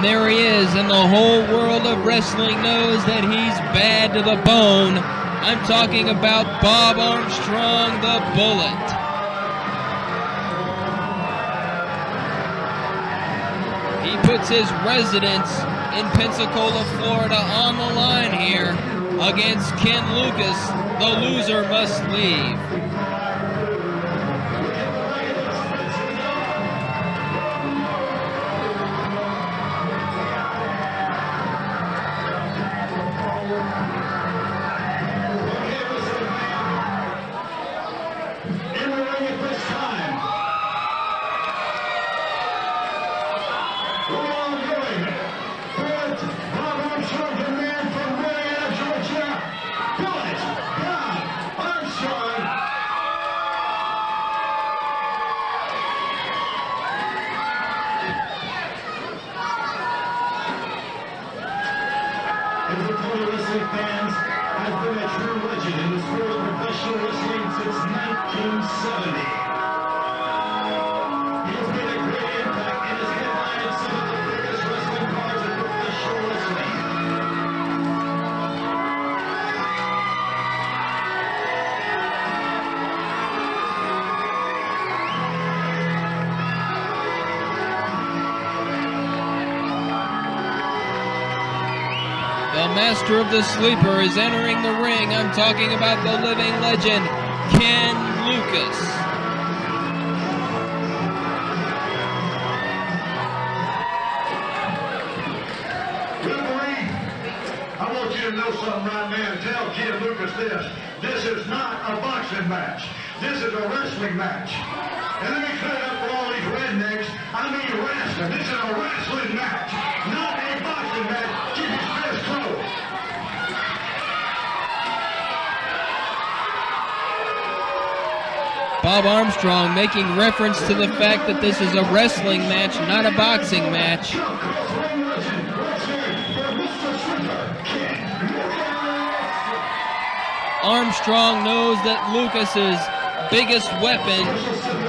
And there he is, and the whole world of wrestling knows that he's bad to the bone. I'm talking about Bob Armstrong, the Bullet. He puts his residence in Pensacola, Florida on the line here against Ken Lucas. The loser must leave. Fans has been a true legend in the sport of professional wrestling since 1970. He has made a great impact and has headlined some of the biggest wrestling cards in professional wrestling. The master of the sleeper is entering the ring. I'm talking about the living legend, Ken Lucas. Referee, I want you to know something right now and tell Ken Lucas this. This is not a boxing match. This is a wrestling match. And let me clear it up for all these rednecks. I mean wrestling. This is a wrestling match, not a boxing match. Keep his fist closed. Bob Armstrong making reference to the fact that this is a wrestling match, not a boxing match. Armstrong knows that Lucas's biggest weapon,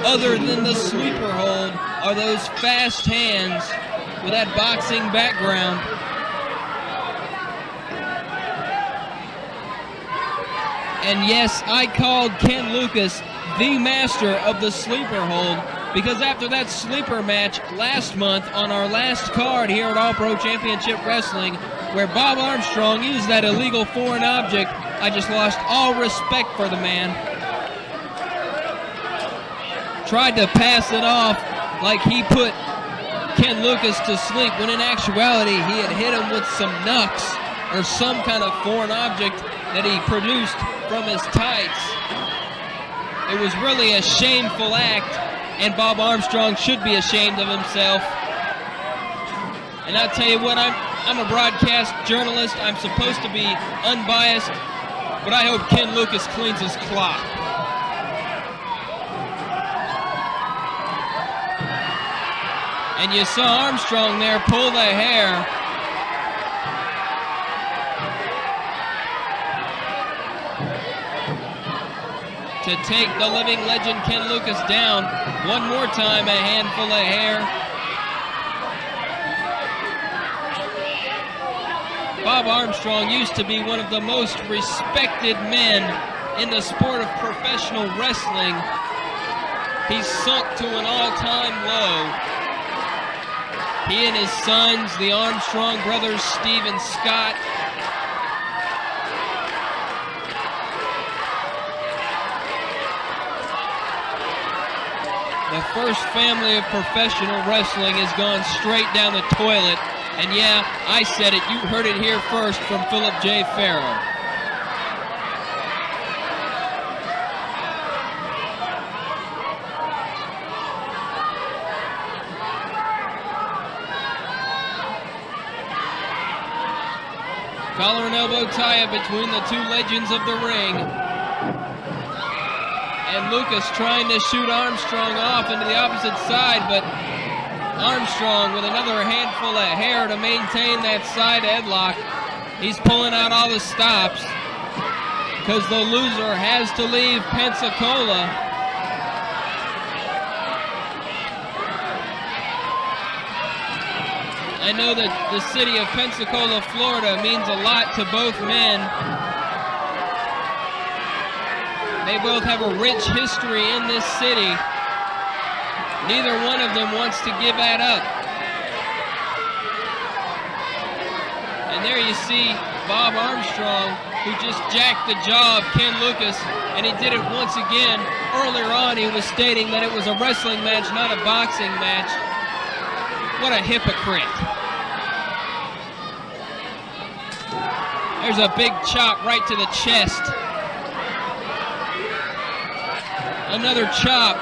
other than the sleeper hold, are those fast hands with that boxing background. And yes, I called Ken Lucas the master of the sleeper hold, because after that sleeper match last month on our last card here at All Pro Championship Wrestling, where Bob Armstrong used that illegal foreign object, I just lost all respect for the man. Tried to pass it off like he put Ken Lucas to sleep, when in actuality he had hit him with some knucks or some kind of foreign object that he produced from his tights. It was really a shameful act, and Bob Armstrong should be ashamed of himself. And I'll tell you what, I'm a broadcast journalist. I'm supposed to be unbiased, but I hope Ken Lucas cleans his clock. And you saw Armstrong there pull the hair. To take the living legend Ken Lucas down. One more time, a handful of hair. Bob Armstrong used to be one of the most respected men in the sport of professional wrestling. He's sunk to an all-time low. He and his sons, the Armstrong brothers, Steve and Scott, the first family of professional wrestling has gone straight down the toilet. And yeah, I said it. You heard it here first from Philip J. Farrow. Collar and elbow tie-up between the two legends of the ring. And Lucas trying to shoot Armstrong off into the opposite side, but Armstrong with another handful of hair to maintain that side headlock. He's pulling out all the stops because the loser has to leave Pensacola. I know that the city of Pensacola, Florida means a lot to both men. They both have a rich history in this city. Neither one of them wants to give that up. And there you see Bob Armstrong, who just jacked the jaw of Ken Lucas, and he did it once again. Earlier on, he was stating that it was a wrestling match, not a boxing match. What a hypocrite. There's a big chop right to the chest. Another chop.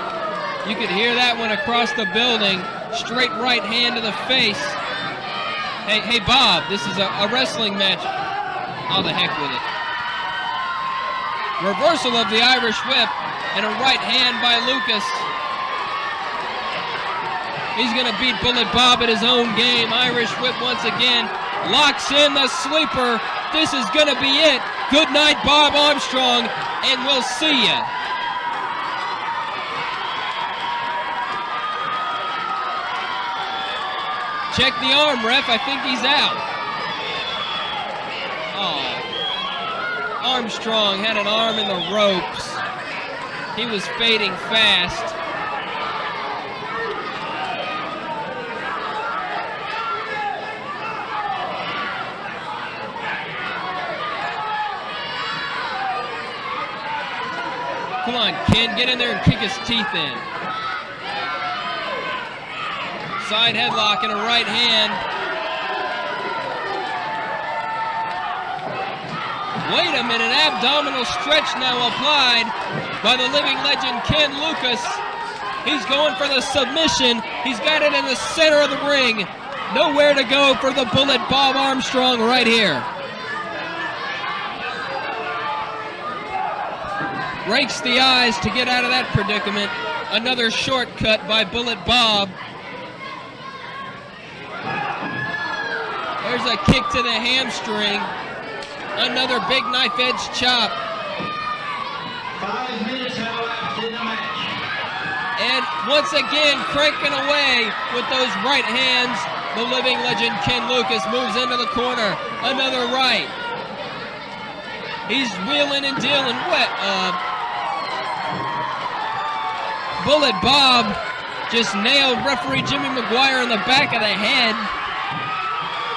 You could hear that one across the building. Straight right hand to the face. Hey, Bob, this is a wrestling match. All the heck with it. Reversal of the Irish whip and a right hand by Lucas. He's going to beat Bullet Bob at his own game. Irish whip once again. Locks in the sleeper. This is going to be it. Good night, Bob Armstrong, and we'll see ya. Check the arm, ref. I think he's out. Oh. Armstrong had an arm in the ropes. He was fading fast. Come on, Ken, get in there and kick his teeth in. Side headlock and a right hand. Wait a minute, abdominal stretch now applied by the living legend Ken Lucas. He's going for the submission. He's got it in the center of the ring. Nowhere to go for the Bullet Bob Armstrong right here. Rakes the eyes to get out of that predicament. Another shortcut by Bullet Bob. There's a kick to the hamstring. Another big knife edge chop. 5 minutes have elapsed in the match. And once again, cranking away with those right hands. The living legend Ken Lucas moves into the corner. Another right. He's wheeling and dealing. Bullet Bob just nailed referee Jimmy McGuire in the back of the head.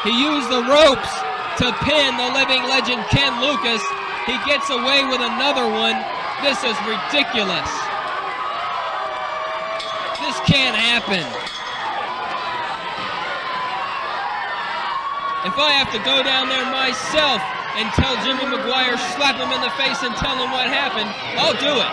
He used the ropes to pin the living legend Ken Lucas. He gets away with another one. This is ridiculous. This can't happen. If I have to go down there myself and tell Jimmy McGuire, slap him in the face and tell him what happened, I'll do it.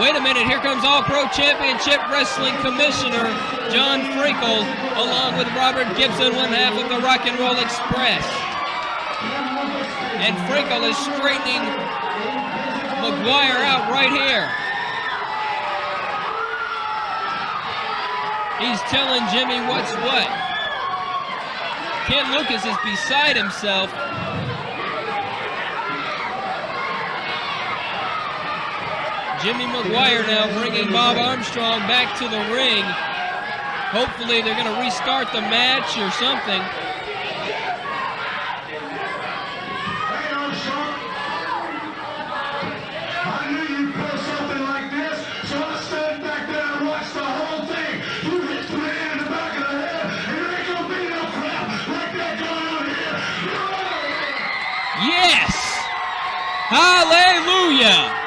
Wait a minute, here comes All-Pro Championship Wrestling Commissioner John Frankel, along with Robert Gibson, one half of the Rock and Roll Express. And Frankel is straightening McGuire out right here. He's telling Jimmy what's what. Ken Lucas is beside himself. Jimmy McGuire now bringing Bob Armstrong back to the ring. Hopefully they're going to restart the match or something. Hey, Armstrong. I knew you'd pull something like this, so I stood back there and watched the whole thing. You hit the man in the back of the head, and there ain't gonna be no crap like that going on here. Yes! Hallelujah!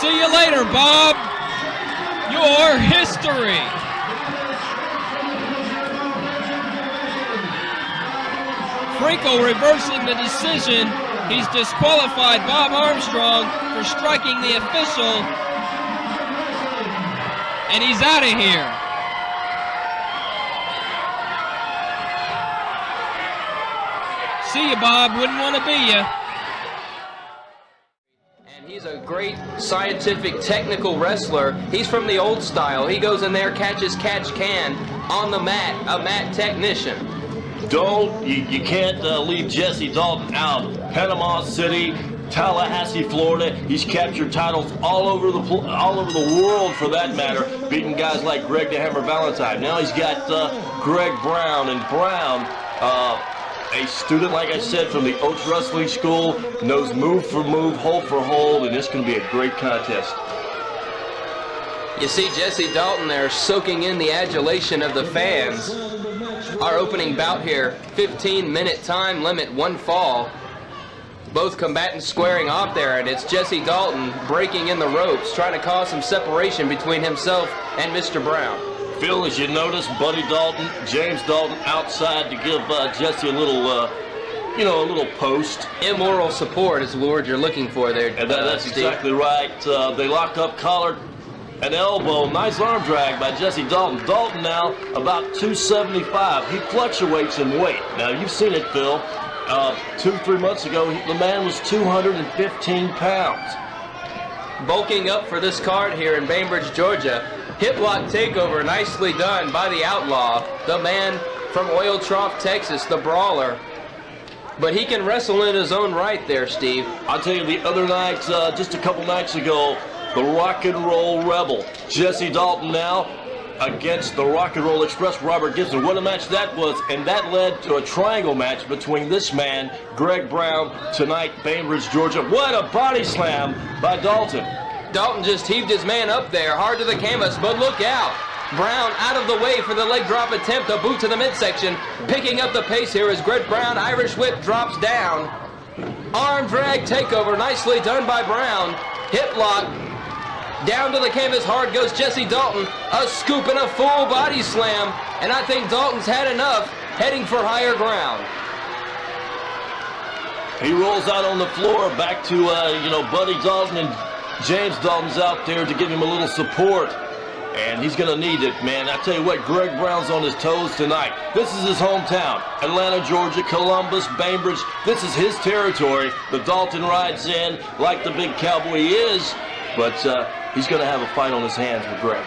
See you later, Bob. Your history. Frankel reversing the decision. He's disqualified Bob Armstrong for striking the official. And he's out of here. See you, Bob. Wouldn't want to be you. He's a great scientific, technical wrestler. He's from the old style. He goes in there, catches catch-can on the mat, a mat technician. You can't leave Jesse Dalton out. Panama City, Tallahassee, Florida. He's captured titles all over the world, for that matter, beating guys like Greg the Hammer Valentine. Now he's got Greg Brown, and Brown, a student, like I said, from the Oaks Wrestling School, knows move for move, hold for hold, and it's going to be a great contest. You see Jesse Dalton there soaking in the adulation of the fans. Our opening bout here, 15-minute time limit, 1 fall. Both combatants squaring off there, and it's Jesse Dalton breaking in the ropes, trying to cause some separation between himself and Mr. Brown. Phil, as you notice, Buddy Dalton, James Dalton outside to give Jesse a little, a little post. Immoral support is the word you're looking for there. And that's exactly right. They lock up, collar, an elbow. Nice arm drag by Jesse Dalton. Dalton now about 275. He fluctuates in weight. Now, you've seen it, Phil. 2-3 months ago, the man was 215 pounds. Bulking up for this card here in Bainbridge, Georgia. Hip lock takeover, nicely done by the Outlaw, the man from Oil Trough, Texas, the brawler. But he can wrestle in his own right there, Steve. I'll tell you, the other night, just a couple nights ago, the Rock and Roll Rebel, Jesse Dalton now against the Rock and Roll Express, Robert Gibson. What a match that was, and that led to a triangle match between this man, Greg Brown, tonight, Bainbridge, Georgia. What a body slam by Dalton. Dalton just heaved his man up there, hard to the canvas, but look out. Brown out of the way for the leg drop attempt, a boot to the midsection. Picking up the pace here as Greg Brown, Irish whip, drops down. Arm drag takeover, nicely done by Brown. Hip lock. Down to the canvas, hard goes Jesse Dalton. A scoop and a full body slam. And I think Dalton's had enough, heading for higher ground. He rolls out on the floor, back to, Buddy Dalton, and James Dalton's out there to give him a little support. And he's going to need it, man. I tell you what, Greg Brown's on his toes tonight. This is his hometown. Atlanta, Georgia, Columbus, Bainbridge. This is his territory. The Dalton rides in like the big cowboy he is. But he's going to have a fight on his hands with Greg.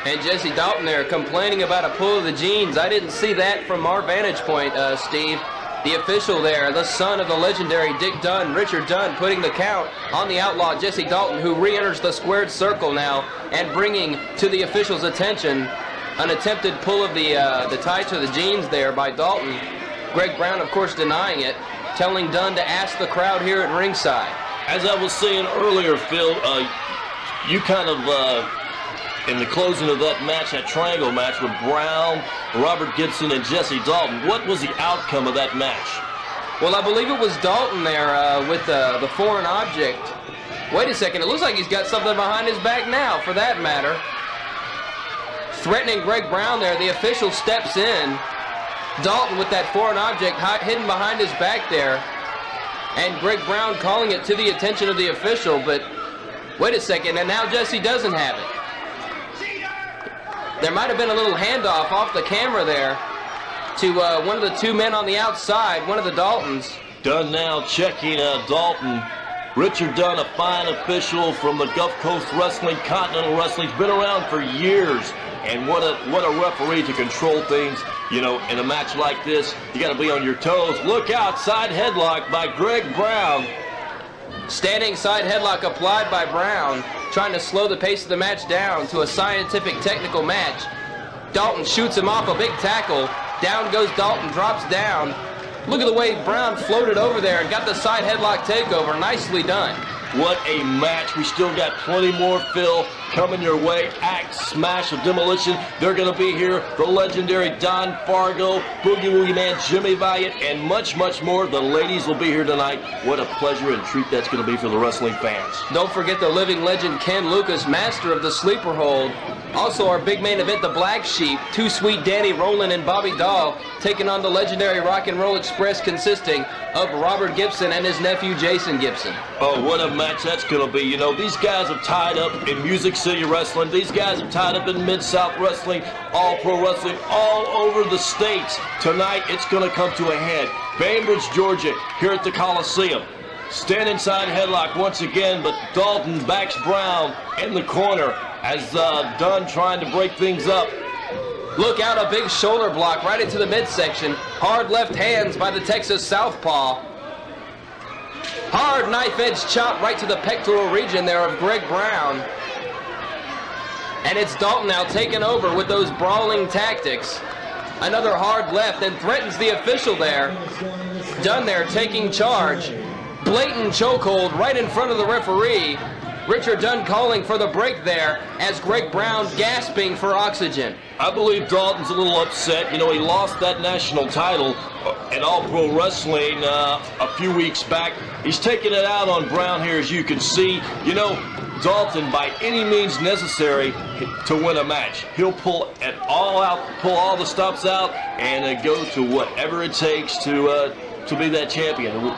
And Jesse Dalton there complaining about a pull of the jeans. I didn't see that from our vantage point, Steve. The official there, the son of the legendary Dick Dunn, Richard Dunn, putting the count on the Outlaw Jesse Dalton, who re-enters the squared circle now and bringing to the official's attention an attempted pull of the tie to the jeans there by Dalton. Greg Brown, of course, denying it, telling Dunn to ask the crowd here at ringside. As I was saying earlier, Phil, you kind of, in the closing of that match, that triangle match with Brown, Robert Gibson, and Jesse Dalton, what was the outcome of that match? Well, I believe it was Dalton there with the foreign object. Wait a second, it looks like he's got something behind his back now, for that matter. Threatening Greg Brown there, the official steps in. Dalton with that foreign object hidden behind his back there. And Greg Brown calling it to the attention of the official, but wait a second, and now Jesse doesn't have it. There might have been a little handoff off the camera there to one of the two men on the outside, one of the Daltons. Dunn now checking Dalton. Richard Dunn, a fine official from the Gulf Coast Wrestling, Continental Wrestling. He's been around for years. And what a referee to control things, in a match like this. You got to be on your toes. Look out, side headlock by Greg Brown. Standing side headlock applied by Brown, trying to slow the pace of the match down to a scientific technical match. Dalton shoots him off a big tackle. Down goes Dalton, drops down. Look at the way Brown floated over there and got the side headlock takeover. Nicely done. What a match. We still got plenty more, Phil, coming your way. Axe, Smash of Demolition. They're going to be here. The legendary Don Fargo, Boogie Woogie Man, Jimmy Valiant, and much, much more. The ladies will be here tonight. What a pleasure and treat that's going to be for the wrestling fans. Don't forget the living legend Ken Lucas, master of the sleeper hold. Also our big main event, the Black Sheep, Too Sweet Danny Rowland and Bobby Dahl, taking on the legendary Rock and Roll Express, consisting of Robert Gibson and his nephew Jason Gibson. Oh, what a match that's going to be. These guys have tied up in Music City Wrestling. These guys have tied up in Mid-South Wrestling, All Pro Wrestling, all over the states. Tonight, it's going to come to a head. Bainbridge, Georgia, here at the Coliseum. Standing side headlock once again, but Dalton backs Brown in the corner as Dunn trying to break things up. Look out, a big shoulder block right into the midsection. Hard left hands by the Texas Southpaw. Hard knife-edge chop right to the pectoral region there of Greg Brown. And it's Dalton now taking over with those brawling tactics. Another hard left and threatens the official there. Dunn there taking charge. Blatant chokehold right in front of the referee. Richard Dunn calling for the break there as Greg Brown gasping for oxygen. I believe Dalton's a little upset. You know, he lost that national title at All Pro Wrestling a few weeks back. He's taking it out on Brown here, as you can see. You know, Dalton, by any means necessary to win a match, he'll pull it all out, pull all the stops out, and go to whatever it takes to be that champion.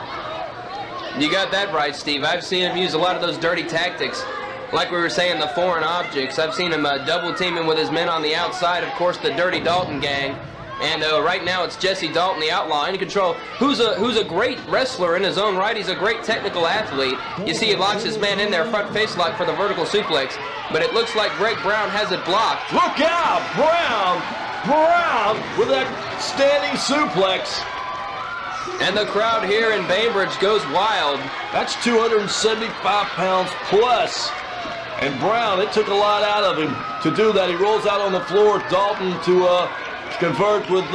You got that right, Steve. I've seen him use a lot of those dirty tactics. Like we were saying, the foreign objects. I've seen him double teaming with his men on the outside. Of course, the Dirty Dalton gang. And right now it's Jesse Dalton, the outlaw, in control, who's a great wrestler in his own right. He's a great technical athlete. You see he locks his man in there, front face lock for the vertical suplex. But it looks like Greg Brown has it blocked. Look out! Brown with that standing suplex. And the crowd here in Bainbridge goes wild. That's 275 pounds plus. And Brown, it took a lot out of him to do that. He rolls out on the floor. Dalton to convert with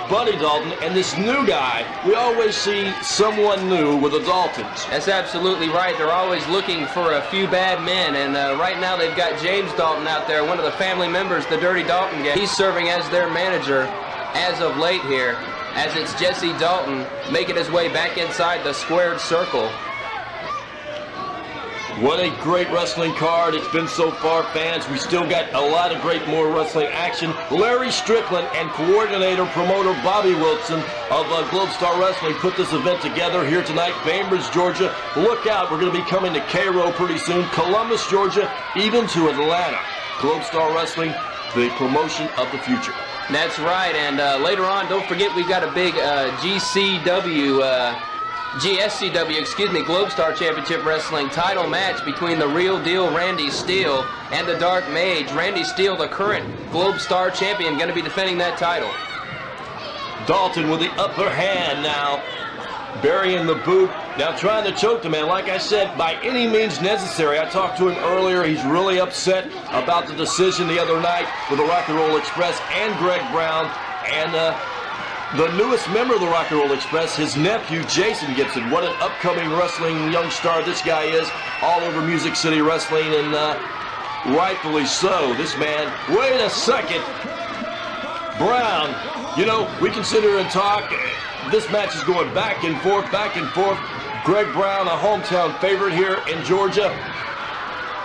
Buddy Dalton. And this new guy, we always see someone new with the Daltons. That's absolutely right. They're always looking for a few bad men. And right now they've got James Dalton out there, one of the family members, the Dirty Dalton gang. He's serving as their manager as of late here, as it's Jesse Dalton making his way back inside the squared circle. What a great wrestling card it's been so far, fans. We still got a lot of great more wrestling action. Larry Strickland and coordinator promoter Bobby Wilson of Globe Star Wrestling put this event together here tonight, Bainbridge, Georgia. Look out, we're going to be coming to Cairo pretty soon, Columbus, Georgia, even to Atlanta. Globe Star Wrestling, the promotion of the future. That's right, and later on, don't forget we've got a big GSCW, Globe Star Championship Wrestling title match between the Real Deal Randy Steele and the Dark Mage. Randy Steele, the current Globe Star champion, going to be defending that title. Dalton with the upper hand now, burying the boot. Now trying to choke the man, like I said, by any means necessary. I talked to him earlier. He's really upset about the decision the other night with the Rock and Roll Express and Greg Brown. And the newest member of the Rock and Roll Express, his nephew, Jason Gibson. What an upcoming wrestling young star this guy is. All over Music City Wrestling, and rightfully so. This man, wait a second. Brown, you know, we can sit here and talk. This match is going back and forth, back and forth. Greg Brown, a hometown favorite here in Georgia.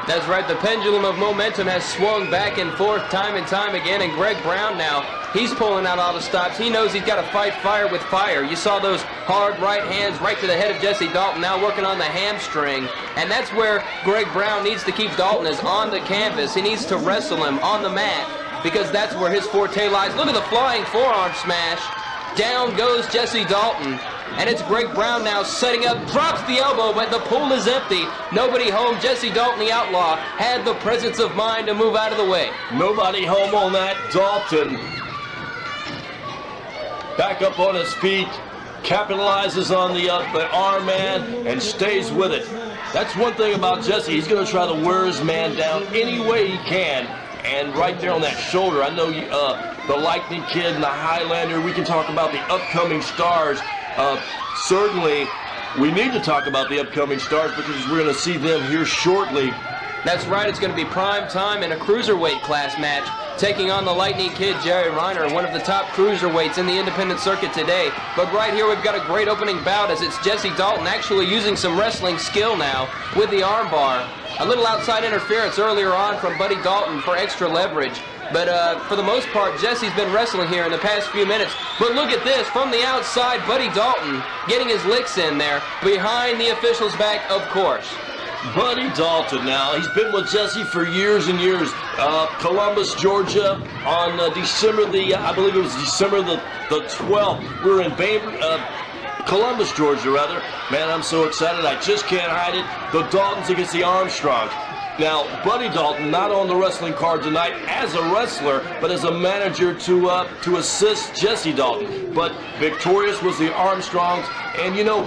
That's right, the pendulum of momentum has swung back and forth time and time again, and Greg Brown now, he's pulling out all the stops. He knows he's got to fight fire with fire. You saw those hard right hands right to the head of Jesse Dalton, now working on the hamstring. And that's where Greg Brown needs to keep Dalton, is on the canvas. He needs to wrestle him on the mat, because that's where his forte lies. Look at the flying forearm smash. Down goes Jesse Dalton. And it's Greg Brown now setting up, drops the elbow, but the pool is empty. Nobody home. Jesse Dalton, the outlaw, had the presence of mind to move out of the way. Nobody home on that. Dalton back up on his feet, capitalizes on the arm man, and stays with it. That's one thing about Jesse. He's going to try to wear his man down any way he can. And right there on that shoulder, I know the Lightning Kid and the Highlander, we can talk about the upcoming stars. Certainly, we need to talk about the upcoming stars because we're going to see them here shortly. That's right, it's going to be prime time in a cruiserweight class match, taking on the Lightning Kid, Jerry Reiner, one of the top cruiserweights in the independent circuit today. But right here, we've got a great opening bout as it's Jesse Dalton actually using some wrestling skill now with the armbar. A little outside interference earlier on from Buddy Dalton for extra leverage. But for the most part, Jesse's been wrestling here in the past few minutes. But look at this, from the outside, Buddy Dalton getting his licks in there, behind the official's back, of course. Buddy Dalton now, he's been with Jesse for years and years. Columbus, Georgia, on December I believe it was December the 12th. We were in Columbus, Georgia, rather. Man, I'm so excited, I just can't hide it. The Daltons against the Armstrongs. Now, Buddy Dalton not on the wrestling card tonight as a wrestler, but as a manager to assist Jesse Dalton. But victorious was the Armstrongs, and you know,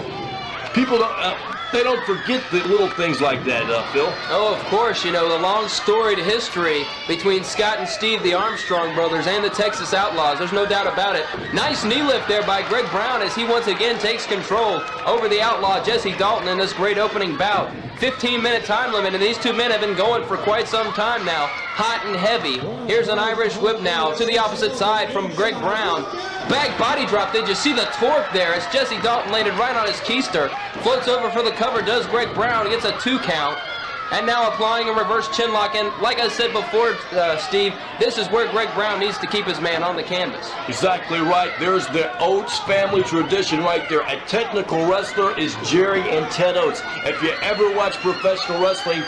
people don't. they don't forget the little things like that, Phil. Oh, of course. You know, the long storied history between Scott and Steve, the Armstrong brothers, and the Texas Outlaws. There's no doubt about it. Nice knee lift there by Greg Brown as he once again takes control over the outlaw Jesse Dalton in this great opening bout. 15-minute time limit, and these two men have been going for quite some time now. Hot and heavy. Here's an Irish whip now to the opposite side from Greg Brown. Back body drop. Did you see the torque there as Jesse Dalton landed right on his keister? Floats over for the cover, does Greg Brown. Gets a 2 count. And now applying a reverse chin lock. And like I said before, Steve, this is where Greg Brown needs to keep his man on the canvas. Exactly right. There's the Oates family tradition right there. A technical wrestler is Jerry and Ted Oates. If you ever watch professional wrestling,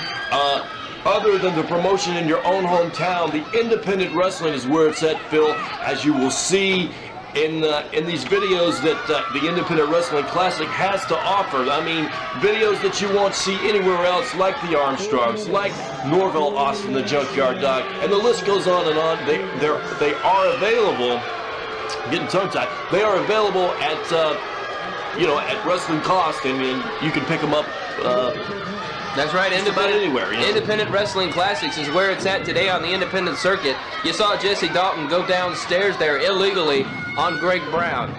other than the promotion in your own hometown, the independent wrestling is where it's at, Phil, as you will see in these videos that the Independent Wrestling Classic has to offer. I mean, videos that you won't see anywhere else, like the Armstrongs, like Norvell Austin, the Junkyard Dog, and the list goes on and on. They are available. Getting tongue-tied. They are available at at wrestling cost, and you can pick them up. That's right. Anywhere. You know? Independent Wrestling Classics is where it's at today on the independent circuit. You saw Jesse Dalton go downstairs there illegally on Greg Brown.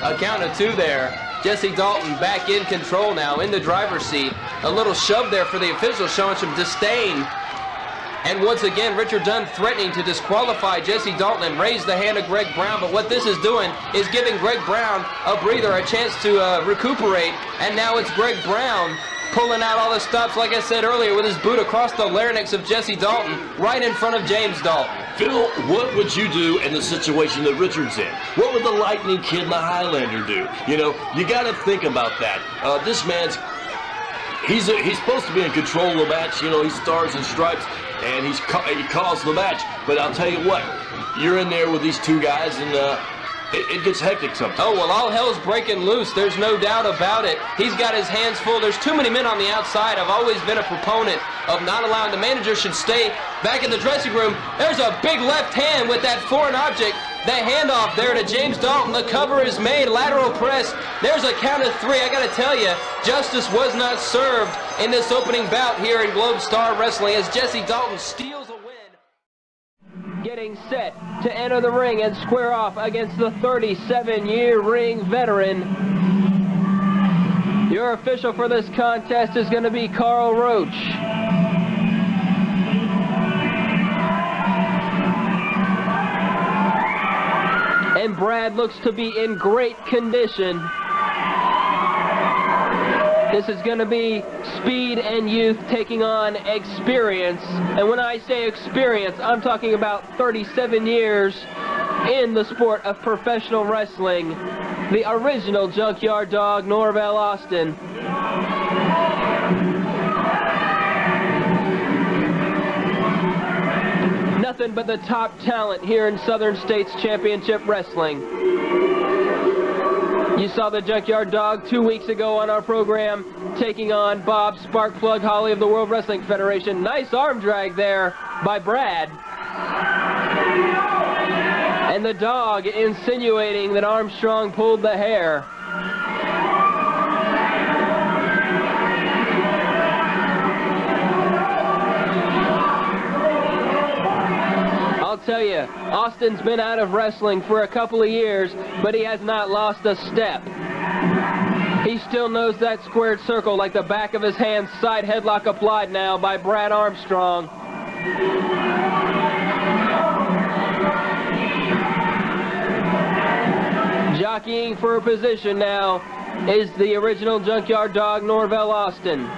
A count of 2 there. Jesse Dalton back in control now, in the driver's seat. A little shove there for the official, showing some disdain. And once again, Richard Dunn threatening to disqualify Jesse Dalton and raise the hand of Greg Brown. But what this is doing is giving Greg Brown a breather, a chance to recuperate. And now it's Greg Brown pulling out all the stops, like I said earlier, with his boot across the larynx of Jesse Dalton, right in front of James Dalton. Phil, what would you do in the situation that Richard's in? What would the Lightning Kid and the Highlander do? You know, you got to think about that. This man's, he's supposed to be in control of the match. You know, he stars and stripes, and he calls the match. But I'll tell you what, you're in there with these two guys, and it gets hectic sometimes. Oh, well, all hell's breaking loose. There's no doubt about it. He's got his hands full. There's too many men on the outside. I've always been a proponent of not allowing the manager should stay back in the dressing room. There's a big left hand with that foreign object. The handoff there to James Dalton. The cover is made. Lateral press. There's a count of 3. I got to tell you, justice was not served in this opening bout here in Globe Star Wrestling as Jesse Dalton steals a win. Getting set to enter the ring and square off against the 37-year ring veteran. Your official for this contest is going to be Carl Roach. And Brad looks to be in great condition. This is going to be speed and youth taking on experience. And when I say experience, I'm talking about 37 years in the sport of professional wrestling. The original Junkyard Dog, Norvell Austin. Nothing but the top talent here in Southern States Championship Wrestling. You saw the Junkyard Dog 2 weeks ago on our program taking on Bob Sparkplug Holly of the World Wrestling Federation. Nice arm drag there by Brad. And the Dog insinuating that Armstrong pulled the hair. I'll tell you, Austin's been out of wrestling for a couple of years, but he has not lost a step. He still knows that squared circle like the back of his hand. Side headlock applied now by Brad Armstrong. Jockeying for a position now is the original Junkyard Dog, Norvell Austin.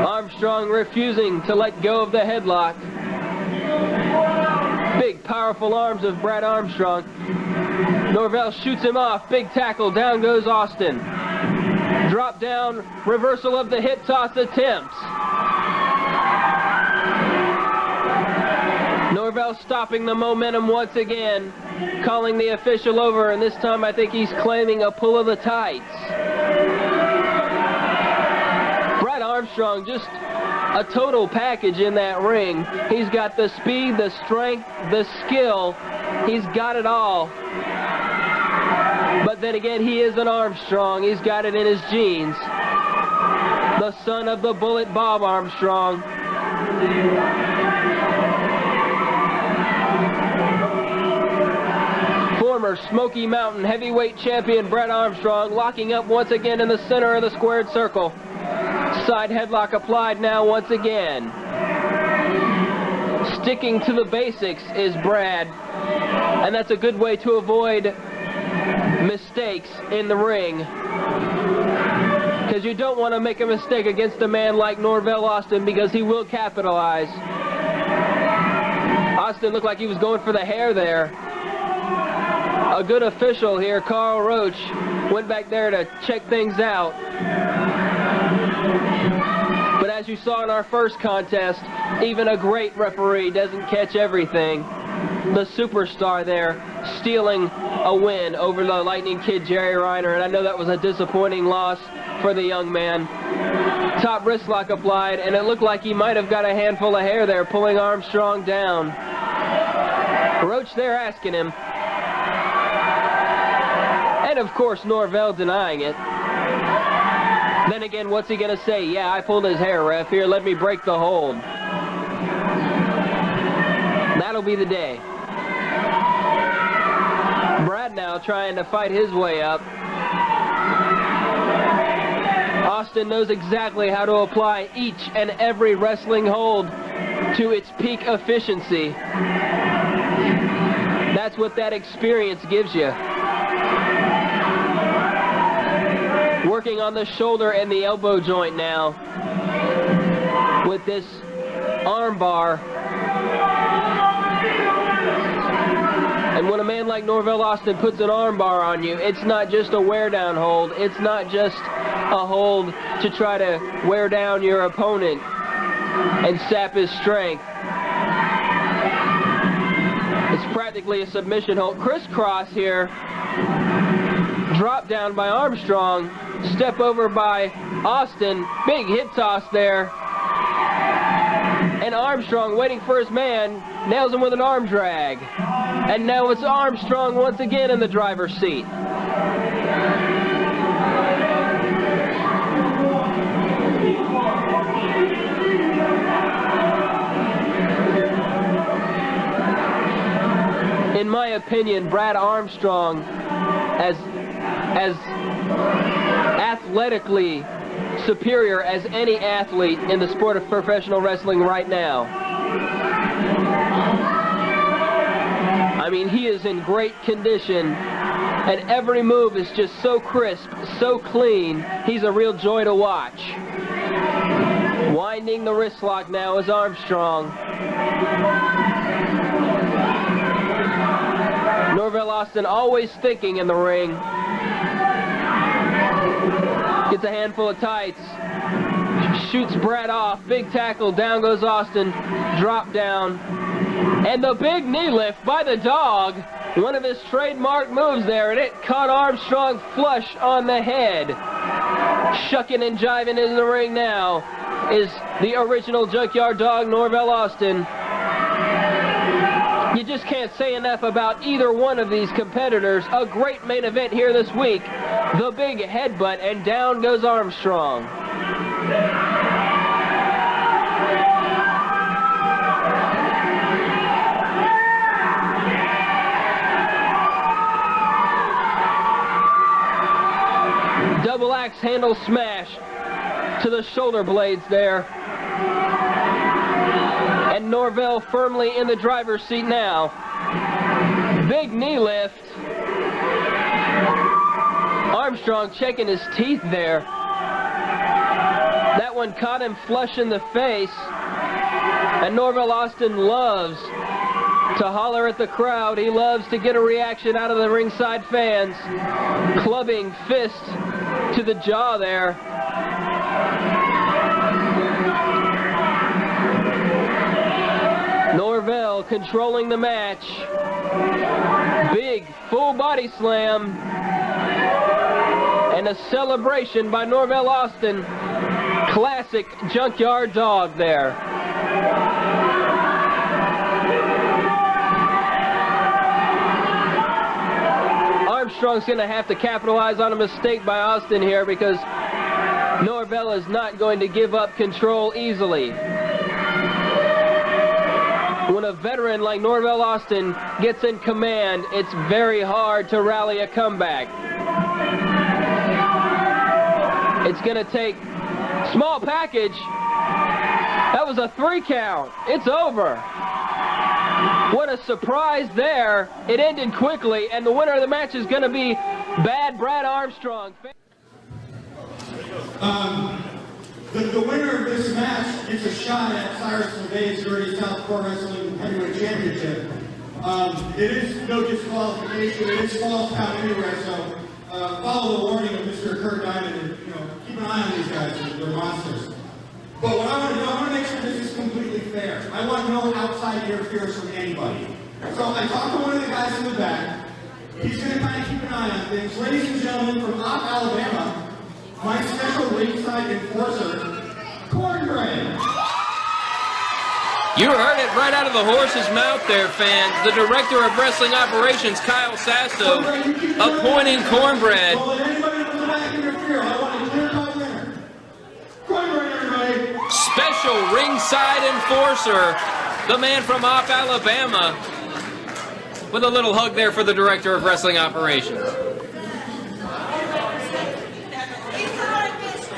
Armstrong refusing to let go of the headlock. Big, powerful arms of Brad Armstrong. Norvell shoots him off. Big tackle. Down goes Austin. Drop down. Reversal of the hip toss attempts. Norvell stopping the momentum once again. Calling the official over, and this time I think he's claiming a pull of the tights. Brad Armstrong just a total package in that ring. He's got the speed, the strength, the skill. He's got it all. But then again, he is an Armstrong. He's got it in his genes. The son of the Bullet Bob Armstrong. Former Smoky Mountain heavyweight champion Brett Armstrong locking up once again in the center of the squared circle. Side headlock applied now once again. Sticking to the basics is Brad, and that's a good way to avoid mistakes in the ring, because you don't want to make a mistake against a man like Norvell Austin, because he will capitalize. Austin looked like he was going for the hair there. A good official here, Carl Roach, went back there to check things out. But as you saw in our first contest, even a great referee doesn't catch everything. The superstar there stealing a win over the Lightning Kid Jerry Reiner, and I know that was a disappointing loss for the young man. Top wrist lock applied, and it looked like he might have got a handful of hair there, pulling Armstrong down. Roach there asking him. And of course Norvell denying it. Then again, what's he gonna say? Yeah, I pulled his hair, ref. Here, let me break the hold. That'll be the day. Brad now trying to fight his way up. Austin knows exactly how to apply each and every wrestling hold to its peak efficiency. That's what that experience gives you. Working on the shoulder and the elbow joint now with this arm bar. And when a man like Norvell Austin puts an arm bar on you, it's not just a wear down hold. It's not just a hold to try to wear down your opponent and sap his strength. It's practically a submission hold. Crisscross here. Drop down by Armstrong. Step over by Austin. Big hip toss there. And Armstrong waiting for his man. Nails him with an arm drag. And now it's Armstrong once again in the driver's seat. In my opinion, Brad Armstrong, as athletically superior as any athlete in the sport of professional wrestling right now. I mean, he is in great condition, and every move is just so crisp, so clean. He's a real joy to watch. Winding the wrist lock now is Armstrong. Norvell Austin always thinking in the ring. Gets a handful of tights. Shoots Brad off. Big tackle. Down goes Austin. Drop down. And the big knee lift by the dog. One of his trademark moves there. And it caught Armstrong flush on the head. Shucking and jiving in the ring now is the original Junkyard Dog, Norvell Austin. You just can't say enough about either one of these competitors. A great main event here this week. The big headbutt, and down goes Armstrong. Double axe handle smash to the shoulder blades there. And Norvell firmly in the driver's seat now. Big knee lift. Armstrong checking his teeth there. That one caught him flush in the face. And Norvell Austin loves to holler at the crowd. He loves to get a reaction out of the ringside fans. Clubbing fist to the jaw there. Norvell controlling the match. Big full body slam. And a celebration by Norvell Austin. Classic Junkyard Dog there. Armstrong's going to have to capitalize on a mistake by Austin here because Norvell is not going to give up control easily. When a veteran like Norvell Austin gets in command, it's very hard to rally a comeback. It's going to take small package. That was a 3 count. It's over. What a surprise there. It ended quickly, and the winner of the match is going to be Bad Brad Armstrong. The winner of this match gets a shot at Cyrus LeVay's Dirty South Pro Wrestling Heavyweight Championship. It is no disqualification. It is false count anyway, so follow the warning of Mr. Kurt Diamond and keep an eye on these guys. They're monsters. But what I want to do, I want to make sure this is completely fair. I want no outside interference from anybody. So I talked to one of the guys in the back. He's going to kind of keep an eye on things. Ladies and gentlemen, from Opp, Alabama, my special ringside enforcer, Cornbread. You heard it right out of the horse's mouth there, fans. The Director of Wrestling Operations, Kyle Sasso, appointing Cornbread. Don't let anybody from the back interfere. I want a clear-cut winner. Cornbread, everybody. Special ringside enforcer, the man from Opp, Alabama, with a little hug there for the Director of Wrestling Operations.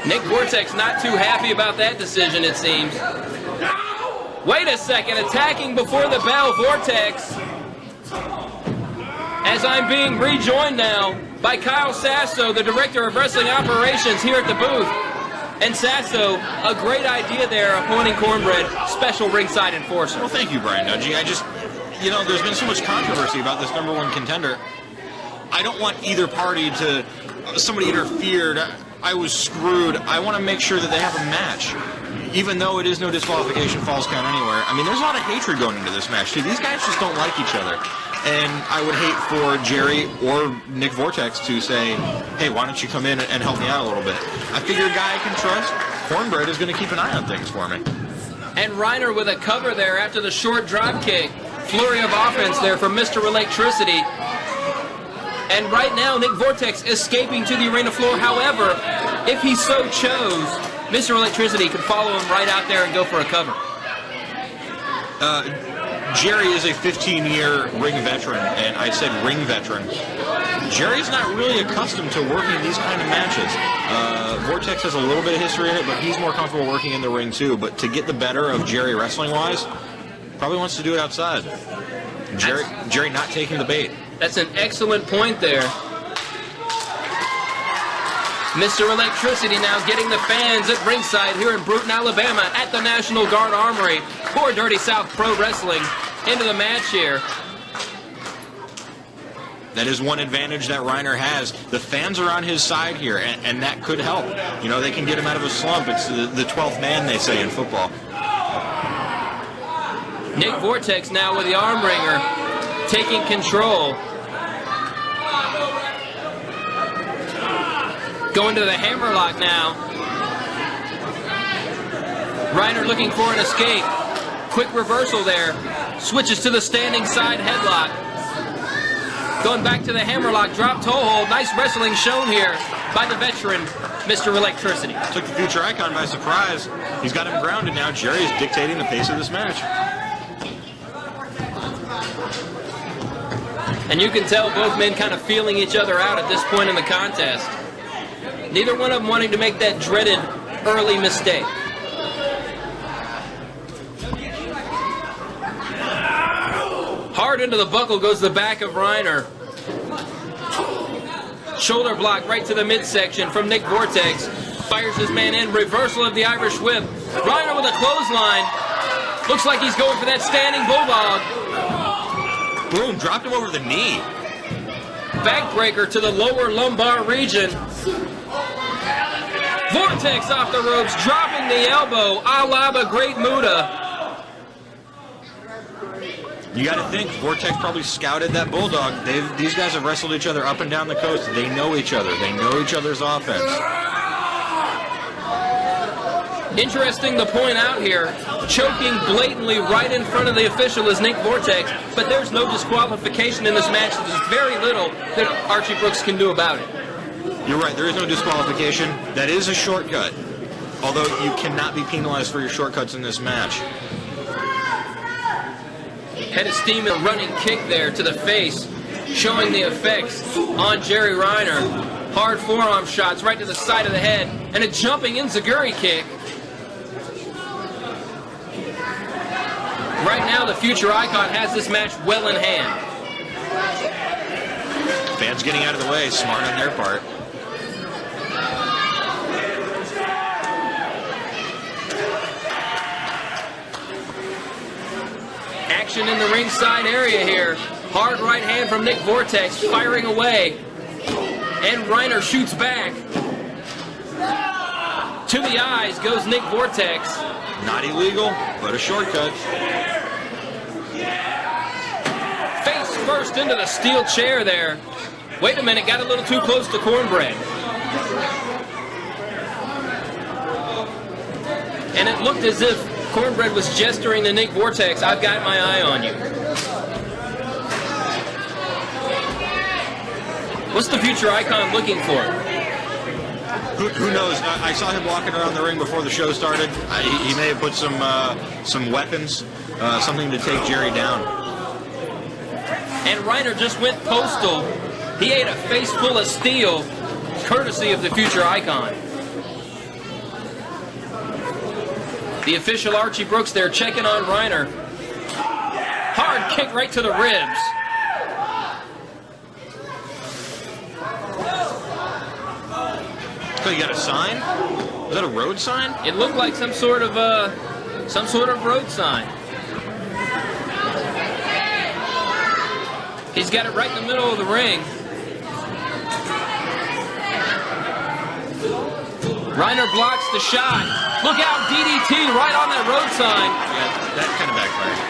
Nick Vortex not too happy about that decision, it seems. Wait a second, attacking before the bell, Vortex. As I'm being rejoined now by Kyle Sasso, the Director of Wrestling Operations here at the booth. And Sasso, a great idea there, appointing Cornbread special ringside enforcer. Well, thank you, Brian Nudgy. I just, there's been so much controversy about this #1 contender. I don't want either party to, somebody interfered, I was screwed. I want to make sure that they have a match. Even though it is no disqualification, falls count anywhere. I mean, there's a lot of hatred going into this match, too. These guys just don't like each other. And I would hate for Jerry or Nick Vortex to say, hey, why don't you come in and help me out a little bit? I figure a guy I can trust, Cornbread, is going to keep an eye on things for me. And Reiner with a cover there after the short drop kick. Flurry of offense there from Mr. Electricity. And right now, Nick Vortex escaping to the arena floor. However, if he so chose, Mr. Electricity could follow him right out there and go for a cover. Jerry is a 15-year ring veteran, and I said ring veteran. Jerry's not really accustomed to working these kind of matches. Vortex has a little bit of history in it, but he's more comfortable working in the ring too. But to get the better of Jerry wrestling-wise, probably wants to do it outside. Jerry not taking the bait. That's an excellent point there. Mr. Electricity now getting the fans at ringside here in Bruton, Alabama at the National Guard Armory for Dirty South Pro Wrestling into the match here. That is one advantage that Reiner has. The fans are on his side here, and that could help. They can get him out of a slump. It's the 12th man, they say in football. Nick Vortex now with the arm wringer, taking control. Going to the hammerlock now. Reiner looking for an escape. Quick reversal there. Switches to the standing side headlock. Going back to the hammerlock, drop toe hold. Nice wrestling shown here by the veteran, Mr. Electricity. Took the future icon by surprise. He's got him grounded now. Jerry is dictating the pace of this match. And you can tell both men kind of feeling each other out at this point in the contest. Neither one of them wanting to make that dreaded early mistake. Hard into the buckle goes the back of Reiner. Shoulder block right to the midsection from Nick Vortex. Fires his man in. Reversal of the Irish whip. Reiner with a clothesline. Looks like he's going for that standing bulldog. Boom, dropped him over the knee. Backbreaker to the lower lumbar region. Vortex off the ropes, dropping the elbow, a la the Great Muta. You got to think, Vortex probably scouted that bulldog. These guys have wrestled each other up and down the coast. They know each other. They know each other's offense. Interesting to point out here, choking blatantly right in front of the official is Nick Vortex, but there's no disqualification in this match. There's very little that Archie Brooks can do about it. You're right, there is no disqualification. That is a shortcut, although you cannot be penalized for your shortcuts in this match. Head of steam and a running kick there to the face, showing the effects on Jerry Reiner. Hard forearm shots right to the side of the head, and a jumping enziguri kick. Right now, the Future Icon has this match well in hand. Fans getting out of the way, smart on their part. Action in the ringside area here. Hard right hand from Nick Vortex, firing away. And Reiner shoots back. To the eyes goes Nick Vortex. Not illegal, but a shortcut. Face first into the steel chair there. Wait a minute, got a little too close to Cornbread. And it looked as if Cornbread was gesturing to Nick Vortex, I've got my eye on you. What's the Future Icon looking for? Who knows? I saw him walking around the ring before the show started. He may have put some weapons, something to take Jerry down. And Reiner just went postal. He ate a face full of steel, courtesy of the Future Icon. The official Archie Brooks there checking on Reiner. Hard kick right to the ribs. So you got a sign? Was that a road sign? It looked like some sort of road sign. He's got it right in the middle of the ring. Reiner blocks the shot. Look out, DDT right on that road sign. Yeah, that kind of backfired.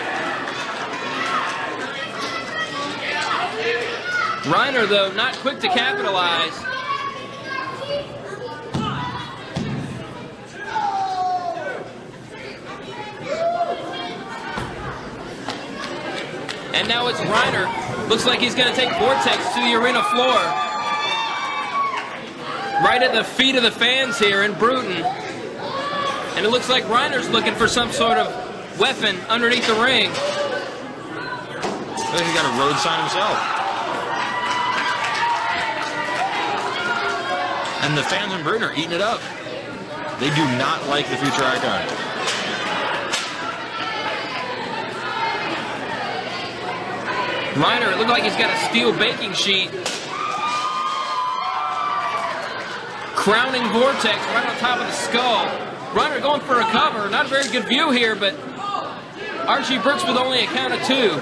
Reiner, though, not quick to capitalize. And now it's Reiner. Looks like he's going to take Vortex to the arena floor. Right at the feet of the fans here in Bruton. And it looks like Reiner's looking for some sort of weapon underneath the ring. I think he got a road sign himself. And the fans in Bruton are eating it up. They do not like the Future Icon. Reiner, it looked like he's got a steel baking sheet. Crowning Vortex right on top of the skull. Reiner going for a cover. Not a very good view here, but Archie Brooks with only a count of 2.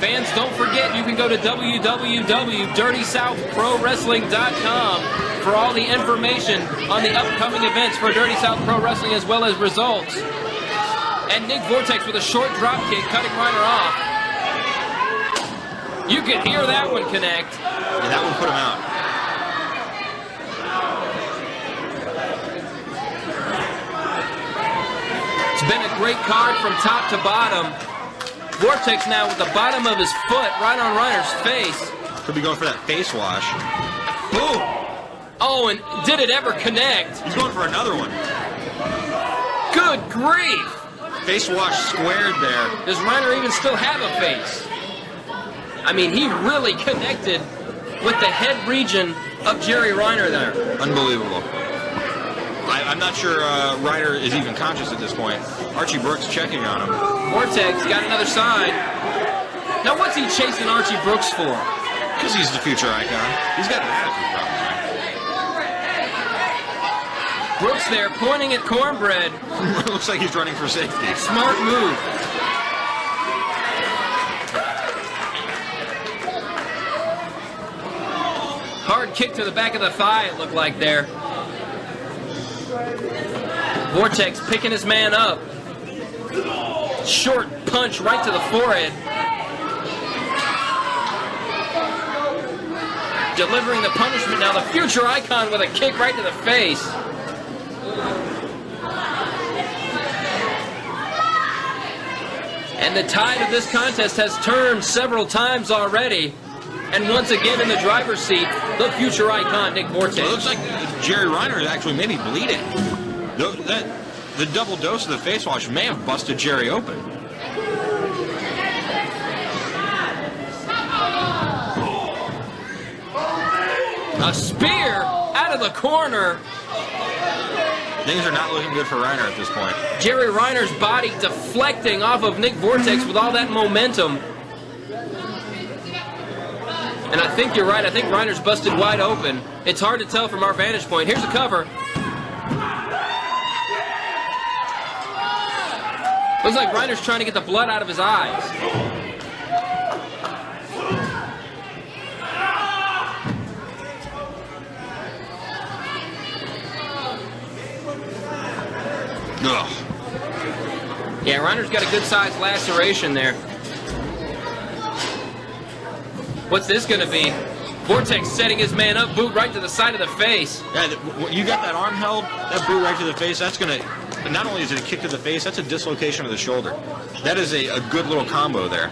Fans, don't forget you can go to www.DirtySouthProWrestling.com for all the information on the upcoming events for Dirty South Pro Wrestling as well as results. And Nick Vortex with a short drop kick cutting Reiner off. You could hear that one connect. And that one put him out. It's been a great card from top to bottom. Vortex now with the bottom of his foot right on Reiner's face. Could be going for that face wash. Boom! Oh, and did it ever connect? He's going for another one. Good grief! Face wash squared there. Does Reiner even still have a face? I mean, he really connected with the head region of Jerry Reiner there. Unbelievable. I'm not sure Reiner is even conscious at this point. Archie Brooks checking on him. Vortex got another sign. Now what's he chasing Archie Brooks for? Because he's the Future Icon. He's got an attitude problem. Brooks there pointing at Cornbread. Looks like he's running for safety. Smart move. Hard kick to the back of the thigh, it looked like there. Vortex picking his man up. Short punch right to the forehead. Delivering the punishment now. The Future Icon with a kick right to the face. And the tide of this contest has turned several times already. And once again in the driver's seat, the future icon, Nick Vortex. It looks like Jerry Reiner is actually maybe bleeding. The double dose of the face wash may have busted Jerry open. A spear out of the corner. Things are not looking good for Reiner at this point. Jerry Reiner's body deflecting off of Nick Vortex with all that momentum. And I think you're right. I think Reiner's busted wide open. It's hard to tell from our vantage point. Here's a cover. Looks like Reiner's trying to get the blood out of his eyes. Ugh. Yeah, Reiner's got a good-sized laceration there. What's this going to be? Vortex setting his man up, boot right to the side of the face. Yeah, you got that arm held, that boot right to the face. That's going to, not only is it a kick to the face, that's a dislocation of the shoulder. That is a good little combo there.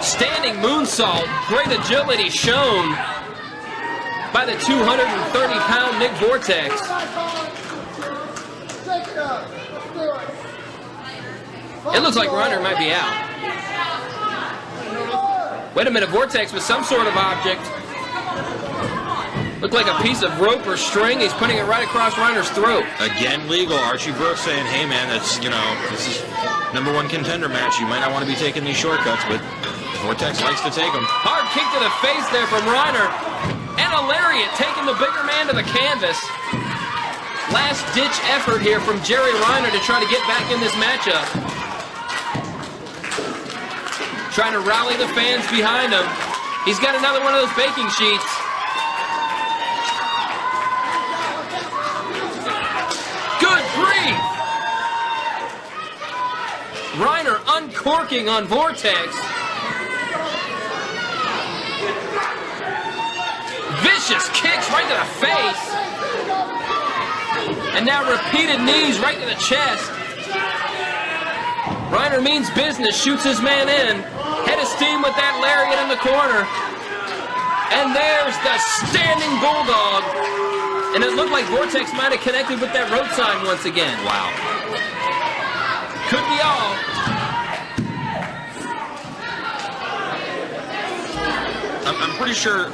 Standing moonsault, great agility shown by the 230-pound Nick Vortex. It looks like Reiner might be out. Wait a minute, Vortex with some sort of object. Looked like a piece of rope or string. He's putting it right across Reiner's throat. Again, legal. Archie Brooks saying, hey, man, that's, this is #1 contender match. You might not want to be taking these shortcuts, but Vortex likes to take them. Hard kick to the face there from Reiner. And a lariat taking the bigger man to the canvas. Last-ditch effort here from Jerry Reiner to try to get back in this matchup. Trying to rally the fans behind him. He's got another one of those baking sheets. Good grief! Reiner uncorking on Vortex. Vicious kicks right to the face. And now repeated knees right to the chest. Reiner means business, shoots his man in. Head of steam with that lariat in the corner. And there's the standing bulldog. And it looked like Vortex might have connected with that road sign once again. Wow. Could be all. I'm pretty sure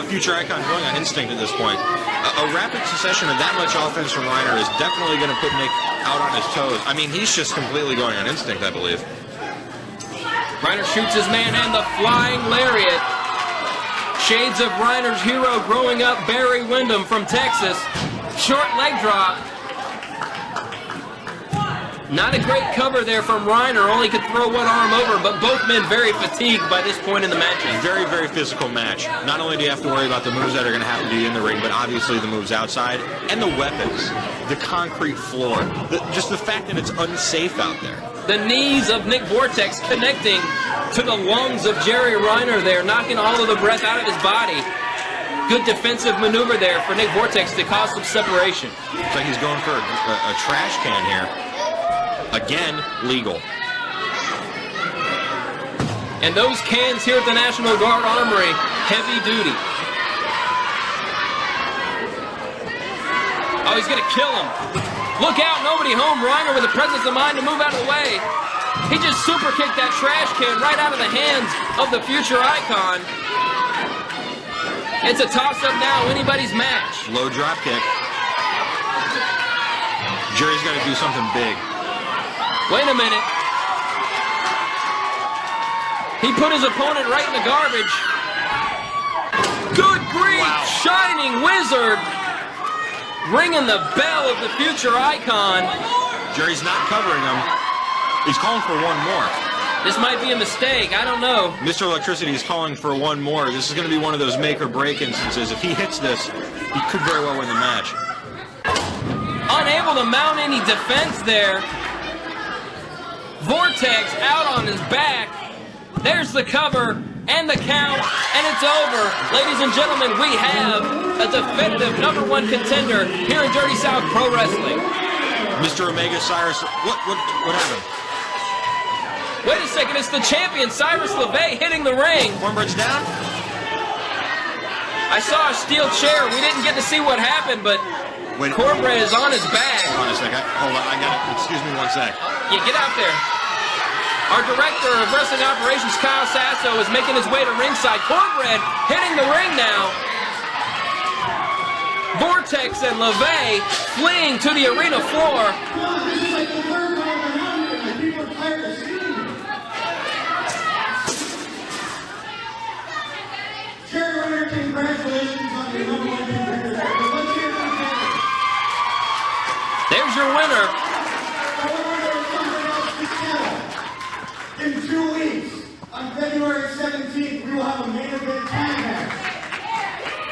Future Icon's going on instinct at this point. A rapid succession of that much offense from Reiner is definitely going to put Nick out on his toes. I mean, he's just completely going on instinct, I believe. Reiner shoots his man and the flying lariat. Shades of Reiner's hero growing up, Barry Windham from Texas. Short leg drop. Not a great cover there from Reiner, only could throw one arm over, but both men very fatigued by this point in the match. Very, very physical match. Not only do you have to worry about the moves that are going to have to be in the ring, but obviously the moves outside, and the weapons, the concrete floor, just the fact that it's unsafe out there. The knees of Nick Vortex connecting to the lungs of Jerry Reiner there, knocking all of the breath out of his body. Good defensive maneuver there for Nick Vortex to cause some separation. Looks like he's going for a trash can here. Again, legal. And those cans here at the National Guard Armory, heavy duty. Oh, he's going to kill him. Look out, nobody home. Reiner with the presence of mind to move out of the way. He just super kicked that trash can right out of the hands of the future icon. It's a toss-up now, anybody's match. Low drop kick. Jerry's got to do something big. Wait a minute. He put his opponent right in the garbage. Good grief, wow. Shining Wizard. Ringing the bell of the future icon. Jerry's not covering him. He's calling for one more. This might be a mistake, I don't know. Mr. Electricity is calling for one more. This is going to be one of those make or break instances. If he hits this, he could very well win the match. Unable to mount any defense there. Vortex out on his back. There's the cover and the count, and it's over. Ladies and gentlemen, we have a definitive #1 contender here in Dirty South Pro Wrestling. Mr. Omega Cyrus, what happened? Wait a second, it's the champion, Cyrus LeVay, hitting the ring. Cornbread's down. I saw a steel chair. We didn't get to see what happened, but Wait. Cornbread is on his back. Hold on a second. Hold on, I got it. Excuse me one sec. Yeah, get out there. Our director of wrestling operations, Kyle Sasso, is making his way to ringside. Cornbread hitting the ring now. Vortex and LeVay fleeing to the arena floor. This is like the third time I'm out here. Like, people are tired of seeing me. Jerry Reiner, congratulations on your number 1 contender. But let's hear from Jerry. There's your winner. However, there is something else to tell. In 2 weeks, on February 17th, we will have a main event tag match.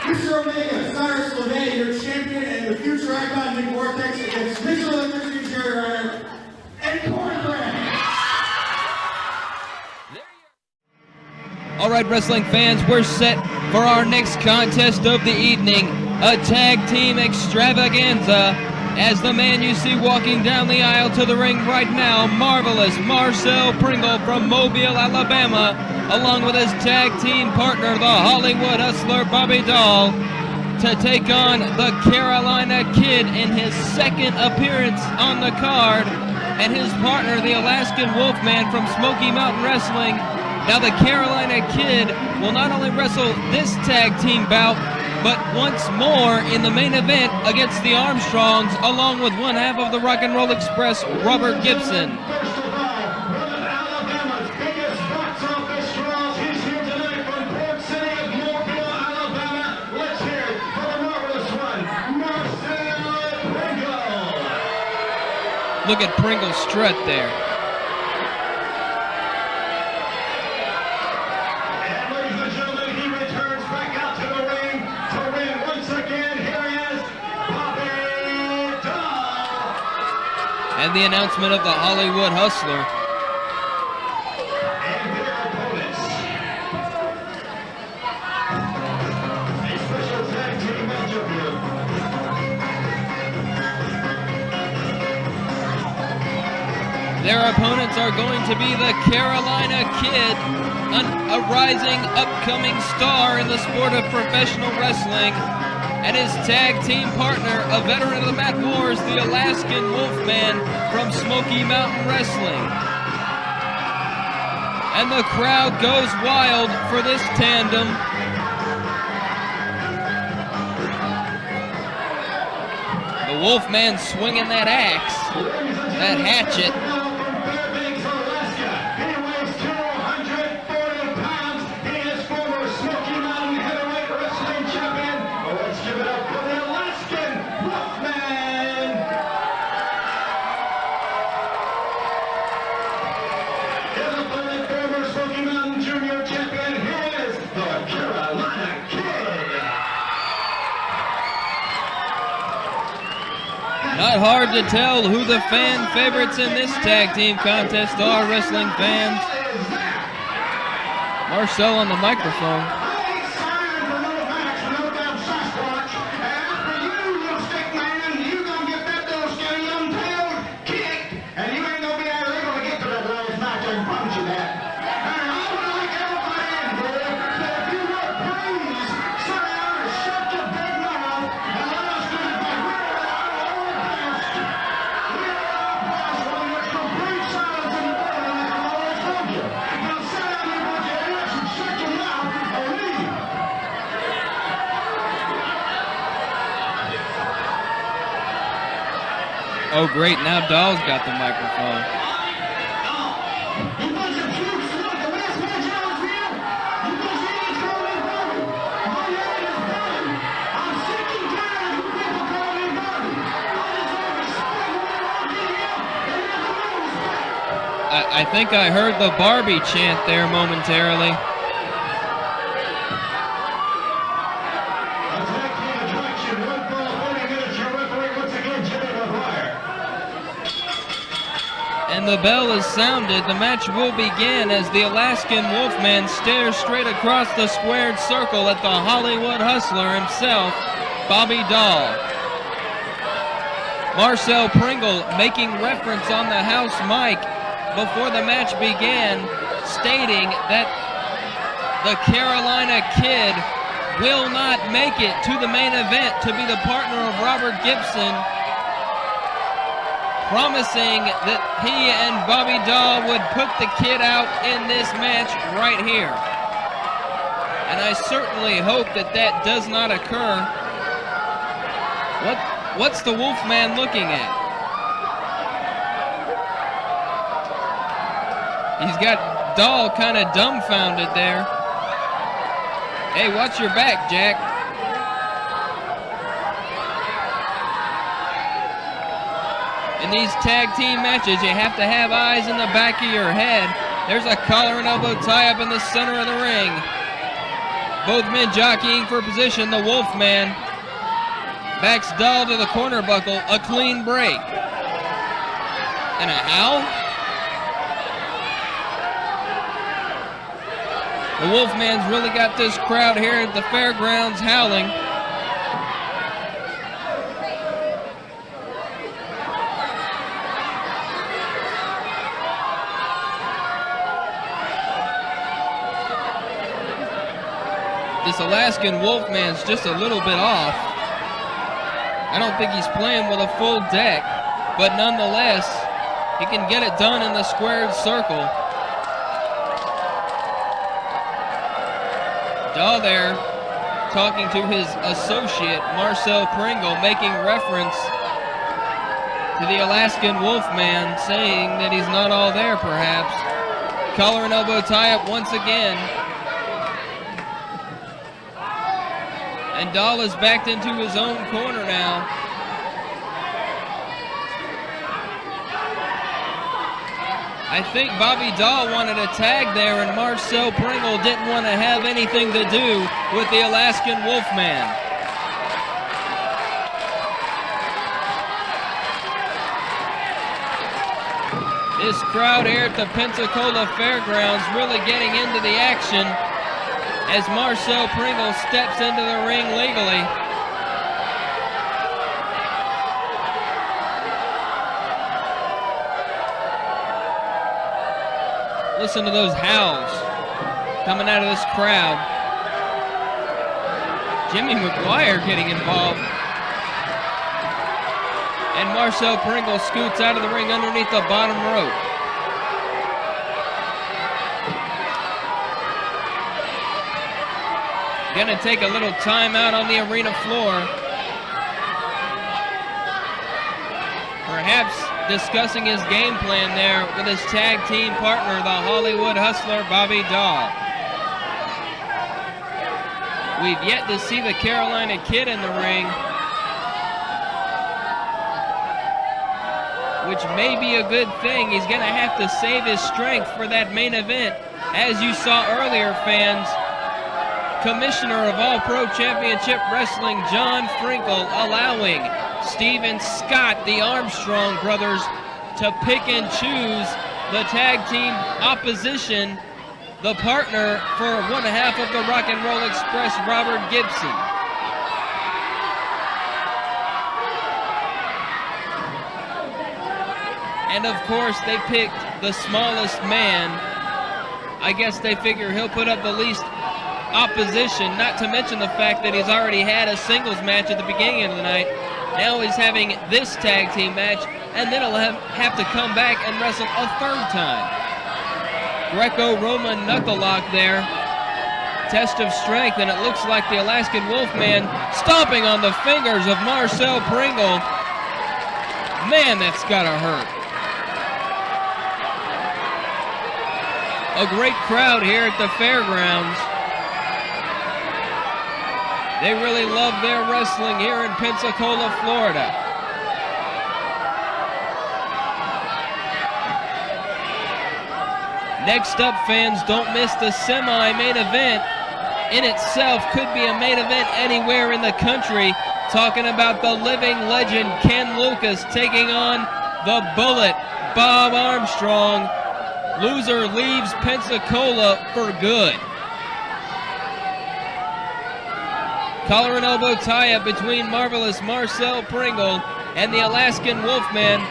Mr. Omega, Cyrus LeVay, your champion and the future icon Nick Vortex against Mr. Electricity, Jerry Reiner, and Cornbread. All right, wrestling fans, we're set for our next contest of the evening, a tag team extravaganza. As the man you see walking down the aisle to the ring right now, Marvelous Marcel Pringle from Mobile, Alabama, along with his tag team partner, the Hollywood Hustler Bobby Dahl, to take on the Carolina Kid in his second appearance on the card, and his partner, the Alaskan Wolfman from Smoky Mountain Wrestling. Now the Carolina Kid will not only wrestle this tag team bout, but once more in the main event against the Armstrongs, along with one half of the Rock and Roll Express, Robert Gibson. First of all, one of Alabama's biggest box office draws. He's here tonight from Port City of Mobile, Alabama. Let's hear it for the marvelous one, Marcel Pringle. Look at Pringle strut there. And ladies and gentlemen, he returns back out to the ring to win once again. Here he is, Bobby Dahl. And the announcement of the Hollywood Hustler. And their opponents. A special tag team matchup here. Their opponents are going to be the Carolina Kid, a rising, upcoming star in the sport of professional wrestling, and his tag team partner, a veteran of the Mat Wars, the Alaskan Wolfman from Smoky Mountain Wrestling. And the crowd goes wild for this tandem. The Wolfman swinging that axe, that hatchet. From Fairbanks, Alaska. He weighs 240 pounds. He is former Smoky Mountain heavyweight wrestling champion. Let's give it up for the Alaskan Wolfman. His opponent, former Smoky Mountain junior champion. He is the Carolina Kid. Not hard to tell who the fan favorites in this tag team contest are, wrestling fans. Marcel on the microphone. It's time for another match, no doubt Sasquatch. And after you, little stick man, you gonna get that little skinny young tail kicked, and you ain't gonna be able to get to that last match, I can promise you that. And I would like everybody in here that if you would please sit down and shut your big mouth and let us get it back. We're at our best. When there's complete silence in the building, like I've always told you. Now sit down, you bunch of idiots, and shut your mouth and leave. Oh great, now Dahl's got the microphone. You bunch of flukes, look, the last match I was here. You bunch of idiots call me Bobby. My name is Bobby. I'm sick and tired of you people calling me Bobby. I deserve respect when I walk in here, and you have no respect. I think I heard the Barbie chant there momentarily. Attack the attraction, 1 ball, 30 minutes. Your referee once again, Jimmy McGuire. And the bell is sounded. The match will begin as the Alaskan Wolfman stares straight across the squared circle at the Hollywood Hustler himself, Bobby Dahl. Marcel Pringle making reference on the house mic before the match began, stating that the Carolina Kid will not make it to the main event to be the partner of Robert Gibson, promising that he and Bobby Dahl would put the Kid out in this match right here. And I certainly hope that that does not occur. What's the Wolfman looking at? He's got Dahl kind of dumbfounded there. Hey, watch your back, Jack. In these tag team matches, you have to have eyes in the back of your head. There's a collar and elbow tie up in the center of the ring. Both men jockeying for position. The Wolfman backs Dahl to the corner buckle. A clean break. And a howl. The Wolfman's really got this crowd here at the fairgrounds howling. This Alaskan Wolfman's just a little bit off. I don't think he's playing with a full deck, but nonetheless, he can get it done in the squared circle. Dahl there talking to his associate Marcel Pringle, making reference to the Alaskan Wolfman, saying that he's not all there perhaps. Collar and elbow tie up once again. And Dahl is backed into his own corner now. I think Bobby Dahl wanted a tag there, and Marcel Pringle didn't want to have anything to do with the Alaskan Wolfman. This crowd here at the Pensacola Fairgrounds really getting into the action as Marcel Pringle steps into the ring legally. Listen to those howls coming out of this crowd. Jimmy McGuire getting involved. And Marcel Pringle scoots out of the ring underneath the bottom rope. Gonna take a little timeout on the arena floor. Perhaps discussing his game plan there with his tag team partner, the Hollywood Hustler, Bobby Dahl. We've yet to see the Carolina Kid in the ring, which may be a good thing. He's gonna have to save his strength for that main event. As you saw earlier, fans, Commissioner of All Pro Championship Wrestling, John Frankel, allowing Steve and Scott, the Armstrong brothers, to pick and choose the tag team opposition, the partner for one half of the Rock and Roll Express, Robert Gibson. And of course, they picked the smallest man. I guess they figure he'll put up the least opposition, not to mention the fact that he's already had a singles match at the beginning of the night. Now he's having this tag team match, and then he'll have to come back and wrestle a third time. Greco-Roman knuckle lock there. Test of strength, and it looks like the Alaskan Wolfman stomping on the fingers of Marcel Pringle. Man, that's gotta hurt. A great crowd here at the fairgrounds. They really love their wrestling here in Pensacola, Florida. Next up, fans, don't miss the semi-main event. In itself could be a main event anywhere in the country. Talking about the living legend Ken Lucas taking on the Bullet, Bob Armstrong. Loser leaves Pensacola for good. Collar and elbow tie-up between Marvelous Marcel Pringle and the Alaskan Wolfman.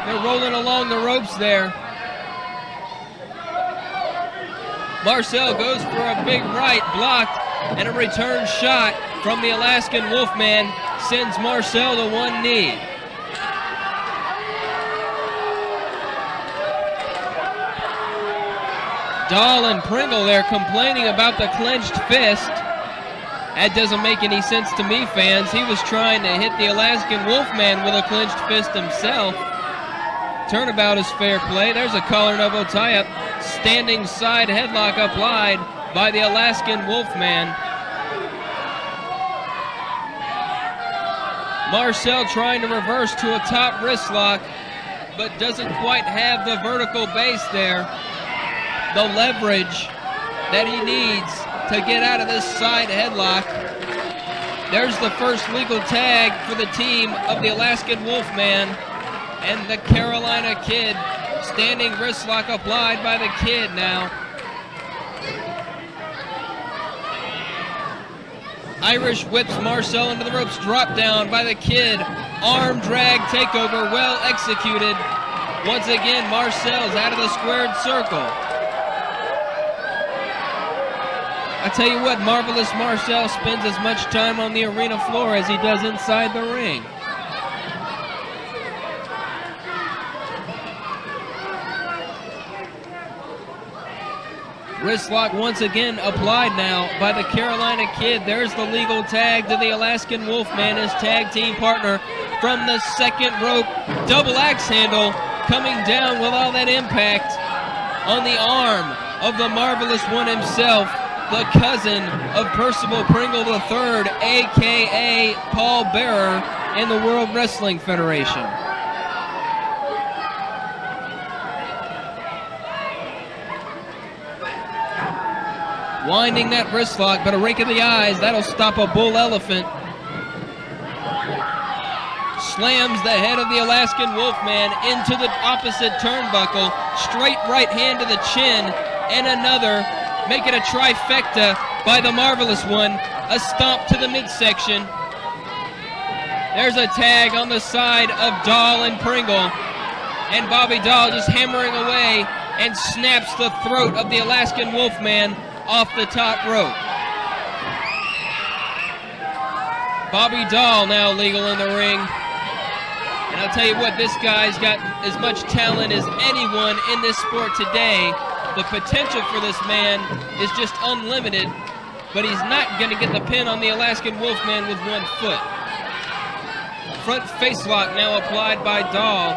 They're rolling along the ropes there. Marcel goes for a big right, blocked, and a return shot from the Alaskan Wolfman sends Marcel to one knee. Dahl and Pringle there complaining about the clenched fist. That doesn't make any sense to me, fans. He was trying to hit the Alaskan Wolfman with a clenched fist himself. Turnabout is fair play. There's a collar and elbow tie-up. Standing side headlock applied by the Alaskan Wolfman. Marcel trying to reverse to a top wrist lock, but doesn't quite have the vertical base there. The leverage that he needs to get out of this side headlock. There's the first legal tag for the team of the Alaskan Wolfman and the Carolina Kid. Standing wrist lock applied by the Kid now. Irish whips Marcel into the ropes, drop down by the Kid. Arm drag takeover, well executed. Once again, Marcel's out of the squared circle. I tell you what, Marvelous Marcel spends as much time on the arena floor as he does inside the ring. Wrist lock once again applied now by the Carolina Kid. There's the legal tag to the Alaskan Wolfman, his tag team partner from the second rope. Double axe handle coming down with all that impact on the arm of the Marvelous One himself, the cousin of Percival Pringle III, a.k.a. Paul Bearer in the World Wrestling Federation. Winding that wrist lock, but a rake of the eyes, that'll stop a bull elephant. Slams the head of the Alaskan Wolfman into the opposite turnbuckle. Straight right hand to the chin, and another. Make it a trifecta by the Marvelous One. A stomp to the midsection. There's a tag on the side of Dahl and Pringle. And Bobby Dahl just hammering away and snaps the throat of the Alaskan Wolfman off the top rope. Bobby Dahl now legal in the ring. And I'll tell you what, this guy's got as much talent as anyone in this sport today. The potential for this man is just unlimited, but he's not going to get the pin on the Alaskan Wolfman with one foot. Front face lock now applied by Dahl.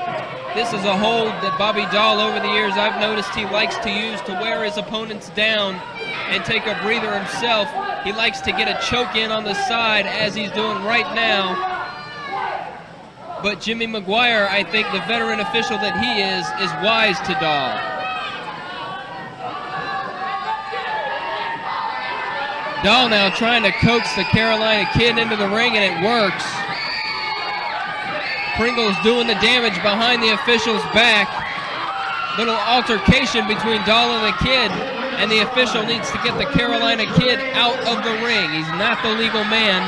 This is a hold that Bobby Dahl, over the years, I've noticed he likes to use to wear his opponents down and take a breather himself. He likes to get a choke in on the side, as he's doing right now. But Jimmy McGuire, I think the veteran official that he is wise to Dahl. Dahl now trying to coax the Carolina Kid into the ring, and it works. Pringle's doing the damage behind the official's back. Little altercation between Dahl and the Kid, and the official needs to get the Carolina Kid out of the ring. He's not the legal man.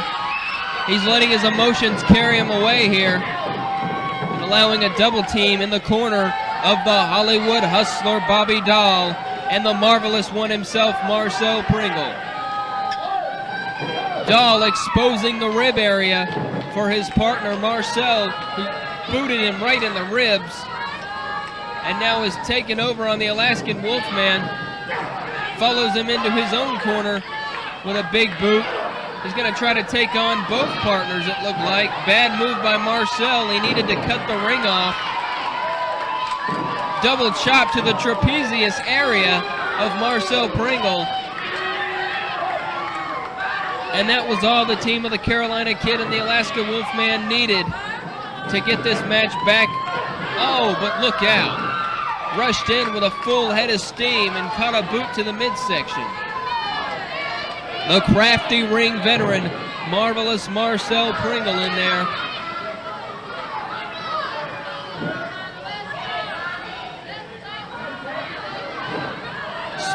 He's letting his emotions carry him away here, and allowing a double team in the corner of the Hollywood Hustler Bobby Dahl and the Marvelous One himself, Marcel Pringle. Dahl exposing the rib area for his partner Marcel, who booted him right in the ribs, and now is taken over on the Alaskan Wolfman. Follows him into his own corner with a big boot. He's going to try to take on both partners, it looked like. Bad move by Marcel. He needed to cut the ring off. Double chop to the trapezius area of Marcel Pringle. And that was all the team of the Carolina Kid and the Alaska Wolfman needed to get this match back. Oh, but look out. Rushed in with a full head of steam and caught a boot to the midsection. The crafty ring veteran, Marvelous Marcel Pringle in there.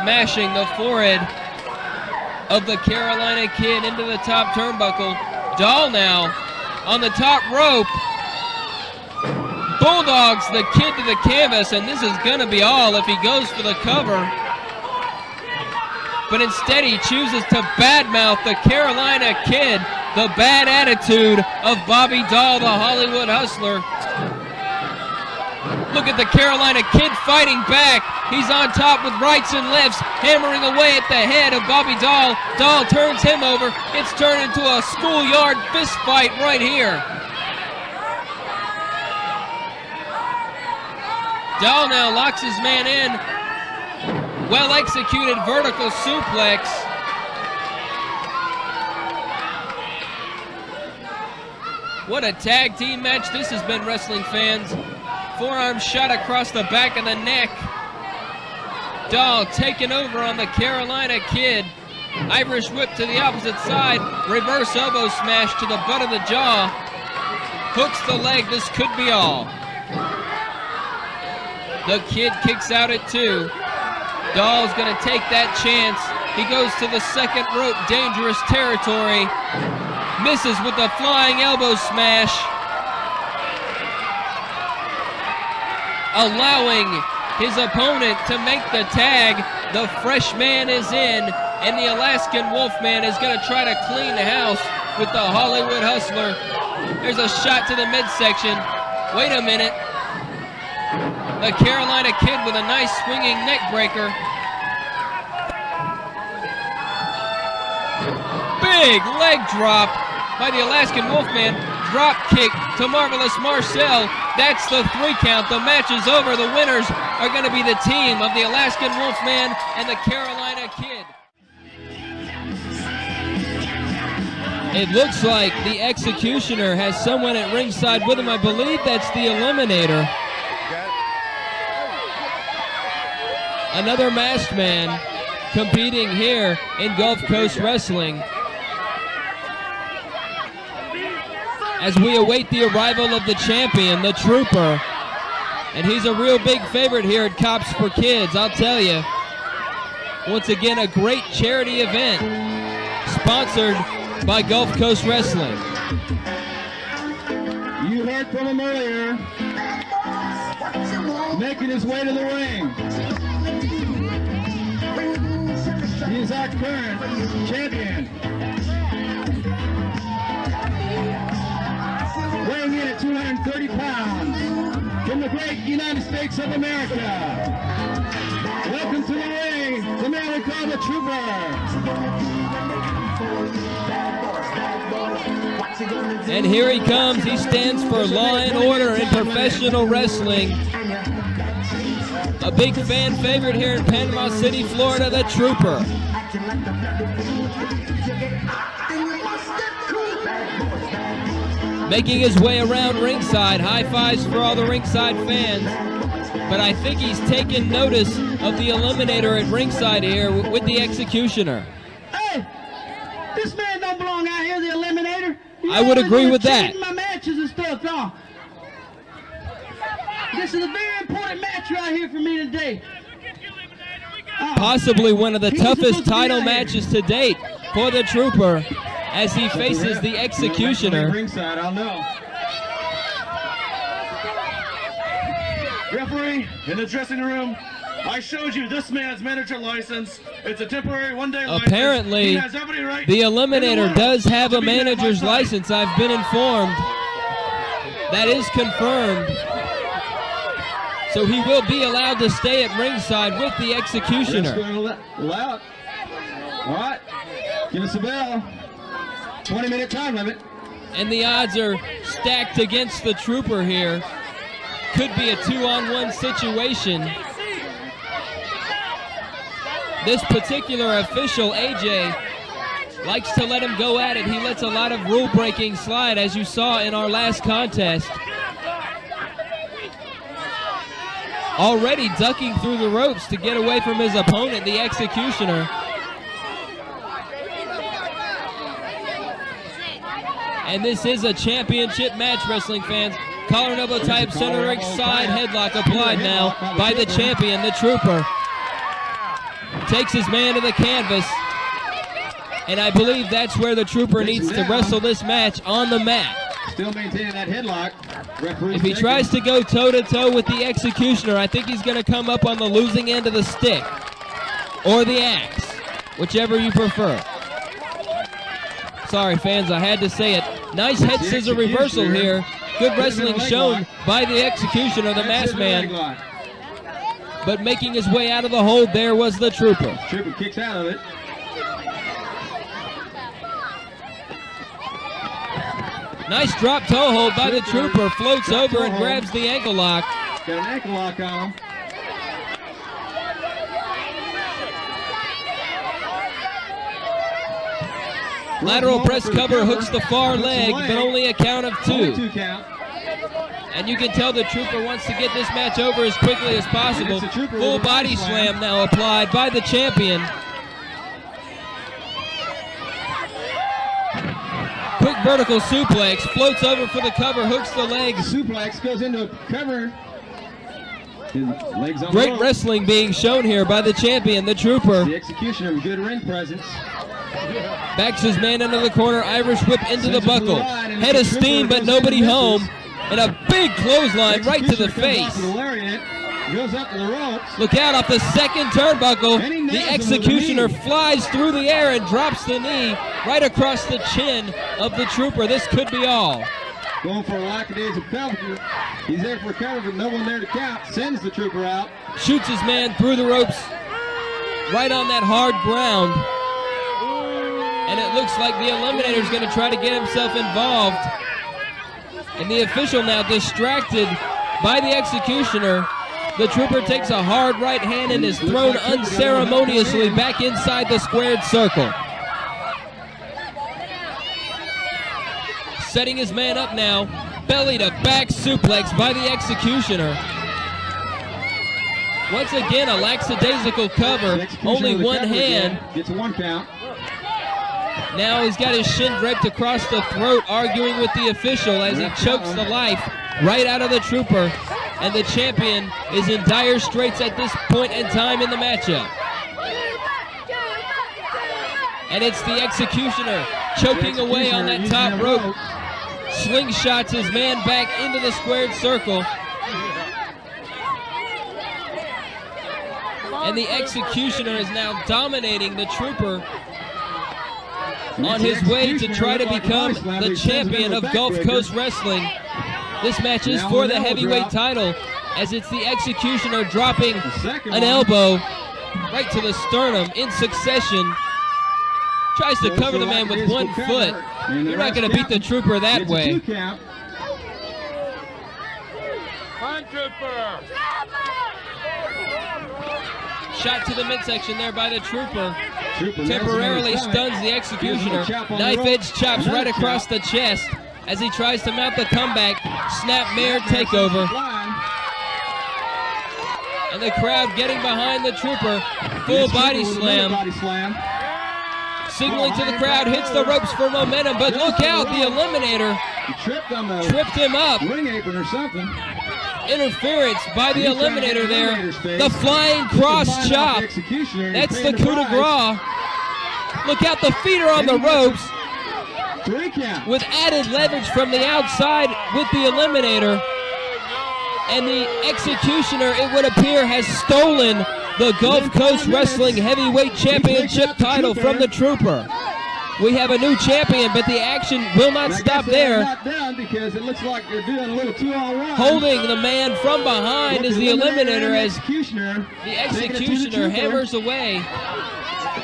Smashing the forehead of the Carolina Kid into the top turnbuckle. Dahl now on the top rope. Bulldogs the Kid to the canvas, and this is going to be all if he goes for the cover. but instead he chooses to badmouth the Carolina Kid, the bad attitude of Bobby Dahl, the Hollywood Hustler. Look at the Carolina Kid fighting back. He's on top with rights and lefts, hammering away at the head of Bobby Dahl. Dahl turns him over. It's turned into a schoolyard fist fight right here. Dahl now locks his man in. Well executed vertical suplex. What a tag team match this has been, wrestling fans. Forearm shot across the back of the neck. Dahl taking over on the Carolina Kid. Irish whip to the opposite side. Reverse elbow smash to the butt of the jaw. Hooks the leg. This could be all. The Kid kicks out at 2. Dahl's going to take that chance. He goes to the second rope. Dangerous territory. Misses with the flying elbow smash. Allowing his opponent to make the tag. The Freshman is in, and the Alaskan Wolfman is going to try to clean the house with the Hollywood Hustler. There's a shot to the midsection. Wait a minute. The Carolina Kid with a nice swinging neck breaker. Big leg drop by the Alaskan Wolfman. Drop kick to Marvelous Marcel. That's the 3 count. The match is over. The winners are going to be the team of the Alaskan Wolfman and the Carolina Kid. It looks like the Executioner has someone at ringside with him. I believe that's the Eliminator. Another masked man competing here in Gulf Coast Wrestling. As we await the arrival of the champion, the Trooper. And he's a real big favorite here at Cops for Kids, I'll tell you. Once again, a great charity event sponsored by Gulf Coast Wrestling. You heard from him earlier, making his way to the ring. He is our current champion. Weighing in at 230 pounds, from the great United States of America. Welcome to the ring, the man we call the Trooper. And here he comes. He stands for law and order in professional wrestling. A big fan favorite here in Panama City, Florida, the Trooper. Making his way around ringside. High fives for all the ringside fans. But I think he's taken notice of the Eliminator at ringside here with the Executioner. Hey, this man don't belong out here, the Eliminator. I would agree with that. My matches and stuff, huh? This is a very important match right here for me today. Possibly one of the toughest title matches to date for the Trooper as he faces the Executioner. Ringside, I'll know. Referee, in the dressing room, I showed you this man's manager license. It's a temporary one-day license. Apparently, He has every right the Eliminator does have to a be there by manager's side. license. I've been informed. That is confirmed. So he will be allowed to stay at ringside with the Executioner. Loud. All right, give us a bell. 20-minute time limit. And the odds are stacked against the Trooper here. Could be a 2-on-1 situation. This particular official, AJ, likes to let him go at it. He lets a lot of rule breaking slide, as you saw in our last contest. Already ducking through the ropes to get away from his opponent, the Executioner. And this is a championship match, wrestling fans. Collar and elbow type, center ring side headlock applied now by the champion, the Trooper. Takes his man to the canvas. And I believe that's where the Trooper needs to wrestle this match, on the mat. Still maintaining that headlock. If he tries to go toe-to-toe with the Executioner, I think he's going to come up on the losing end of the stick or the axe. whichever you prefer. Sorry, fans, I had to say it. Nice head scissor reversal here. Good wrestling shown by the Executioner, the masked man. But making his way out of the hold there was the Trooper. Trooper kicks out of it. Nice drop toe hold by the Trooper. Floats over and grabs the ankle lock. Got an ankle lock on him. Lateral press cover hooks the far leg, but only a count of 2. Only 2 count. And you can tell the Trooper wants to get this match over as quickly as possible. Full body slam now applied by the champion. Quick vertical suplex, floats over for the cover, hooks the leg. Suplex goes into a cover. His legs on Great wrestling being shown here by the champion, the Trooper. The Executioner with good ring presence. Backs his man into the corner, Irish whip into the buckle. Head of steam, but nobody home. And a big clothesline right to the face. Goes up to the ropes. Look out off the second turnbuckle. The Executioner flies through the air and drops the knee right across the chin of the Trooper. This could be all. Going for a lackadaisical cover. He's there for a cover, but no one there to count. Sends the Trooper out. Shoots his man through the ropes right on that hard ground. And it looks like the Eliminator's going to try to get himself involved. And the official now distracted by the Executioner. The Trooper takes a hard right hand and is thrown unceremoniously back inside the squared circle. Setting his man up now. Belly to back suplex by the Executioner. Once again, a lackadaisical cover. Only one hand. Gets a 1 count. Now he's got his shin draped across the throat, arguing with the official as he chokes the life right out of the Trooper. And the champion is in dire straits at this point in time in the matchup. And it's the Executioner choking away on that top rope. Slingshots his man back into the squared circle. And the Executioner is now dominating the Trooper on his way to try to become the champion of Gulf Coast Wrestling. This match is for the heavyweight title, as it's the Executioner dropping an elbow right to the sternum in succession. Tries to cover the man with 1 foot. You're not going to beat the Trooper that way. Shot to the midsection there by the Trooper. Temporarily stuns the Executioner. Knife edge chops right across the chest as he tries to mount the comeback. Snapmare takeover. And the crowd getting behind the Trooper. Full body slam. Signaling to the crowd, hits the ropes for momentum, but look out, the Eliminator tripped him up. Ring apron or something. Interference by the Eliminator there. The flying cross chop. That's the coup de grace. Look out, the feet are on the ropes. With added leverage from the outside with the Eliminator. And the Executioner, it would appear, has stolen the Gulf Coast Wrestling Heavyweight Championship title from the Trooper. We have a new champion, but the action will not stop there. Not done because it looks like they're doing a little 2-on-1. Holding the man from behind is the Eliminator as the Executioner hammers away.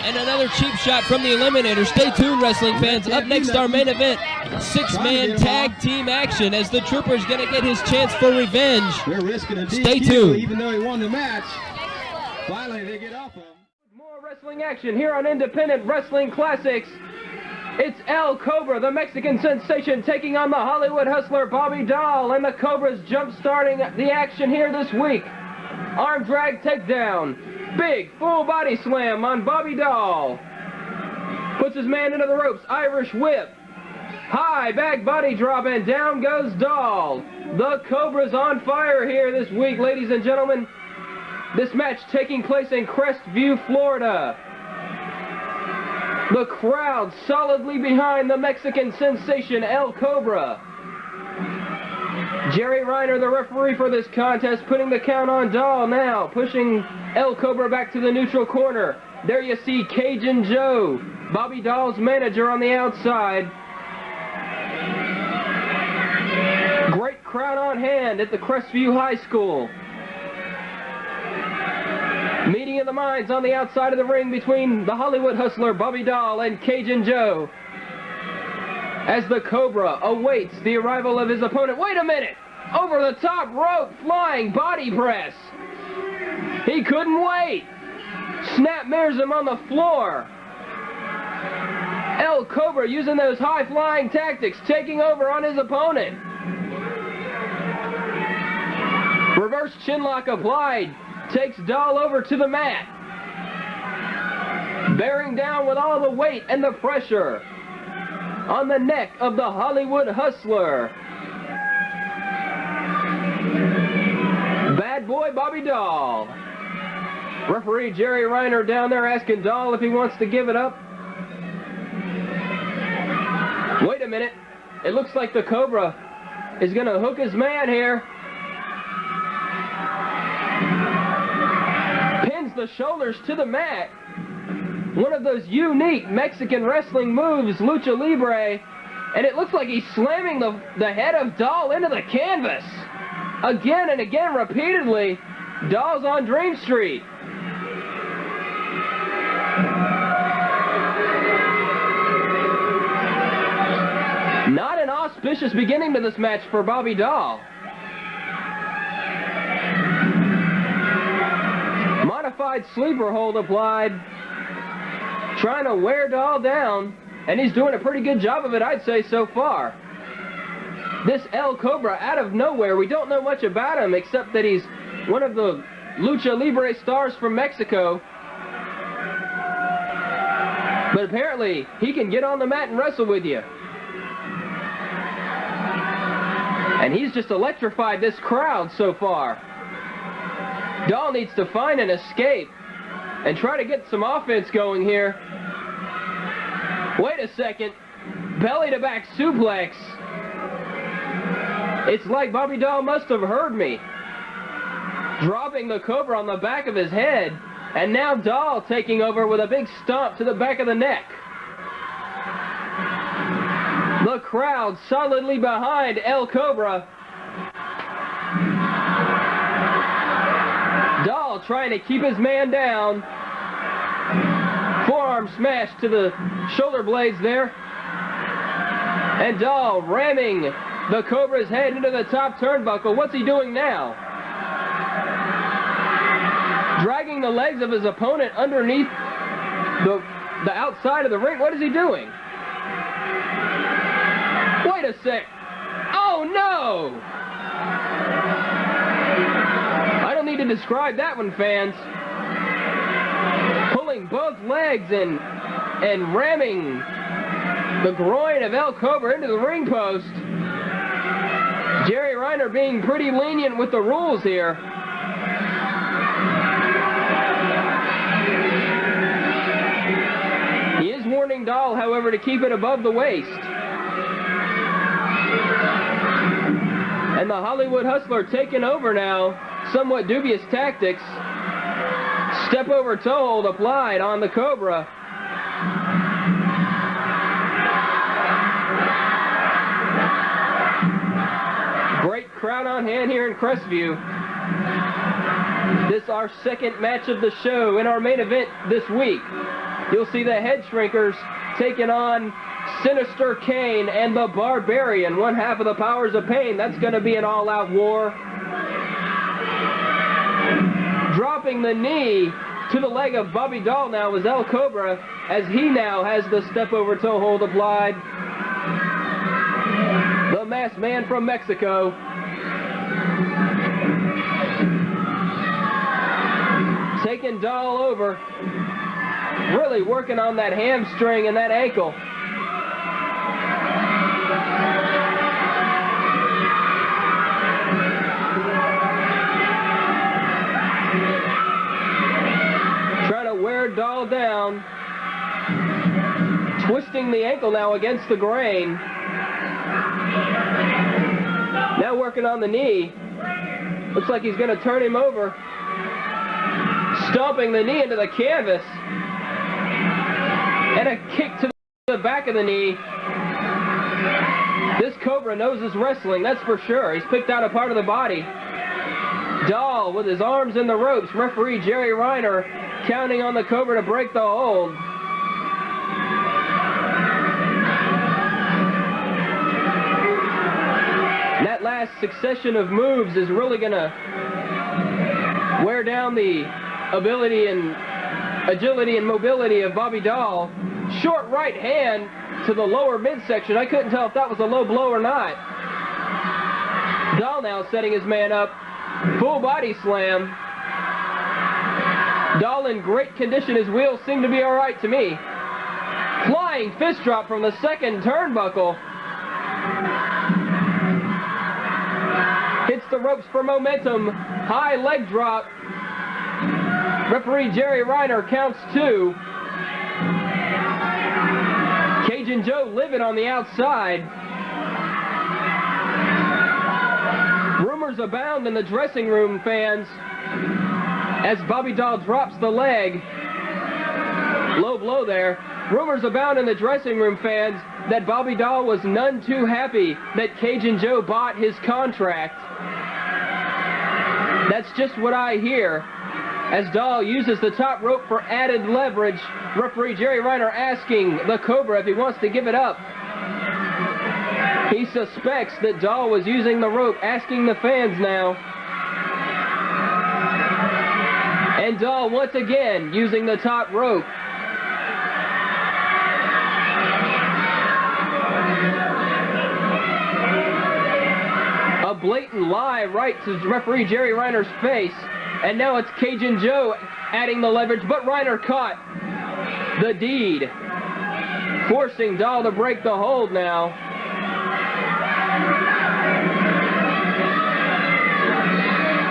And another cheap shot from the Eliminator. Stay tuned, wrestling fans. Up next, our main event. 6-man tag team action as the Trooper's going to get his chance for revenge. They're risking a DQ, Stay tuned. even though he won the match. Finally, they get off him. More wrestling action here on Independent Wrestling Classics. It's El Cobra, the Mexican sensation, taking on the Hollywood hustler Bobby Dahl, and the Cobra's jump-starting the action here this week. Arm drag takedown. Big full body slam on Bobby Dahl. Puts his man into the ropes. Irish whip. High back body drop, and down goes Dahl. The Cobra's on fire here this week, ladies and gentlemen. This match taking place in Crestview, Florida. The crowd solidly behind the Mexican sensation El Cobra. Jerry Reiner, the referee for this contest, putting the count on Dahl now, pushing El Cobra back to the neutral corner. There you see Cajun Joe, Bobby Dahl's manager, on the outside. Great crowd on hand at the Crestview High School. Meeting of the minds on the outside of the ring between the Hollywood Hustler, Bobby Dahl, and Cajun Joe, as the Cobra awaits the arrival of his opponent. Wait a minute! Over the top rope, flying body press. He couldn't wait. Snap mirrors him on the floor. El Cobra using those high-flying tactics, taking over on his opponent. Reverse chinlock applied, takes Dahl over to the mat. Bearing down with all the weight and the pressure on the neck of the Hollywood Hustler. Bad boy Bobby Dahl. Referee Jerry Reiner down there asking Dahl if he wants to give it up. Wait a minute. It looks like the Cobra is going to hook his man here. Pins the shoulders to the mat. One of those unique Mexican wrestling moves, Lucha Libre. And it looks like he's slamming the head of Dahl into the canvas. Again and again, repeatedly. Dahl's on Dream Street. Not an auspicious beginning to this match for Bobby Dahl. Modified sleeper hold applied. Trying to wear Dahl down, and he's doing a pretty good job of it, I'd say, so far. This El Cobra, out of nowhere, we don't know much about him except that he's one of the Lucha Libre stars from Mexico. But apparently, he can get on the mat and wrestle with you. And he's just electrified this crowd so far. Dahl needs to find an escape and try to get some offense going here. Wait a second. Belly to back suplex. It's like Bobby Dahl must have heard me. Dropping the Cobra on the back of his head. And now Dahl taking over with a big stomp to the back of the neck. The crowd solidly behind El Cobra. Dahl trying to keep his man down. Forearm smash to the shoulder blades there. And Dahl ramming the Cobra's head into the top turnbuckle. What's he doing now? Dragging the legs of his opponent underneath the outside of the ring. What is he doing? Wait a sec. Oh no! I don't need to describe that one, fans. Pulling both legs and ramming the groin of El Cobra into the ring post. Jerry Reiner being pretty lenient with the rules here. He is warning Dahl, however, to keep it above the waist. And the Hollywood Hustler taking over now. Somewhat dubious tactics. Step over toe hold applied on the Cobra. Great crowd on hand here in Crestview. This is our second match of the show in our main event this week. You'll see the Head Shrinkers taking on Sinister Kane and the Barbarian, one half of the Powers of Pain. That's going to be an all-out war. Dropping the knee to the leg of Bobby Dahl now is El Cobra, as he now has the step-over toe hold applied. The masked man from Mexico. Taking Dahl over. Really working on that hamstring and that ankle. Trying to wear Dahl down. Twisting the ankle now against the grain. Now working on the knee. Looks like he's going to turn him over. Stomping the knee into the canvas. And a kick to the back of the knee. This Cobra knows his wrestling, that's for sure. He's picked out a part of the body. Dahl with his arms in the ropes. Referee Jerry Reiner counting on the Cobra to break the hold. That last succession of moves is really going to wear down the ability and agility and mobility of Bobby Dahl. Short right hand to the lower midsection. I couldn't tell if that was a low blow or not. Dahl now setting his man up. Full body slam. Dahl in great condition. His wheels seem to be all right to me. Flying fist drop from the second turnbuckle. Hits the ropes for momentum. High leg drop. Referee Jerry Reiner counts 2. Cajun Joe livid on the outside. Rumors abound in the dressing room, fans, as Bobby Dahl drops the leg. Low blow there. Rumors abound in the dressing room, fans, that Bobby Dahl was none too happy that Cajun Joe bought his contract. That's just what I hear. As Dahl uses the top rope for added leverage, referee Jerry Reiner asking the Cobra if he wants to give it up. He suspects that Dahl was using the rope, asking the fans now. And Dahl once again using the top rope. A blatant lie right to referee Jerry Reiner's face. And now it's Cajun Joe adding the leverage, but Reiner caught the deed, forcing Dahl to break the hold now.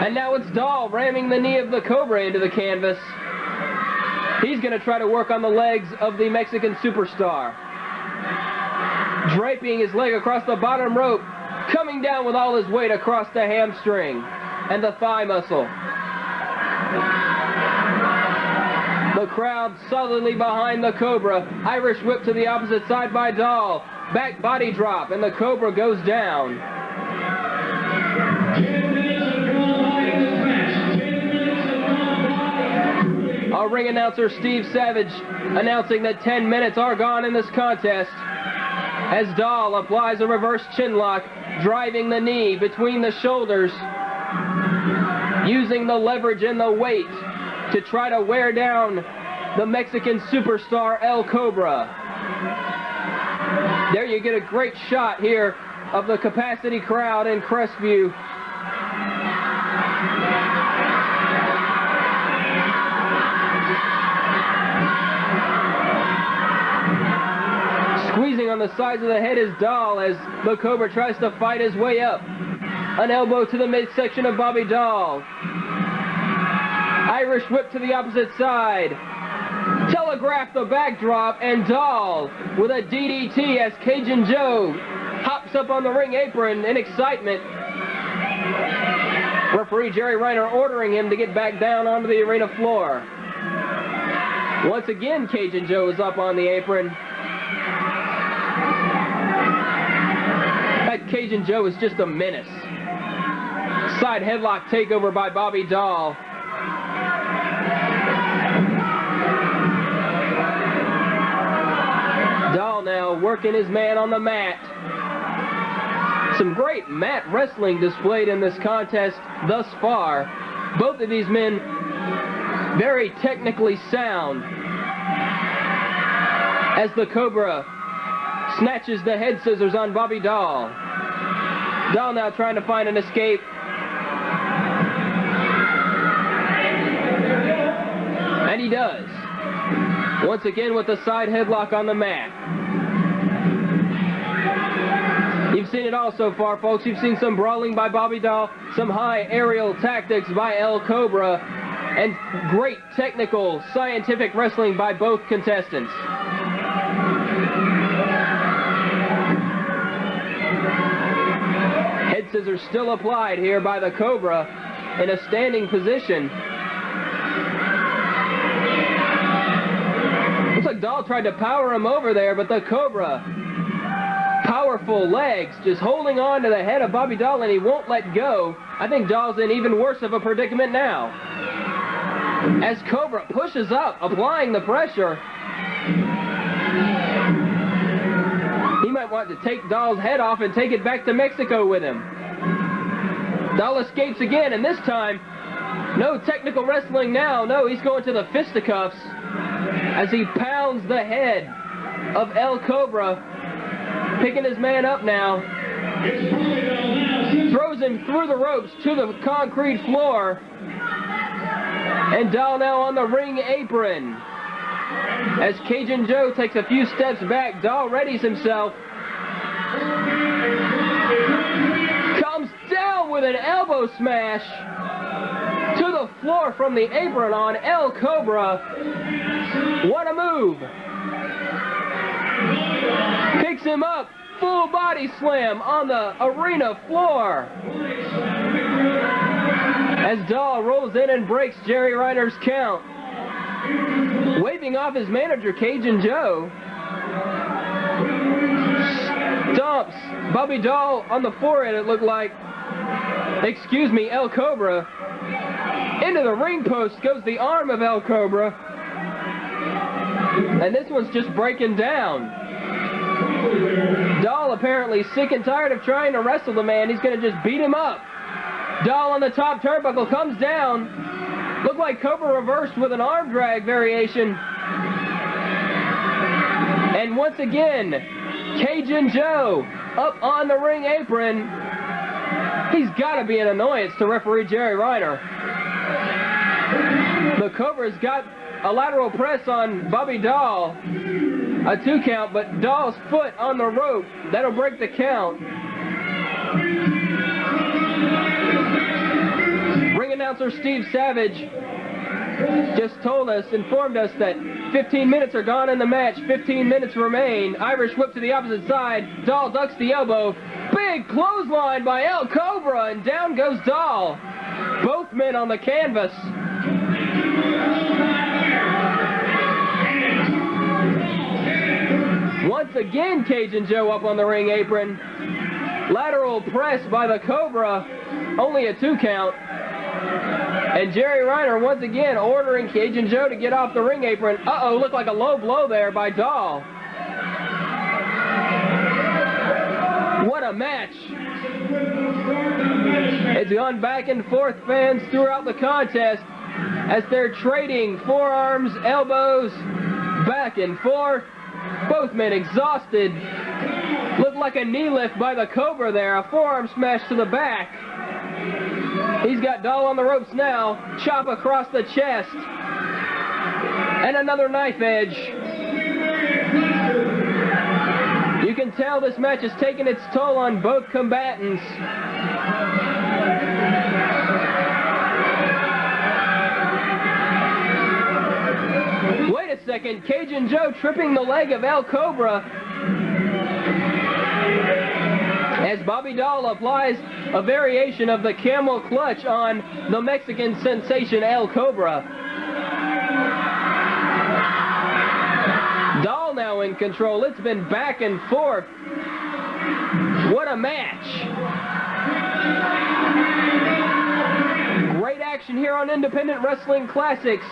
And now it's Dahl ramming the knee of the Cobra into the canvas. He's going to try to work on the legs of the Mexican superstar. Draping his leg across the bottom rope, coming down with all his weight across the hamstring and the thigh muscle. The crowd solidly behind the Cobra. Irish whip to the opposite side by Dahl. Back body drop, and the Cobra goes down. 10 minutes have gone by in this match. 10 minutes have gone by. Our ring announcer, Steve Savage, announcing that 10 minutes are gone in this contest. As Dahl applies a reverse chin lock, driving the knee between the shoulders, using the leverage and the weight to try to wear down the Mexican superstar El Cobra. There you get a great shot here of the capacity crowd in Crestview. Squeezing on the sides of the head is Dahl as the Cobra tries to fight his way up. An elbow to the midsection of Bobby Dahl. Irish whip to the opposite side. Telegraph the backdrop, and Dahl with a DDT as Cajun Joe hops up on the ring apron in excitement. Referee Jerry Reiner ordering him to get back down onto the arena floor. Once again, Cajun Joe is up on the apron. That Cajun Joe is just a menace. Side headlock takeover by Bobby Dahl. Dahl now working his man on the mat. Some great mat wrestling displayed in this contest thus far. Both of these men very technically sound. As the Cobra snatches the head scissors on Bobby Dahl. Dahl now trying to find an escape. And he does. Once again with the side headlock on the mat. You've seen it all so far, folks. You've seen some brawling by Bobby Dahl, some high aerial tactics by El Cobra, and great technical, scientific wrestling by both contestants. Head scissors still applied here by the Cobra in a standing position. Looks like like Dahl tried to power him over there, but the Cobra, powerful legs, just holding on to the head of Bobby Dahl, and he won't let go. I think Dahl's in even worse of a predicament now. As Cobra pushes up, applying the pressure. He might want to take Dahl's head off and take it back to Mexico with him. Dahl escapes again, and this time, no technical wrestling now. No, he's going to the fisticuffs as he pounds the head of El Cobra, picking his man up now. Throws him through the ropes to the concrete floor. And Dahl now on the ring apron. As Cajun Joe takes a few steps back, Dahl readies himself. Comes down with an elbow smash to the floor from the apron on El Cobra. What a move. Picks him up, full body slam on the arena floor. As Dahl rolls in and breaks Jerry Reiner's count. Waving off his manager, Cajun Joe. Stomps Bobby Dahl on the forehead, it looked like. Excuse me, El Cobra. Into the ring post goes the arm of El Cobra. And this one's just breaking down. Dahl apparently sick and tired of trying to wrestle the man. He's going to just beat him up. Dahl on the top turnbuckle comes down. Looked like Cobra reversed with an arm drag variation. And once again, Cajun Joe up on the ring apron. He's got to be an annoyance to referee Jerry Reiner. The Cobra's got a lateral press on Bobby Dahl. A 2 count, but Dahl's foot on the rope. That'll break the count. Ring announcer Steve Savage just informed us that 15 minutes are gone in the match. 15 minutes remain. Irish whip to the opposite side. Dahl ducks the elbow. Big clothesline by El Cobra, and down goes Dahl. Both men on the canvas. Once again, Cajun Joe up on the ring apron. Lateral press by the Cobra. Only a 2 count. And Jerry Reiner once again ordering Cajun Joe to get off the ring apron. Uh-oh, looked like a low blow there by Dahl. What a match. It's gone back and forth, fans, throughout the contest as they're trading forearms, elbows, back and forth. Both men exhausted. Looked like a knee lift by the Cobra there, a forearm smash to the back. He's got Dahl on the ropes now. Chop across the chest. And another knife edge. You can tell this match has taken its toll on both combatants. Wait a second. Cajun Joe tripping the leg of El Cobra. As Bobby Dahl applies a variation of the camel clutch on the Mexican sensation El Cobra. Dahl now in control. It's been back and forth. What a match. Great action here on Independent Wrestling Classics.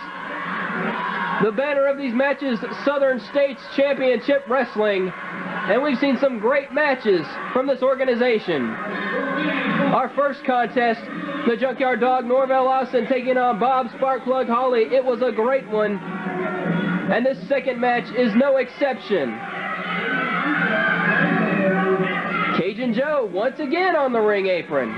The banner of these matches, Southern States Championship Wrestling. And we've seen some great matches from this organization. Our first contest, the Junkyard Dog Norvell Lawson taking on Bob Sparkplug Holly. It was a great one. And this second match is no exception. Cajun Joe once again on the ring apron.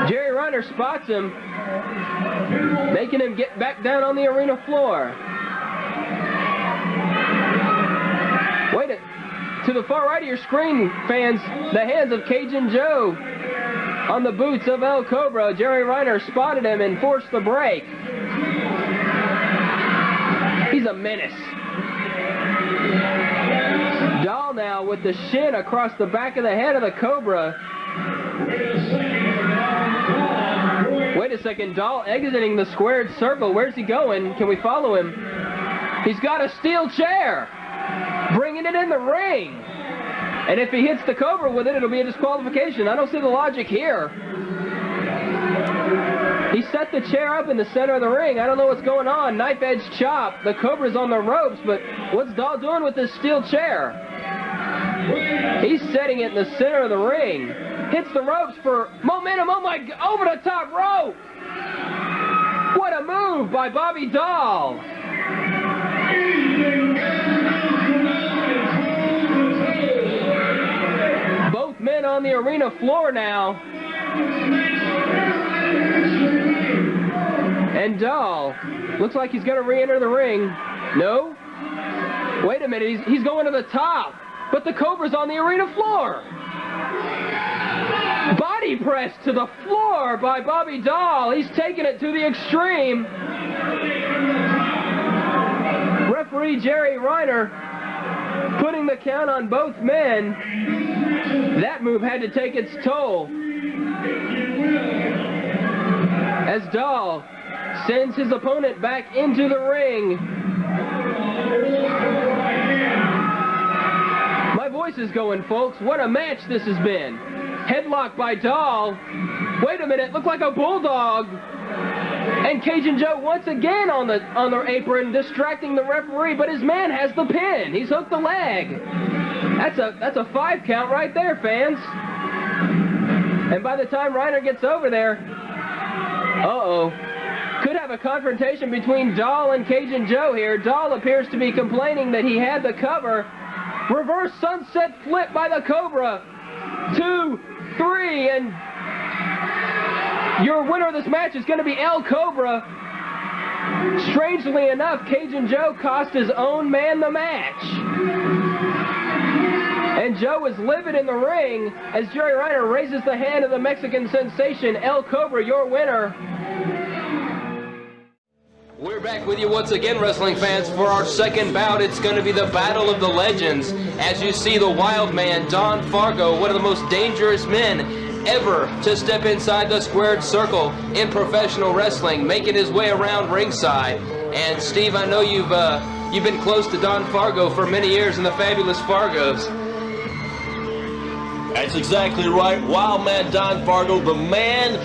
Jerry Reiner spots him, making him get back down on the arena floor. Wait to the far right of your screen, fans, the hands of Cajun Joe on the boots of El Cobra. Jerry Reiner spotted him and forced the break. He's a menace. Dahl now with the shin across the back of the head of the Cobra. Wait a second. Dahl exiting the squared circle. Where's he going? Can we follow him? He's got a steel chair. Bringing it in the ring. And if he hits the Cobra with it, it'll be a disqualification. I don't see the logic here. He set the chair up in the center of the ring. I don't know what's going on. Knife edge chop. The Cobra's on the ropes, but what's Dahl doing with this steel chair? He's setting it in the center of the ring. Hits the ropes for momentum. Oh my, over the top rope. What a move by Bobby Dahl. Both men on the arena floor now. And Dahl looks like he's going to re-enter the ring. No? Wait a minute, he's going to the top. But the Cobra's on the arena floor. Body press to the floor by Bobby Dahl. He's taking it to the extreme. Referee Jerry Reiner putting the count on both men. That move had to take its toll. As Dahl sends his opponent back into the ring. My voice is going, folks. What a match this has been. Headlock by Dahl. Wait a minute, looked like a bulldog. And Cajun Joe once again on the apron, distracting the referee, but his man has the pin. He's hooked the leg. That's a 5 count right there, fans. And by the time Reiner gets over there, could have a confrontation between Dahl and Cajun Joe here. Dahl appears to be complaining that he had the cover. Reverse sunset flip by the Cobra. 2, 3, and your winner of this match is going to be El Cobra. Strangely enough, Cajun Joe cost his own man the match. And Joe is livid in the ring as Jerry Reiner raises the hand of the Mexican sensation. El Cobra, your winner. We're back with you once again, wrestling fans, for our second bout. It's going to be the Battle of the Legends. As you see, the wild man, Don Fargo, one of the most dangerous men ever to step inside the squared circle in professional wrestling, making his way around ringside. And Steve, I know you've been close to Don Fargo for many years in the Fabulous Fargos. That's exactly right. Wild man Don Fargo, the man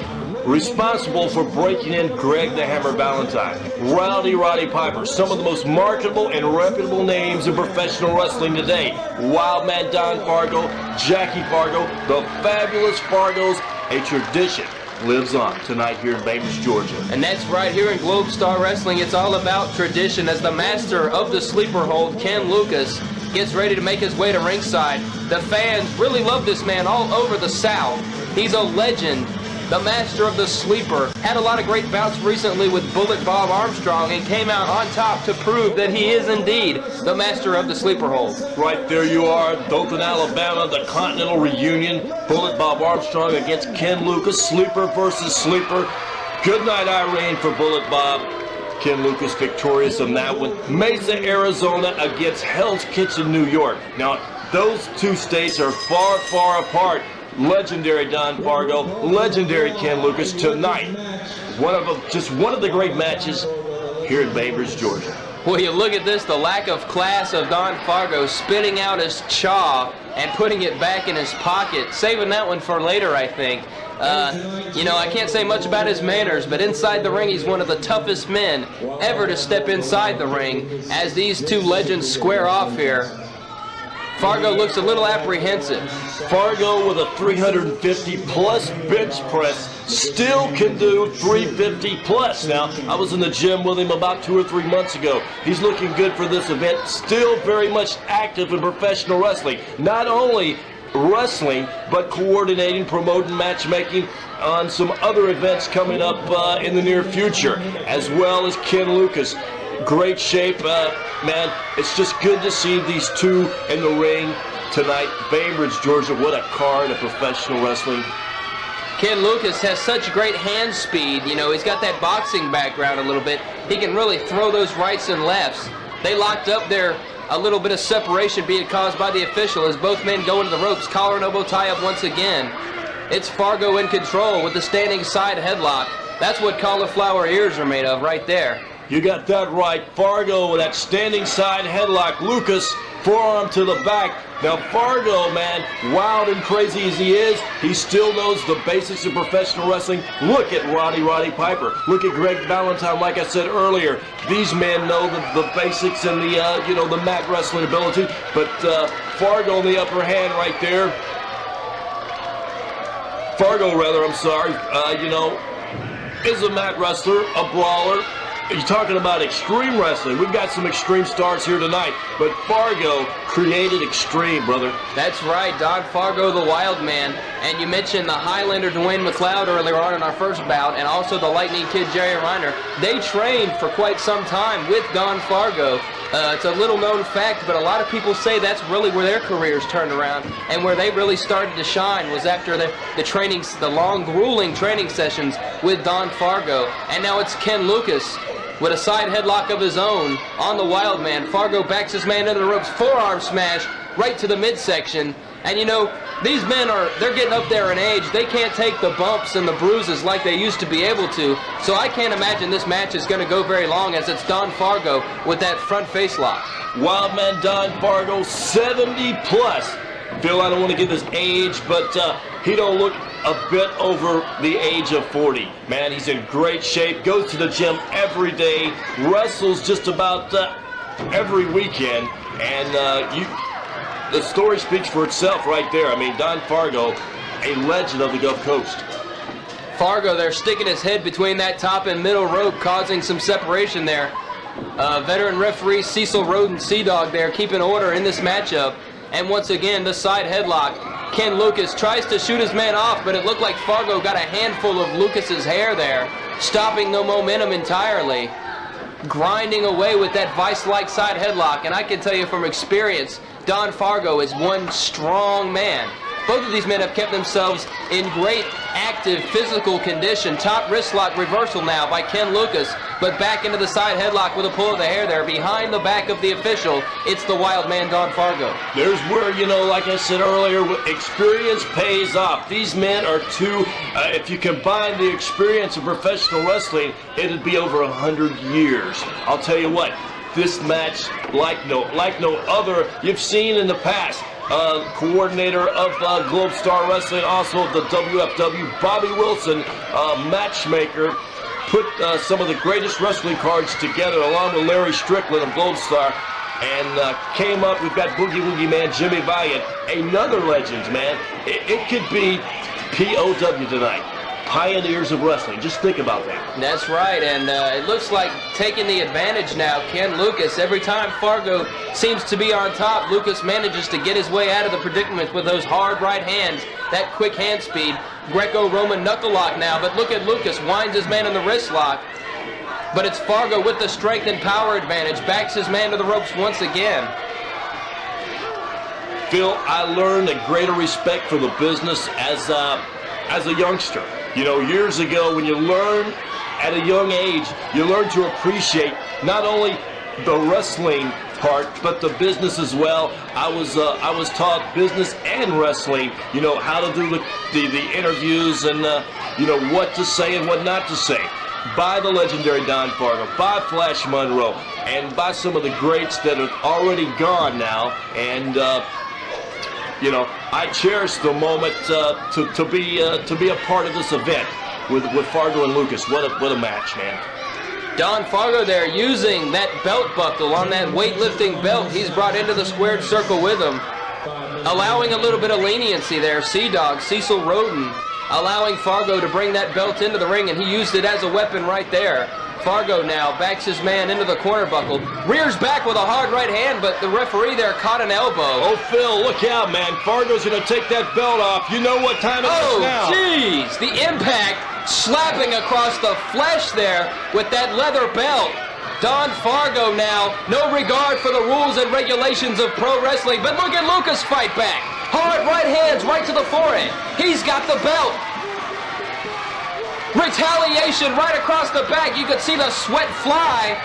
responsible for breaking in Greg the Hammer Valentine, Rowdy Roddy Piper, some of the most marketable and reputable names in professional wrestling today. Wild man Don Fargo, Jackie Fargo, the Fabulous Fargos, a tradition lives on tonight here in Bainbridge, Georgia. And that's right, here in Globe Star Wrestling. It's all about tradition as the master of the sleeper hold, Ken Lucas, gets ready to make his way to ringside. The fans really love this man all over the South. He's a legend. The master of the sleeper. Had a lot of great bouts recently with Bullet Bob Armstrong and came out on top to prove that he is indeed the master of the sleeper hold. Right there you are, Dothan, Alabama, the Continental Reunion. Bullet Bob Armstrong against Ken Lucas, sleeper versus sleeper. Good night, Irene, for Bullet Bob. Ken Lucas victorious on that one. Mesa, Arizona against Hell's Kitchen, New York. Now, those two states are far, far apart. Legendary Don Fargo, legendary Ken Lucas tonight. One of the great matches here in Bainbridge, Georgia. Well, you look at this, the lack of class of Don Fargo spitting out his chaw and putting it back in his pocket, saving that one for later, I think. I can't say much about his manners, but inside the ring, he's one of the toughest men ever to step inside the ring as these two legends square off here. Fargo looks a little apprehensive. Fargo with a 350-plus bench press still can do 350-plus. Now, I was in the gym with him about 2 or 3 months ago. He's looking good for this event. Still very much active in professional wrestling. Not only wrestling, but coordinating, promoting, matchmaking on some other events coming up in the near future, as well as Ken Lucas. Great shape, man. It's just good to see these two in the ring tonight. Bainbridge, Georgia, what a card of professional wrestling. Ken Lucas has such great hand speed. He's got that boxing background a little bit. He can really throw those rights and lefts. They locked up there. A little bit of separation being caused by the official as both men go into the ropes. Collar and elbow tie up once again. It's Fargo in control with the standing side headlock. That's what cauliflower ears are made of right there. You got that right. Fargo with that standing side headlock. Lucas, forearm to the back. Now Fargo, man, wild and crazy as he is, he still knows the basics of professional wrestling. Look at Roddy Piper. Look at Greg Valentine, like I said earlier. These men know the basics and the the mat wrestling ability. But Fargo on the upper hand right there. Fargo, rather, I'm sorry. Is a mat wrestler, a brawler. You're talking about extreme wrestling. We've got some extreme stars here tonight, but Fargo created extreme, brother. That's right, Don Fargo, the Wild Man. And you mentioned the Highlander Dwayne McLeod earlier on in our first bout, and also the Lightning Kid Jerry Reiner. They trained for quite some time with Don Fargo. It's a little known fact, but a lot of people say that's really where their careers turned around, and where they really started to shine was after the trainings, the long, grueling training sessions with Don Fargo. And now it's Ken Lucas with a side headlock of his own on the Wild Man. Fargo backs his man into the ropes, forearm smash right to the midsection. And these men they're getting up there in age. They can't take the bumps and the bruises like they used to be able to. So I can't imagine this match is going to go very long, as it's Don Fargo with that front face lock. Wild Man Don Fargo, 70 plus. Phil, I don't want to give his age, but he don't look a bit over the age of 40. Man, he's in great shape, goes to the gym every day, wrestles just about every weekend, and the story speaks for itself right there. I mean, Don Fargo, a legend of the Gulf Coast. Fargo there sticking his head between that top and middle rope, causing some separation there. Veteran referee Cecil Roden Sea-Dog there keeping order in this matchup. And once again, the side headlock. Ken Lucas tries to shoot his man off, but it looked like Fargo got a handful of Lucas's hair there, stopping the momentum entirely. Grinding away with that vice-like side headlock. And I can tell you from experience, Don Fargo is one strong man. Both of these men have kept themselves in great active physical condition. Top wrist lock reversal now by Ken Lucas, but back into the side headlock with a pull of the hair there behind the back of the official. It's the Wild Man Don Fargo. There's where, like I said earlier, experience pays off. These men are if you combine the experience of professional wrestling, it'd be over 100 years. I'll tell you what, this match, like no other you've seen in the past. Coordinator of Globe Star Wrestling, also of the WFW, Bobby Wilson, matchmaker, put some of the greatest wrestling cards together along with Larry Strickland of Globe Star, and came up. We've got Boogie Woogie Man Jimmy Valiant, another legend, man. It could be POW tonight. Pioneers of wrestling. Just think about that. That's right, and it looks like taking the advantage now, Ken Lucas. Every time Fargo seems to be on top, Lucas manages to get his way out of the predicament with those hard right hands, that quick hand speed. Greco-Roman knuckle lock now, but look at Lucas, winds his man in the wrist lock. But it's Fargo with the strength and power advantage, backs his man to the ropes once again. Phil, I learned a greater respect for the business as a youngster. Years ago, when you learn at a young age, you learn to appreciate not only the wrestling part, but the business as well. I was taught business and wrestling. How to do the interviews and what to say and what not to say. By the legendary Don Fargo, by Flash Monroe, and by some of the greats that are already gone now. And I cherish the moment to be a part of this event with Fargo and Lucas. What a match, man. Don Fargo there using that belt buckle on that weightlifting belt he's brought into the squared circle with him. Allowing a little bit of leniency there. Sea-Dog, Cecil Roden, allowing Fargo to bring that belt into the ring, and he used it as a weapon right there. Fargo now backs his man into the corner buckle, rears back with a hard right hand, but the referee there caught an elbow. Oh, Phil, look out, man. Fargo's going to take that belt off. You know what time it is now. Oh, jeez. The impact slapping across the flesh there with that leather belt. Don Fargo now, no regard for the rules and regulations of pro wrestling, but look at Lucas fight back. Hard right hands right to the forehead. He's got the belt. Retaliation right across the back. You could see the sweat fly.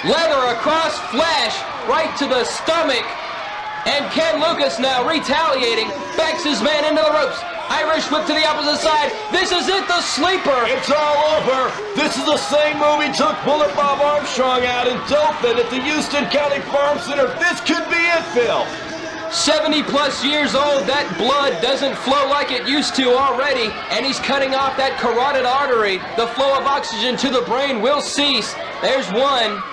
Leather across flesh right to the stomach. And Ken Lucas now retaliating. Backs his man into the ropes. Irish whip to the opposite side. This is it, the sleeper. It's all over. This is the same move he took Bullet Bob Armstrong out in Dothan at the Houston County Farm Center. This could be it, Phil. 70 plus years old, that blood doesn't flow like it used to already, and he's cutting off that carotid artery. The flow of oxygen to the brain will cease. There's one.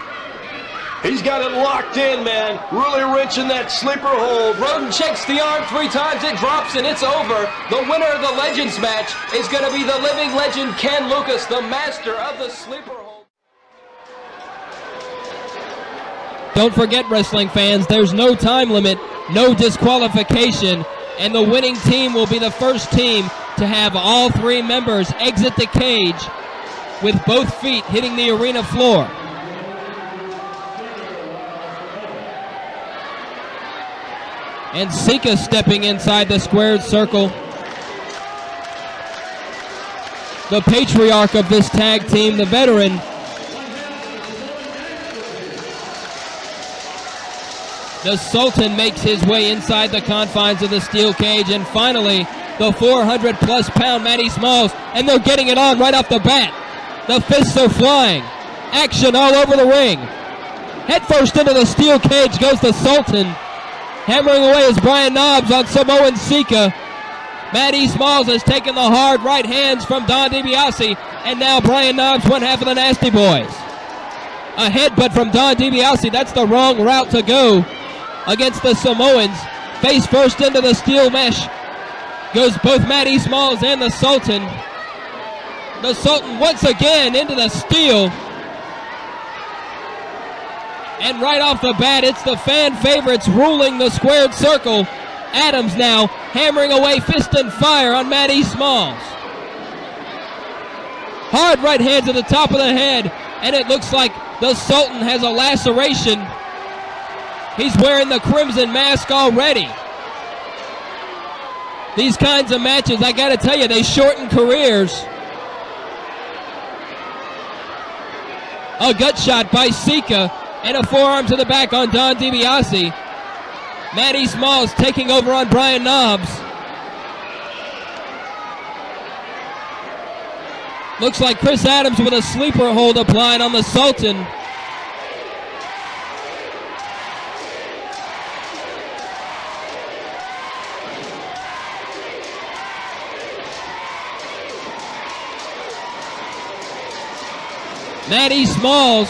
He's got it locked in, man. Really wrenching that sleeper hold. Roden checks the arm 3 times, it drops, and it's over. The winner of the Legends match is going to be the living legend Ken Lucas, the master of the sleeper hold. Don't forget, wrestling fans, there's no time limit, no disqualification, and the winning team will be the first team to have all 3 members exit the cage with both feet hitting the arena floor. And Sika stepping inside the squared circle. The patriarch of this tag team, the veteran. The Sultan makes his way inside the confines of the steel cage, and finally, the 400-plus pound Matty Smalls, and they're getting it on right off the bat. The fists are flying. Action all over the ring. Head first into the steel cage goes the Sultan. Hammering away is Brian Knobbs on Samoan Sika. Matty Smalls has taken the hard right hands from Don DiBiase, and now Brian Knobbs, one half of the Nasty Boys. A headbutt from Don DiBiase, that's the wrong route to go against the Samoans. Face first into the steel mesh goes both Matty Smalls and the Sultan. The Sultan once again into the steel. And right off the bat, it's the fan favorites ruling the squared circle. Adams now hammering away fist and fire on Matty Smalls. Hard right hand to the top of the head, and it looks like the Sultan has a laceration. He's wearing the crimson mask already. These kinds of matches, I gotta tell you, they shorten careers. A gut shot by Sika, and a forearm to the back on Don DiBiase. Matty Smalls taking over on Brian Knobbs. Looks like Chris Adams with a sleeper hold applied on the Sultan. Matty Smalls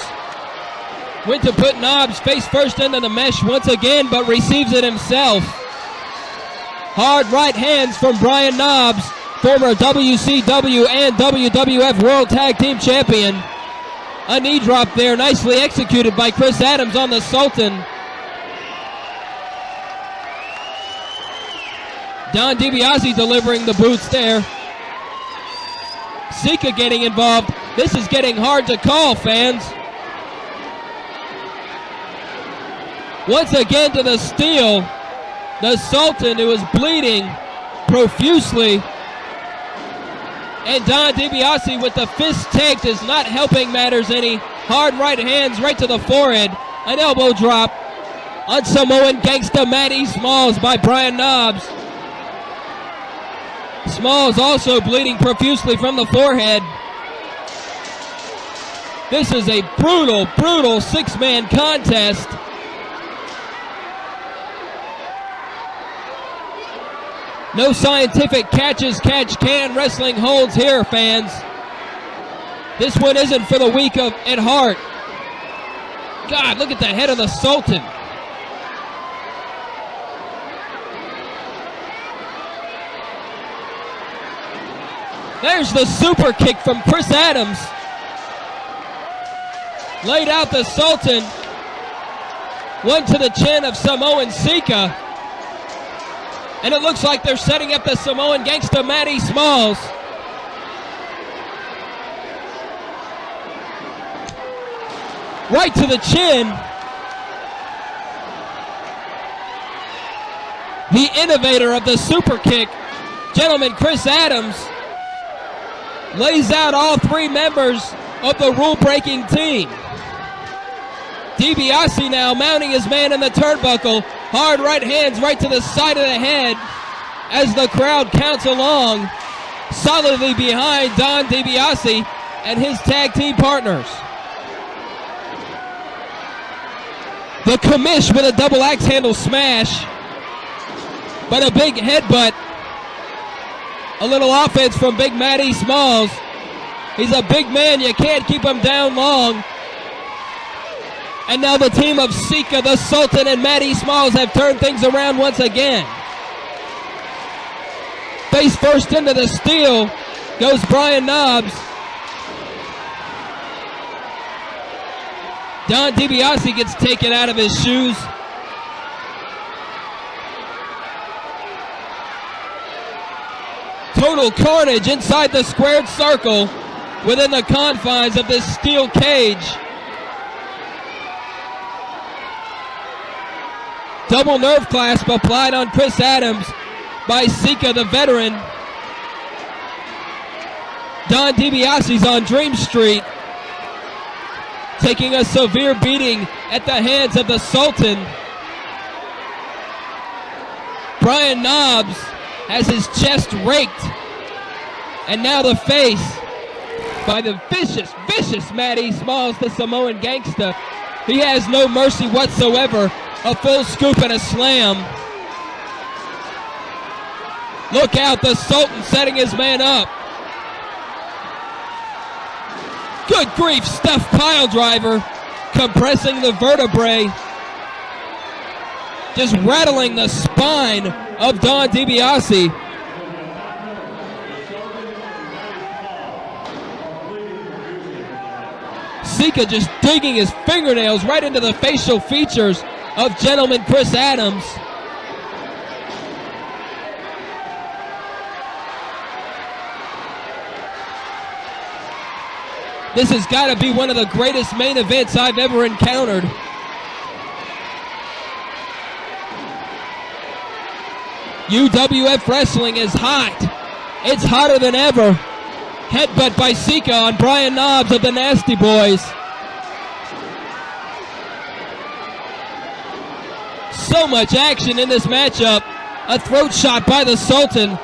went to put Knobbs face first into the mesh once again, but receives it himself. Hard right hands from Brian Knobbs, former WCW and WWF World Tag Team Champion. A knee drop there, nicely executed by Chris Adams on the Sultan. Don DiBiase delivering the boots there. Sika getting involved. This is getting hard to call, fans. Once again to the steel, the Sultan, who is bleeding profusely. And Don DiBiase with the fist tanked is not helping matters any. Hard right hands right to the forehead. An elbow drop on Samoan Gangsta Matty Smalls by Brian Knobbs. Smalls also bleeding profusely from the forehead. This is a brutal, brutal 6-man contest. No scientific catch-can wrestling holds here, fans. This one isn't for the weak at heart. God, look at the head of the Sultan. There's the super kick from Chris Adams. Laid out the Sultan. One to the chin of Samoan Sika. And it looks like they're setting up the Samoan Gangsta Matty Smalls. Right to the chin. The innovator of the super kick, gentleman Chris Adams, lays out all 3 members of the rule-breaking team. DiBiase now mounting his man in the turnbuckle. Hard right hands right to the side of the head. as the crowd counts along, solidly behind Don DiBiase and his tag team partners. The commish with a double axe handle smash, but a big headbutt. A little offense from Big Matty Smalls. He's a big man, you can't keep him down long. And now the team of Sika, the Sultan, and Matty Smalls have turned things around once again. Face first into the steel goes Brian Knobbs. Don DiBiase gets taken out of his shoes. Total carnage inside the squared circle within the confines of this steel cage. Double nerve clasp applied on Chris Adams by Sika, the veteran. Don DiBiase's on Dream Street, taking a severe beating at the hands of the Sultan. Brian Knobbs has his chest raked, and now the face by the vicious Matty Smalls, the Samoan gangster. He has no mercy whatsoever. A full scoop and a slam. Look out, the Sultan setting his man up. Good grief, stuffed pile driver, compressing the vertebrae, just rattling the spine of Don DiBiase. Sika just digging his fingernails right into the facial features of gentleman Chris Adams. This has got to be one of the greatest main events I've ever encountered. UWF Wrestling is hot. It's hotter than ever. Headbutt by Sika on Brian Knobbs of the Nasty Boys. So much action in this matchup. A throat shot by the Sultan,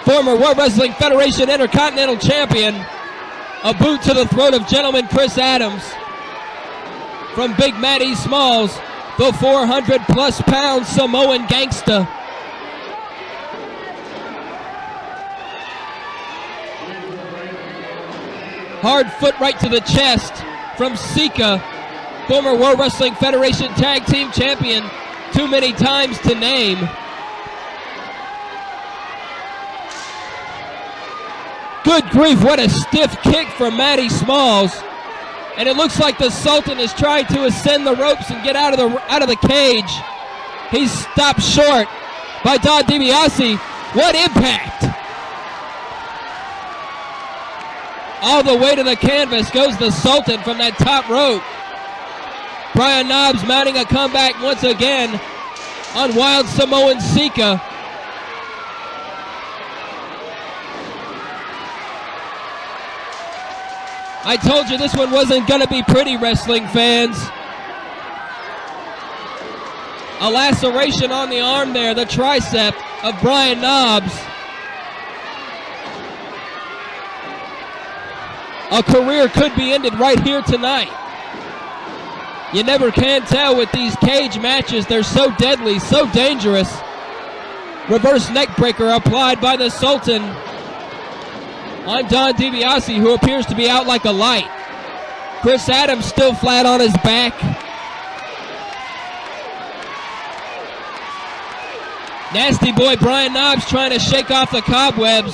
former World Wrestling Federation Intercontinental Champion. A boot to the throat of gentleman Chris Adams from Big Matty Smalls, the 400+ pound Samoan gangsta. Hard foot right to the chest from Sika, former World Wrestling Federation Tag Team Champion, too many times to name. Good grief, what a stiff kick from Matty Smalls. And it looks like the Sultan is trying to ascend the ropes and get out of the cage. He's stopped short by Don DiBiase. What impact! All the way to the canvas goes the Sultan from that top rope. Brian Knobbs mounting a comeback once again on Wild Samoan Sika. I told you this one wasn't going to be pretty, wrestling fans. A laceration on the arm there, the tricep of Brian Knobbs. A career could be ended right here tonight. You never can tell with these cage matches. They're so deadly, so dangerous. Reverse neck breaker applied by the Sultan on Don DiBiase, who appears to be out like a light. Chris Adams still flat on his back. Nasty boy Brian Knobbs trying to shake off the cobwebs.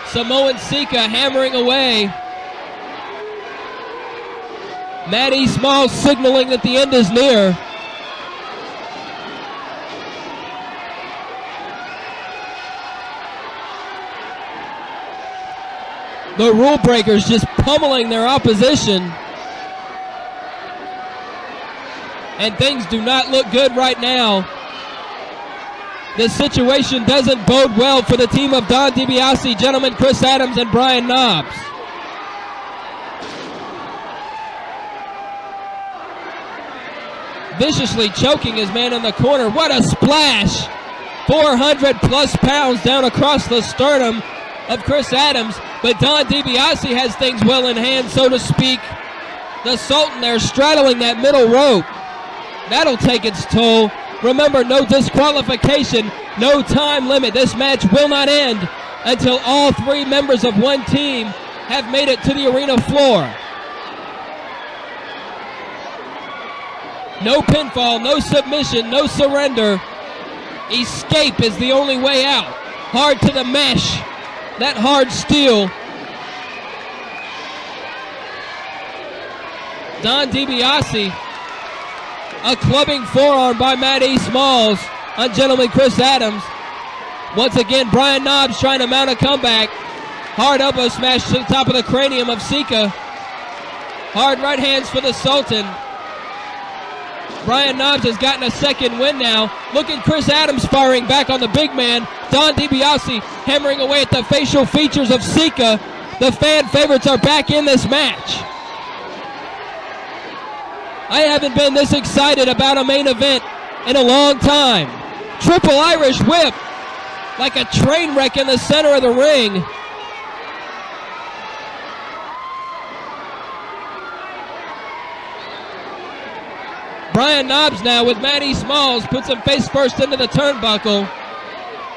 Samoan Sika hammering away. Matty Smalls signaling that the end is near. The rule breakers just pummeling their opposition. And things do not look good right now. This situation doesn't bode well for the team of Don DiBiase, gentlemen Chris Adams and Brian Knobbs. viciously choking his man in the corner. What a splash! 400 plus pounds down across the sternum of Chris Adams, but Don DiBiase has things well in hand, so to speak. The Sultan there straddling that middle rope. That'll take its toll. Remember, no disqualification, no time limit. This match will not end until all 3 members of one team have made it to the arena floor. No pinfall, no submission, no surrender. Escape is the only way out. Hard to the mesh. That hard steel. Don DiBiase. A clubbing forearm by Matty Smalls on gentleman Chris Adams. Once again, Brian Knobbs trying to mount a comeback. Hard elbow smash to the top of the cranium of Sika. Hard right hands for the Sultan. Brian Knobbs has gotten a second win now. Look at Chris Adams firing back on the big man. Don DiBiase hammering away at the facial features of Sika. The fan favorites are back in this match. I haven't been this excited about a main event in a long time. Triple Irish whip like a train wreck in the center of the ring. Brian Knobbs now with Matty Smalls puts him face first into the turnbuckle.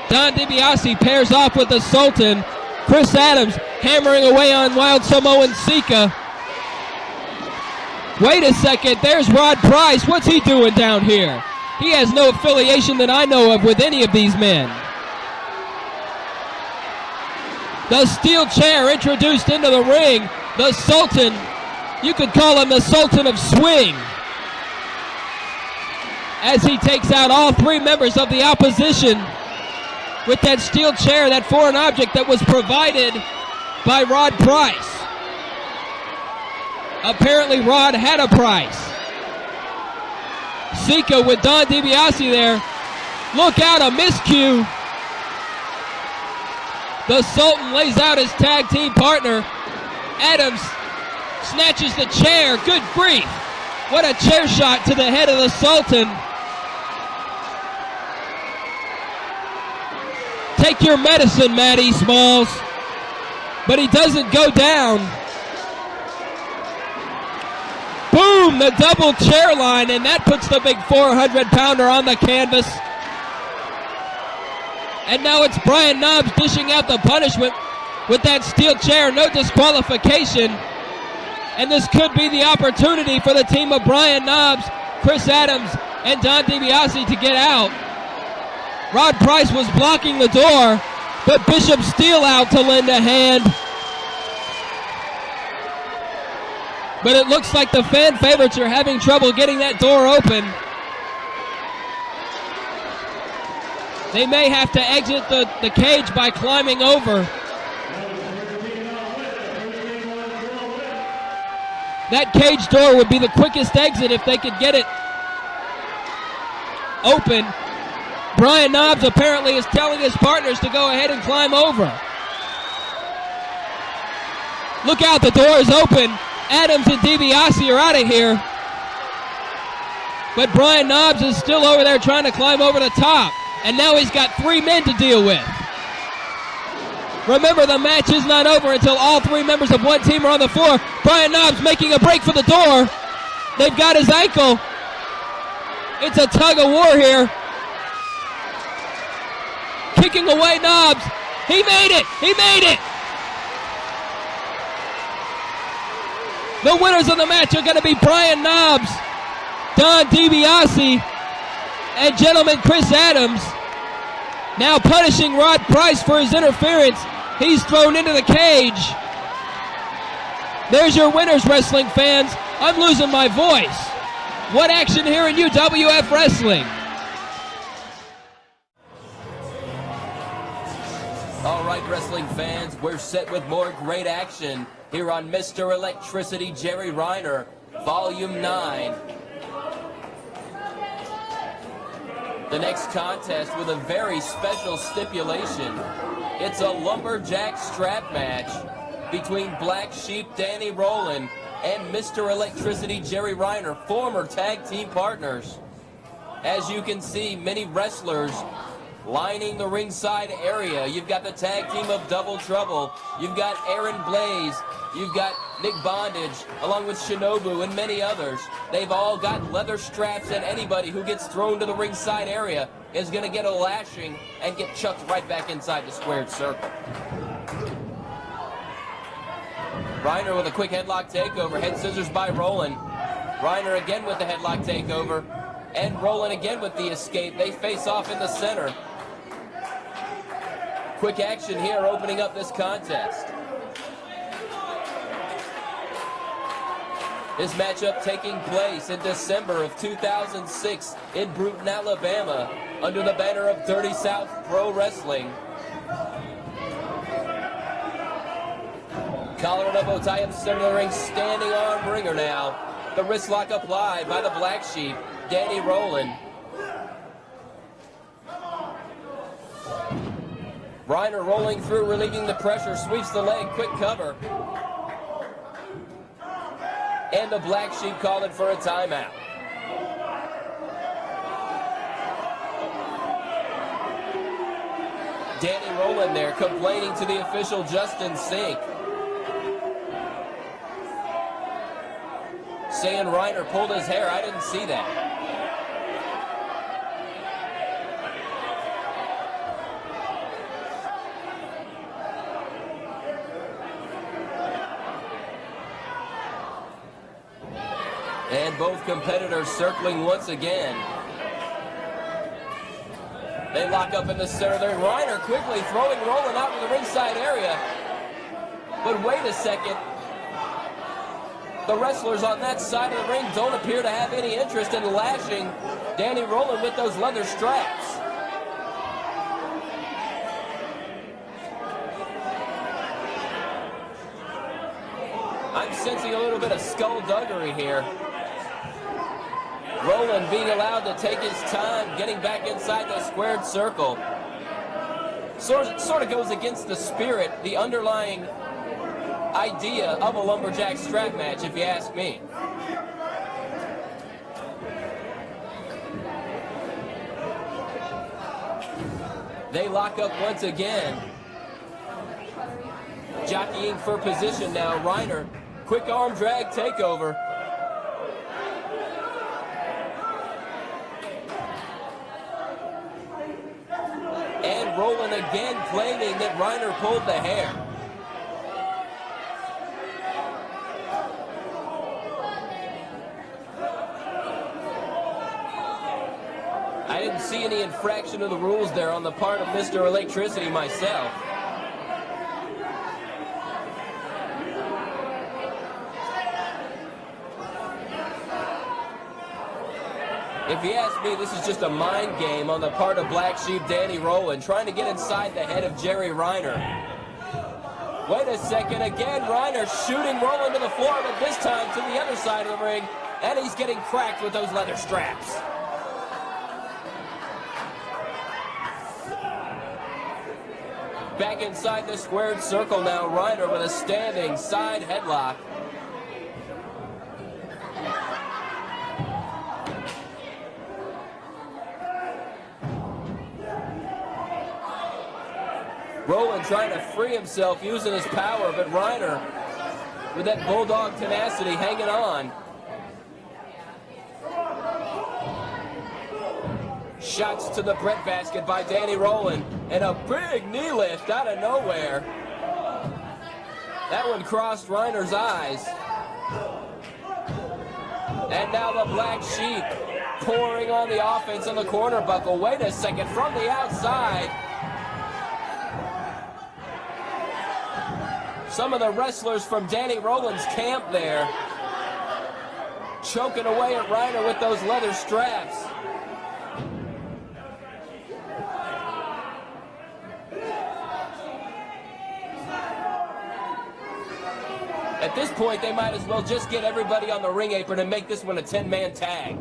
Don DiBiase pairs off with the Sultan. Chris Adams hammering away on Wild Samoan Sika. Wait a second, there's Rod Price. What's he doing down here? He has no affiliation that I know of with any of these men. The steel chair introduced into the ring. The Sultan, you could call him the Sultan of Swing, as he takes out all 3 members of the opposition with that steel chair, that foreign object that was provided by Rod Price. Apparently Rod had a price. Sika with Don DiBiase there. Look out, a miscue. The Sultan lays out his tag team partner. Adams snatches the chair. Good grief. What a chair shot to the head of the Sultan. Take your medicine, Matty Smalls. But he doesn't go down. Boom, the double chair line, and that puts the big 400-pounder on the canvas. And now it's Brian Knobbs dishing out the punishment with that steel chair, no disqualification. And this could be the opportunity for the team of Brian Knobbs, Chris Adams, and Don DiBiase to get out. Rod Price was blocking the door, but Bishop Steele out to lend a hand. But it looks like the fan favorites are having trouble getting that door open. They may have to exit the cage by climbing over. That cage door would be the quickest exit if they could get it open. Brian Knobbs apparently is telling his partners to go ahead and climb over. Look out, the door is open. Adams and DiBiase are out of here. But Brian Knobbs is still over there trying to climb over the top. And now he's got 3 men to deal with. Remember, the match is not over until all 3 members of one team are on the floor. Brian Knobbs making a break for the door. They've got his ankle. It's a tug of war here. Kicking away Knobbs. He made it. He made it. The winners of the match are going to be Brian Knobbs, Don DiBiase, and gentleman Chris Adams. Now punishing Rod Price for his interference. He's thrown into the cage. There's your winners, wrestling fans. I'm losing my voice. What action here in UWF Wrestling? All right, wrestling fans, we're set with more great action here on Mr. Electricity Jerry Reiner, Volume 9. The next contest with a very special stipulation. It's a lumberjack strap match between Black Sheep Danny Rowland and Mr. Electricity Jerry Reiner, former tag team partners. As you can see, many wrestlers lining the ringside area. You've got the tag team of Double Trouble. You've got Aaron Blaze. You've got Nick Bondage, along with Shinobu and many others. They've all got leather straps, and anybody who gets thrown to the ringside area is going to get a lashing and get chucked right back inside the squared circle. Reiner with a quick headlock takeover. Head scissors by Roland. Reiner again with the headlock takeover. And Roland again with the escape. They face off in the center. Quick action here opening up this contest. This matchup taking place in December of 2006 in Bruton, Alabama, under the banner of Dirty South Pro Wrestling. Collar and elbow tie up center of the ring, standing arm ringer now. The wrist lock applied by the Black Sheep, Danny Rowland. Reiner rolling through, relieving the pressure, sweeps the leg, quick cover. And the Black Sheep calling for a timeout. Danny Rowland there complaining to the official Justin Sink. Saying Reiner pulled his hair. I didn't see that. And both competitors circling once again. They lock up in the center there. Reiner quickly throwing Roland out to the ringside area. But wait a second. The wrestlers on that side of the ring don't appear to have any interest in lashing Danny Rowland with those leather straps. I'm sensing a little bit of skullduggery here. Rowland being allowed to take his time getting back inside the squared circle. Sort of goes against the spirit, the underlying idea of a lumberjack strap match, if you ask me. They lock up once again. Jockeying for position now. Reiner, quick arm drag takeover. And Rowland again claiming that Reiner pulled the hair. I didn't see any infraction of the rules there on the part of Mr. Electricity myself. If you ask me, this is just a mind game on the part of Black Sheep Danny Rowland, trying to get inside the head of Jerry Reiner. Wait a second, again Reiner shooting Rowland to the floor, but this time to the other side of the ring, and he's getting cracked with those leather straps. Back inside the squared circle now, Reiner with a standing side headlock. Rowland trying to free himself using his power, but Reiner with that bulldog tenacity hanging on. Shots to the breadbasket by Danny Rowland, and a big knee lift out of nowhere. That one crossed Reiner's eyes. And now the Black Sheep pouring on the offense on the corner buckle. Wait a second, from the outside. Some of the wrestlers from Danny Rowland's camp there choking away at Reiner with those leather straps. At this point, they might as well just get everybody on the ring apron and make this one a 10-man tag.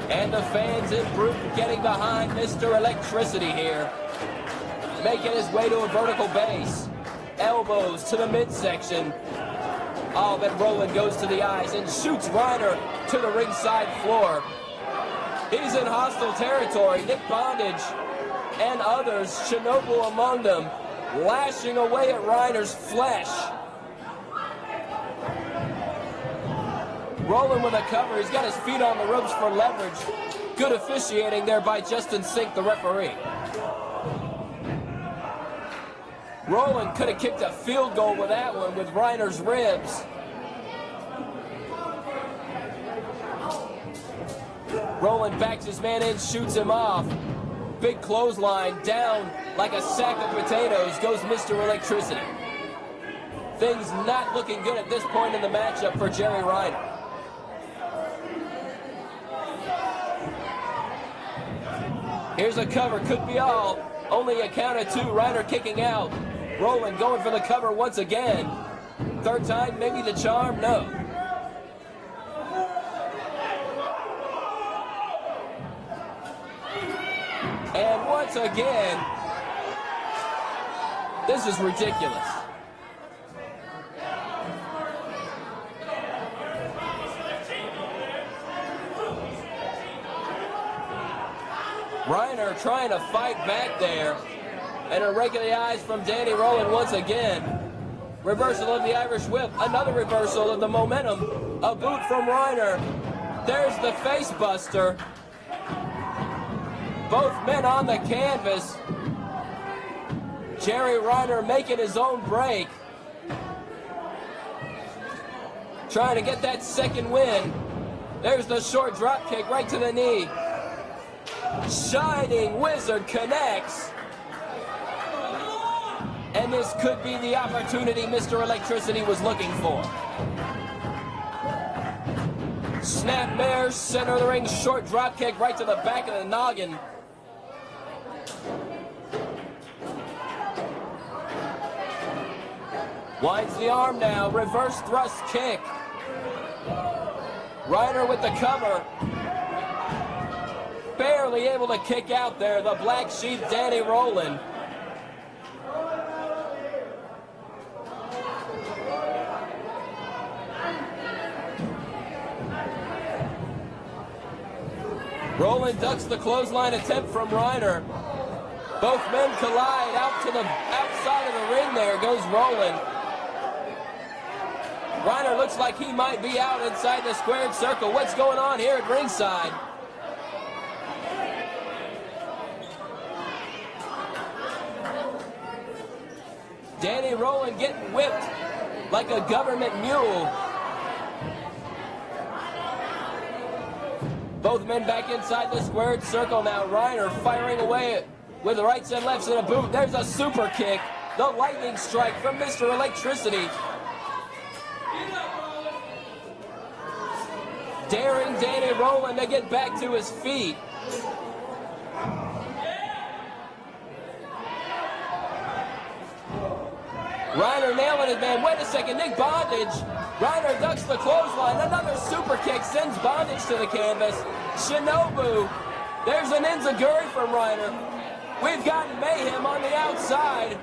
And the fans in Bruton getting behind Mr. Electricity here. making his way to a vertical base. Elbows to the midsection. Oh, then Roland goes to the eyes and shoots Reiner to the ringside floor. He's in hostile territory. Nick Bondage and others, Shinobu among them, lashing away at Reiner's flesh. Roland with a cover. He's got his feet on the ropes for leverage. Good officiating there by Justin Sink, the referee. Roland could have kicked a field goal with that one with Reiner's ribs. Roland backs his man in, shoots him off. Big clothesline, down like a sack of potatoes goes Mr. Electricity. Things not looking good at this point in the matchup for Jerry Reiner. Here's a cover, could be all. Only a count of two, Reiner kicking out. Roland going for the cover once again. Third time, maybe the charm, no. And once again, this is ridiculous. Reiner trying to fight back there. And a rake of the eyes from Danny Roland once again. Reversal of the Irish whip. Another reversal of the momentum. A boot from Reiner. There's the face buster. Both men on the canvas. Jerry Reiner making his own break. Trying to get that second win. There's the short drop kick right to the knee. Shining Wizard connects. And this could be the opportunity Mr. Electricity was looking for. Snapmare, center of the ring, short drop kick right to the back of the noggin. Winds the arm now, reverse thrust kick. Reiner with the cover. Barely able to kick out there, the Black Sheep, Danny Roland. Roland ducks the clothesline attempt from Reiner. Both men collide out to the outside of the ring. There goes Roland. Reiner looks like he might be out inside the squared circle. What's going on here at ringside? Danny Roland getting whipped like a government mule. Both men back inside the squared circle now. Reiner firing away with the rights and lefts and a boot. There's a super kick. The lightning strike from Mr. Electricity. Daring Danny Roland to get back to his feet. Reiner nailing it, man. Wait a second, Nick Bondage. Reiner ducks the clothesline. Another super kick sends Bondage to the canvas. Shinobu. There's an enziguri from Reiner. We've got mayhem on the outside.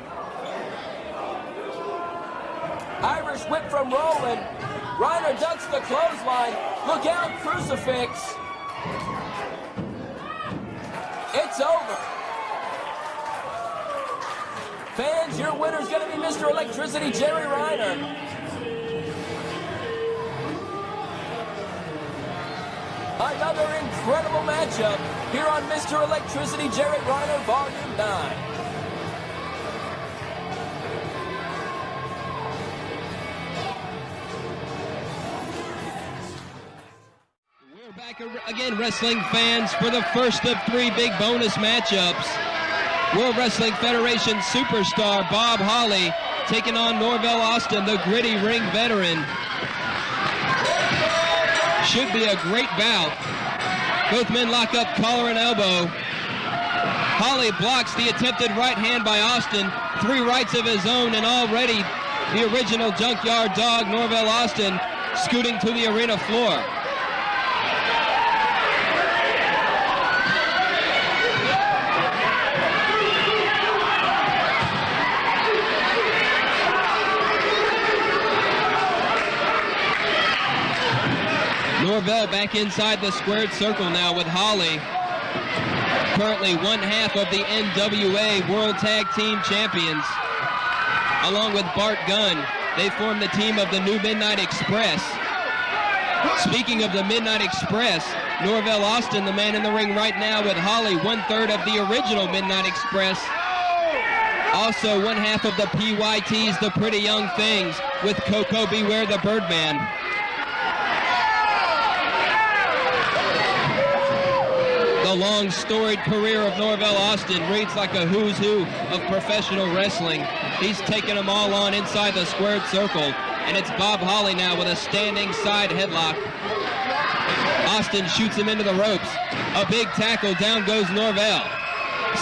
Irish whip from Roland. Reiner ducks the clothesline. Look out, crucifix. It's over. Fans, your winner's going to be Mr. Electricity, Jerry Reiner. Another incredible matchup here on Mr. Electricity, Jerry Reiner, Volume 9. We're back again, wrestling fans, for the first of three big bonus matchups. World Wrestling Federation superstar Bob Holly taking on Norvell Austin, the gritty ring veteran. Should be a great bout. Both men lock up collar and elbow. Holly blocks the attempted right hand by Austin. Three rights of his own, and already the original Junkyard Dog, Norvell Austin, scooting to the arena floor. Norvell back inside the squared circle now with Holly, currently one half of the NWA World Tag Team Champions. Along with Bart Gunn, they form the team of the New Midnight Express. Speaking of the Midnight Express, Norvell Austin, the man in the ring right now with Holly, 1/3 of the original Midnight Express. Also one half of the PYTs, the Pretty Young Things, with Coco Beware the Birdman. The long storied career of Norvell Austin reads like a who's who of professional wrestling. He's taken them all on inside the squared circle, and it's Bob Holly now with a standing side headlock. Austin shoots him into the ropes. A big tackle, down goes Norvell.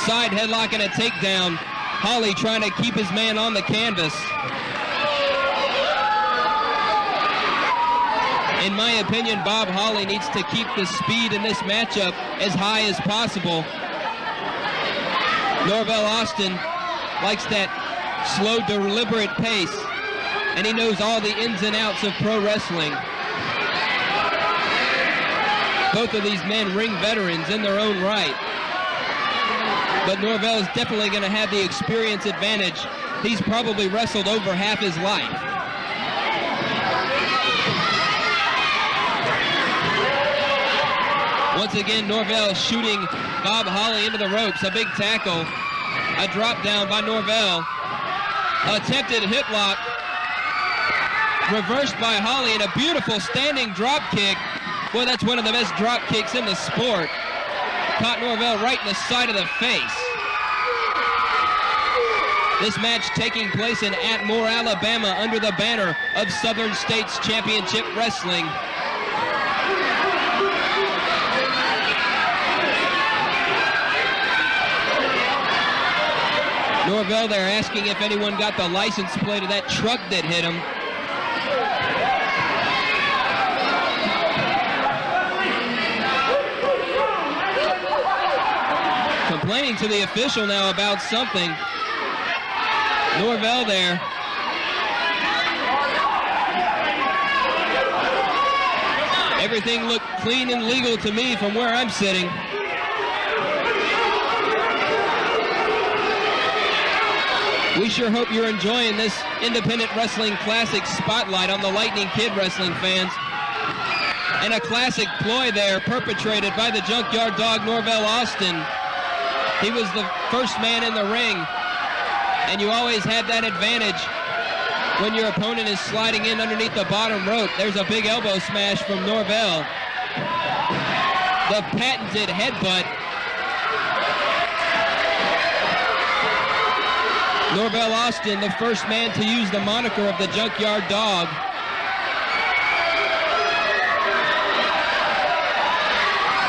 Side headlock and a takedown. Holly trying to keep his man on the canvas. In my opinion, Bob Holly needs to keep the speed in this matchup as high as possible. Norvell Austin likes that slow, deliberate pace, and he knows all the ins and outs of pro wrestling. Both of these men ring veterans in their own right. But Norvell is definitely going to have the experience advantage. He's probably wrestled over half his life. Once again, Norvell shooting Bob Holly into the ropes. A big tackle. A drop down by Norvell. Attempted hip lock. Reversed by Holly, and a beautiful standing drop kick. Boy, that's one of the best drop kicks in the sport. Caught Norvell right in the side of the face. This match taking place in Atmore, Alabama, under the banner of Southern States Championship Wrestling. Norvell there asking if anyone got the license plate of that truck that hit him. Complaining to the official now about something. Norvell there. Everything looked clean and legal to me from where I'm sitting. We sure hope you're enjoying this Independent Wrestling Classic Spotlight on the Lightning Kid wrestling fans. And a classic ploy there perpetrated by the Junkyard Dog Norvell Austin. He was the first man in the ring, and you always have that advantage when your opponent is sliding in underneath the bottom rope. There's a big elbow smash from Norvell. The patented headbutt. Norvell Austin, the first man to use the moniker of the Junkyard Dog.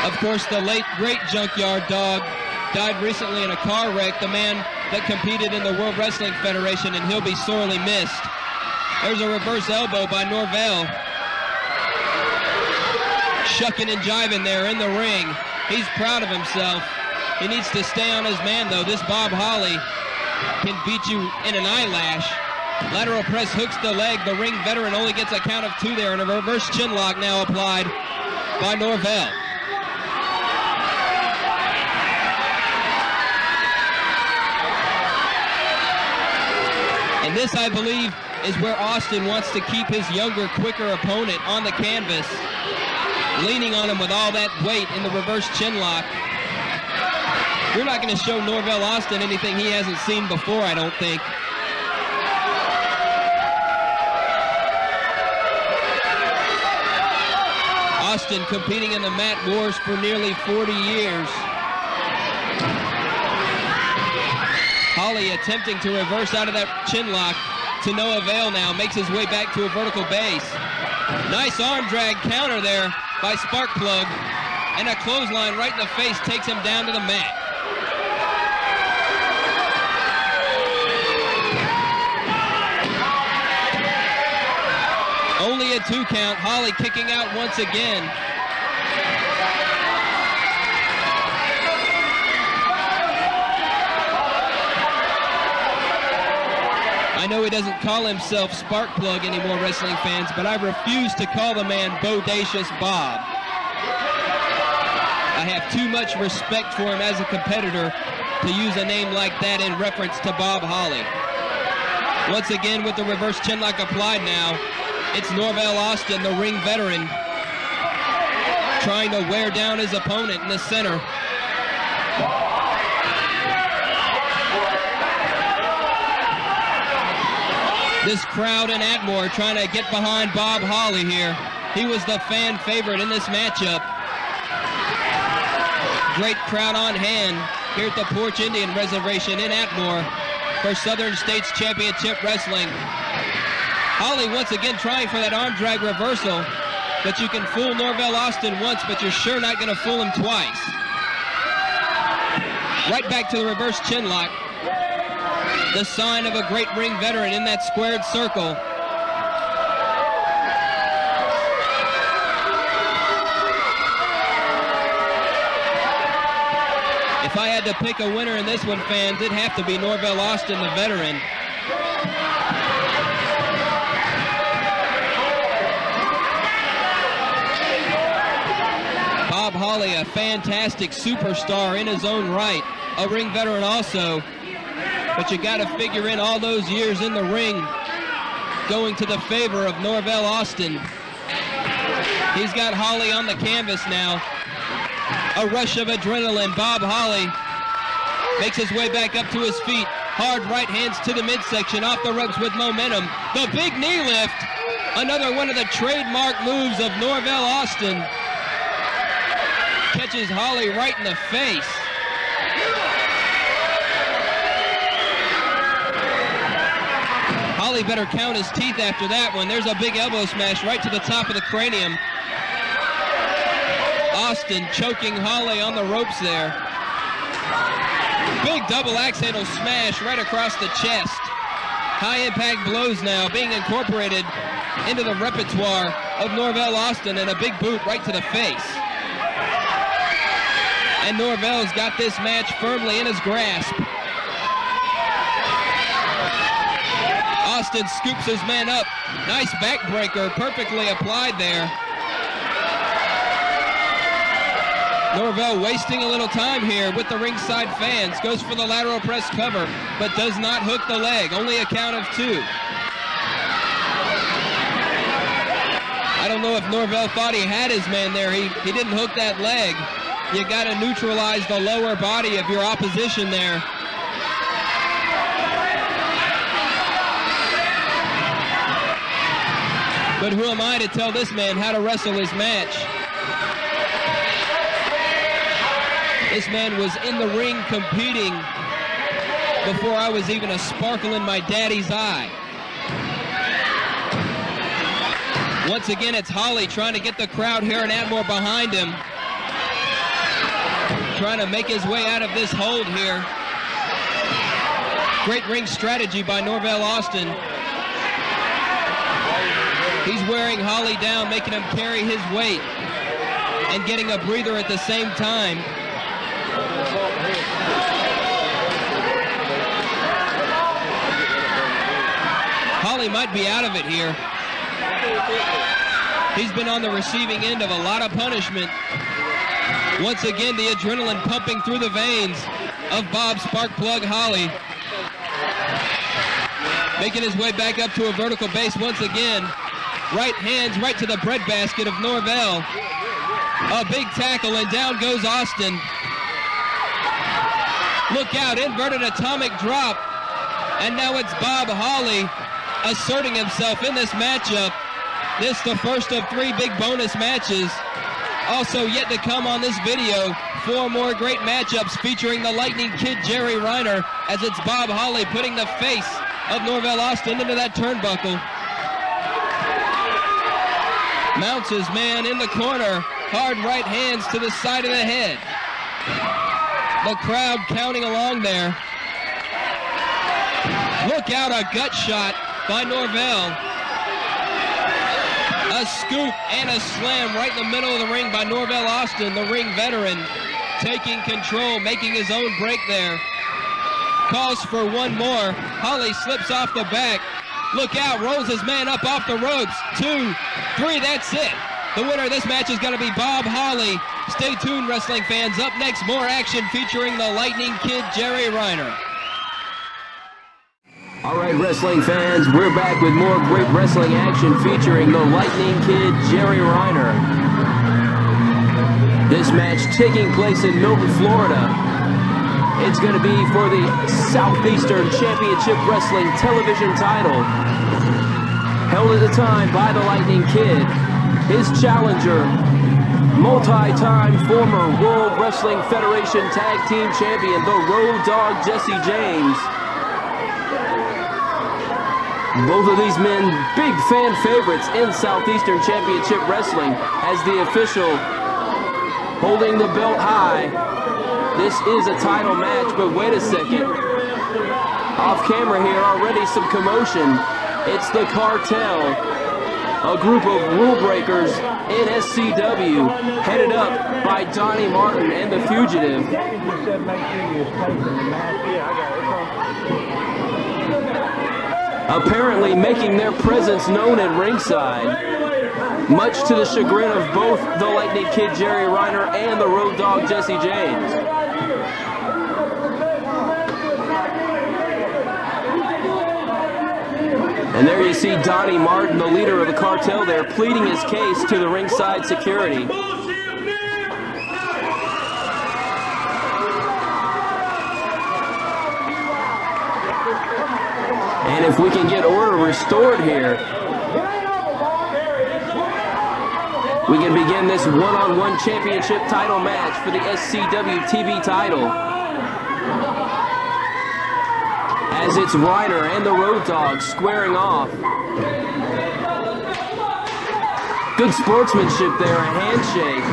Of course, the late, great Junkyard Dog died recently in a car wreck, the man that competed in the World Wrestling Federation, and he'll be sorely missed. There's a reverse elbow by Norvell. Shucking and jiving there in the ring. He's proud of himself. He needs to stay on his man, though. This Bob Holly can beat you in an eyelash. Lateral press hooks the leg. The ring veteran only gets a count of 2 there, and a reverse chin lock now applied by Norvell. And this, I believe, is where Austin wants to keep his younger, quicker opponent on the canvas, leaning on him with all that weight in the reverse chin lock. We're not going to show Norvell Austin anything he hasn't seen before, I don't think. Austin competing in the mat wars for nearly 40 years. Holly attempting to reverse out of that chin lock to no avail now. Makes his way back to a vertical base. Nice arm drag counter there by Sparkplug. And a clothesline right in the face takes him down to the mat. Only a 2 count. Holly kicking out once again. I know he doesn't call himself Sparkplug anymore, wrestling fans, but I refuse to call the man Bodacious Bob. I have too much respect for him as a competitor to use a name like that in reference to Bob Holly. Once again with the reverse chinlock applied now, it's Norvell Austin, the ring veteran, trying to wear down his opponent in the center. This crowd in Atmore trying to get behind Bob Holly here. He was the fan favorite in this matchup. Great crowd on hand here at the Porch Indian Reservation in Atmore for Southern States Championship Wrestling. Holly once again trying for that arm drag reversal, but you can fool Norvell Austin once, but you're sure not going to fool him twice. Right back to the reverse chinlock. The sign of a great ring veteran in that squared circle. If I had to pick a winner in this one, fans, it'd have to be Norvell Austin, the veteran. Bob Holly, a fantastic superstar in his own right, a ring veteran also. But you got to figure in all those years in the ring going to the favor of Norvell Austin. He's got Holly on the canvas now. A rush of adrenaline. Bob Holly makes his way back up to his feet. Hard right hands to the midsection, off the ropes with momentum. The big knee lift. Another one of the trademark moves of Norvell Austin. Catches Holly right in the face. Holly better count his teeth after that one. There's a big elbow smash right to the top of the cranium. Austin choking Holly on the ropes there. Big double axe handle smash right across the chest. High impact blows now being incorporated into the repertoire of Norvell Austin, and a big boot right to the face. And Norvell's got this match firmly in his grasp. Austin scoops his man up. Nice backbreaker, perfectly applied there. Norvell wasting a little time here with the ringside fans. Goes for the lateral press cover, but does not hook the leg. Only a count of 2. I don't know if Norvell thought he had his man there. He didn't hook that leg. You got to neutralize the lower body of your opposition there. But who am I to tell this man how to wrestle his match? This man was in the ring competing before I was even a sparkle in my daddy's eye. Once again, it's Holly trying to get the crowd here in Atmore behind him. Trying to make his way out of this hold here. Great ring strategy by Norvell Austin. He's wearing Holly down, making him carry his weight and getting a breather at the same time. Holly might be out of it here. He's been on the receiving end of a lot of punishment. Once again, the adrenaline pumping through the veins of Bob Sparkplug Holly. Making his way back up to a vertical base once again. Right hands right to the breadbasket of Norvell. A big tackle, and down goes Austin. Look out, inverted atomic drop. And now it's Bob Holly asserting himself in this matchup. This the first of 3 big bonus matches. Also yet to come on this video, 4 more great matchups featuring the Lightning Kid Jerry Reiner, as it's Bob Holly putting the face of Norvell Austin into that turnbuckle. Mounts his man in the corner. Hard right hands to the side of the head. The crowd counting along there. Look out, a gut shot by Norvell. A scoop and a slam right in the middle of the ring by Norvell Austin, the ring veteran, taking control, making his own break there. Calls for one more. Holly slips off the back. Look out, rolls his man up off the ropes. 2, 3, that's it. The winner of this match is going to be Bob Holly. Stay tuned, wrestling fans. Up next, more action featuring the Lightning Kid, Jerry Reiner. All right, wrestling fans, we're back with more great wrestling action featuring the Lightning Kid, Jerry Reiner. This match taking place in Milton, Florida. It's going to be for the Southeastern Championship Wrestling television title. Held at the time by the Lightning Kid. His challenger, multi-time former World Wrestling Federation Tag Team Champion, the Road Dogg Jesse James. Both of these men, big fan favorites in Southeastern Championship Wrestling as the official holding the belt high. This is a title match, but wait a second. Off camera here, already some commotion. It's the Cartel, a group of rule breakers in SCW, headed up by Donnie Martin and the Fugitive. Apparently making their presence known at ringside, much to the chagrin of both the Lightning Kid Jerry Reiner and the Road Dogg Jesse James. And there you see Donnie Martin, the leader of the Cartel there, pleading his case to the ringside security. And if we can get order restored here, we can begin this one-on-one championship title match for the SCW TV title. As it's Reiner and the Road Dogg squaring off. Good sportsmanship there, a handshake.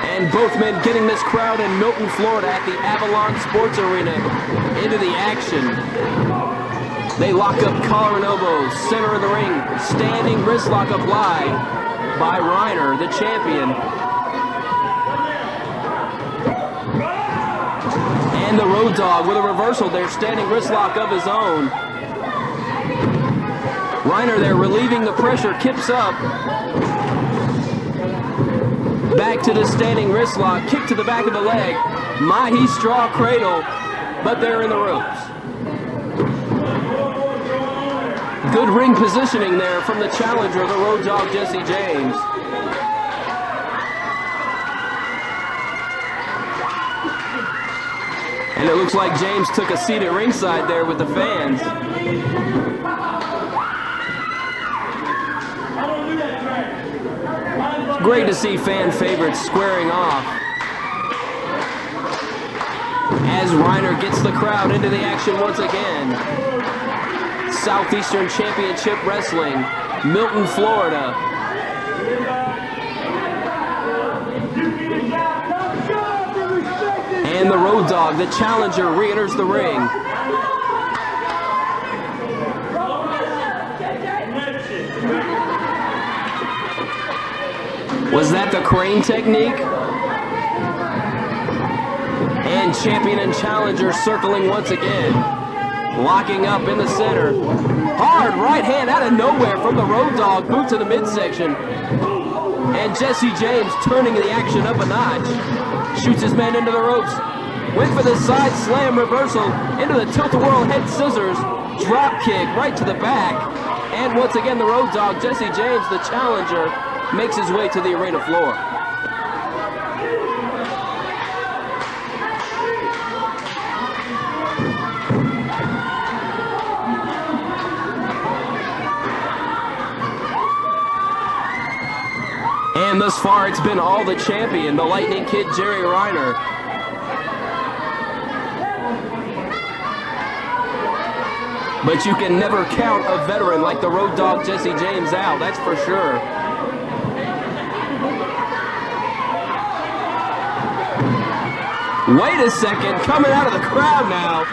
And both men getting this crowd in Milton, Florida at the Avalon Sports Arena into the action. They lock up collar and elbows, center of the ring, standing wrist lock applied by Reiner, the champion. And the Road Dogg with a reversal there, standing wrist lock of his own. Reiner there relieving the pressure, kips up. Back to the standing wrist lock, kick to the back of the leg. Mighty straw cradle, but they're in the ropes. Good ring positioning there from the challenger, the Road Dogg Jesse James. And it looks like James took a seat at ringside there with the fans. Great to see fan favorites squaring off. As Reiner gets the crowd into the action once again. Southeastern Championship Wrestling, Milton, Florida. And the Road Dogg, the challenger, re-enters the ring. Was that the crane technique? And champion and challenger circling once again. Locking up in the center. Hard right hand out of nowhere from the Road Dogg, boot to the midsection. And Jesse James turning the action up a notch. Shoots his man into the ropes. Went for the side slam reversal into the tilt-a-whirl head scissors. Drop kick right to the back. And once again the Road Dogg, Jesse James, the challenger, makes his way to the arena floor. And thus far it's been all the champion, the Lightning Kid Jerry Reiner. But you can never count a veteran like the Road Dogg Jesse James out, that's for sure. Wait a second, coming out of the crowd now.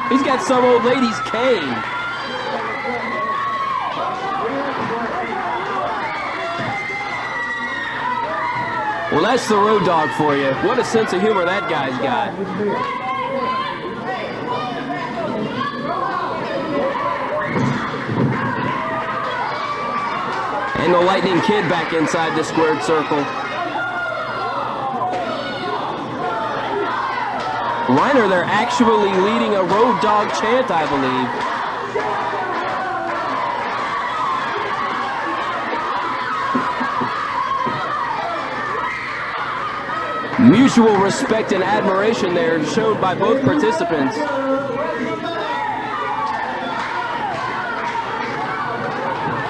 He's got some old lady's cane. Well, that's the Road Dogg for you. What a sense of humor that guy's got. And And the Lightning Kid back inside the squared circle. Reiner, they're actually leading a Road Dogg chant, I believe. Mutual respect and admiration there shown by both participants.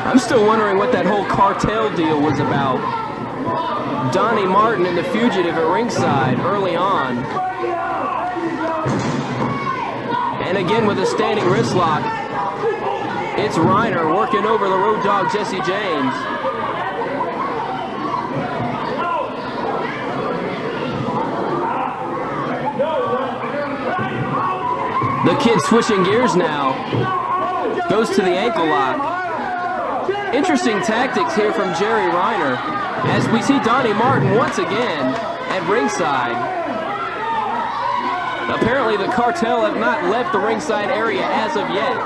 I'm still wondering what that whole cartel deal was about. Donnie Martin and the Fugitive at ringside early on. And again with a standing wrist lock, it's Reiner working over the Road Dogg Jesse James. The Kid switching gears now, goes to the ankle lock. Interesting tactics here from Jerry Reiner as we see Donnie Martin once again at ringside. Apparently the cartel have not left the ringside area as of yet.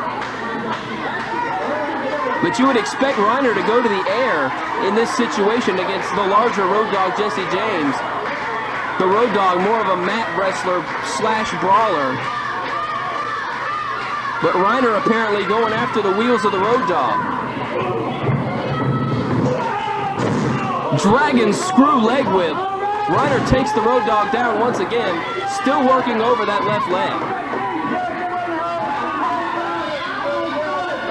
But you would expect Reiner to go to the air in this situation against the larger Road Dogg Jesse James. The Road Dogg more of a mat wrestler slash brawler. But Reiner apparently going after the wheels of the Road Dogg. Dragon screw leg whip. Reiner takes the Road Dogg down once again, still working over that left leg.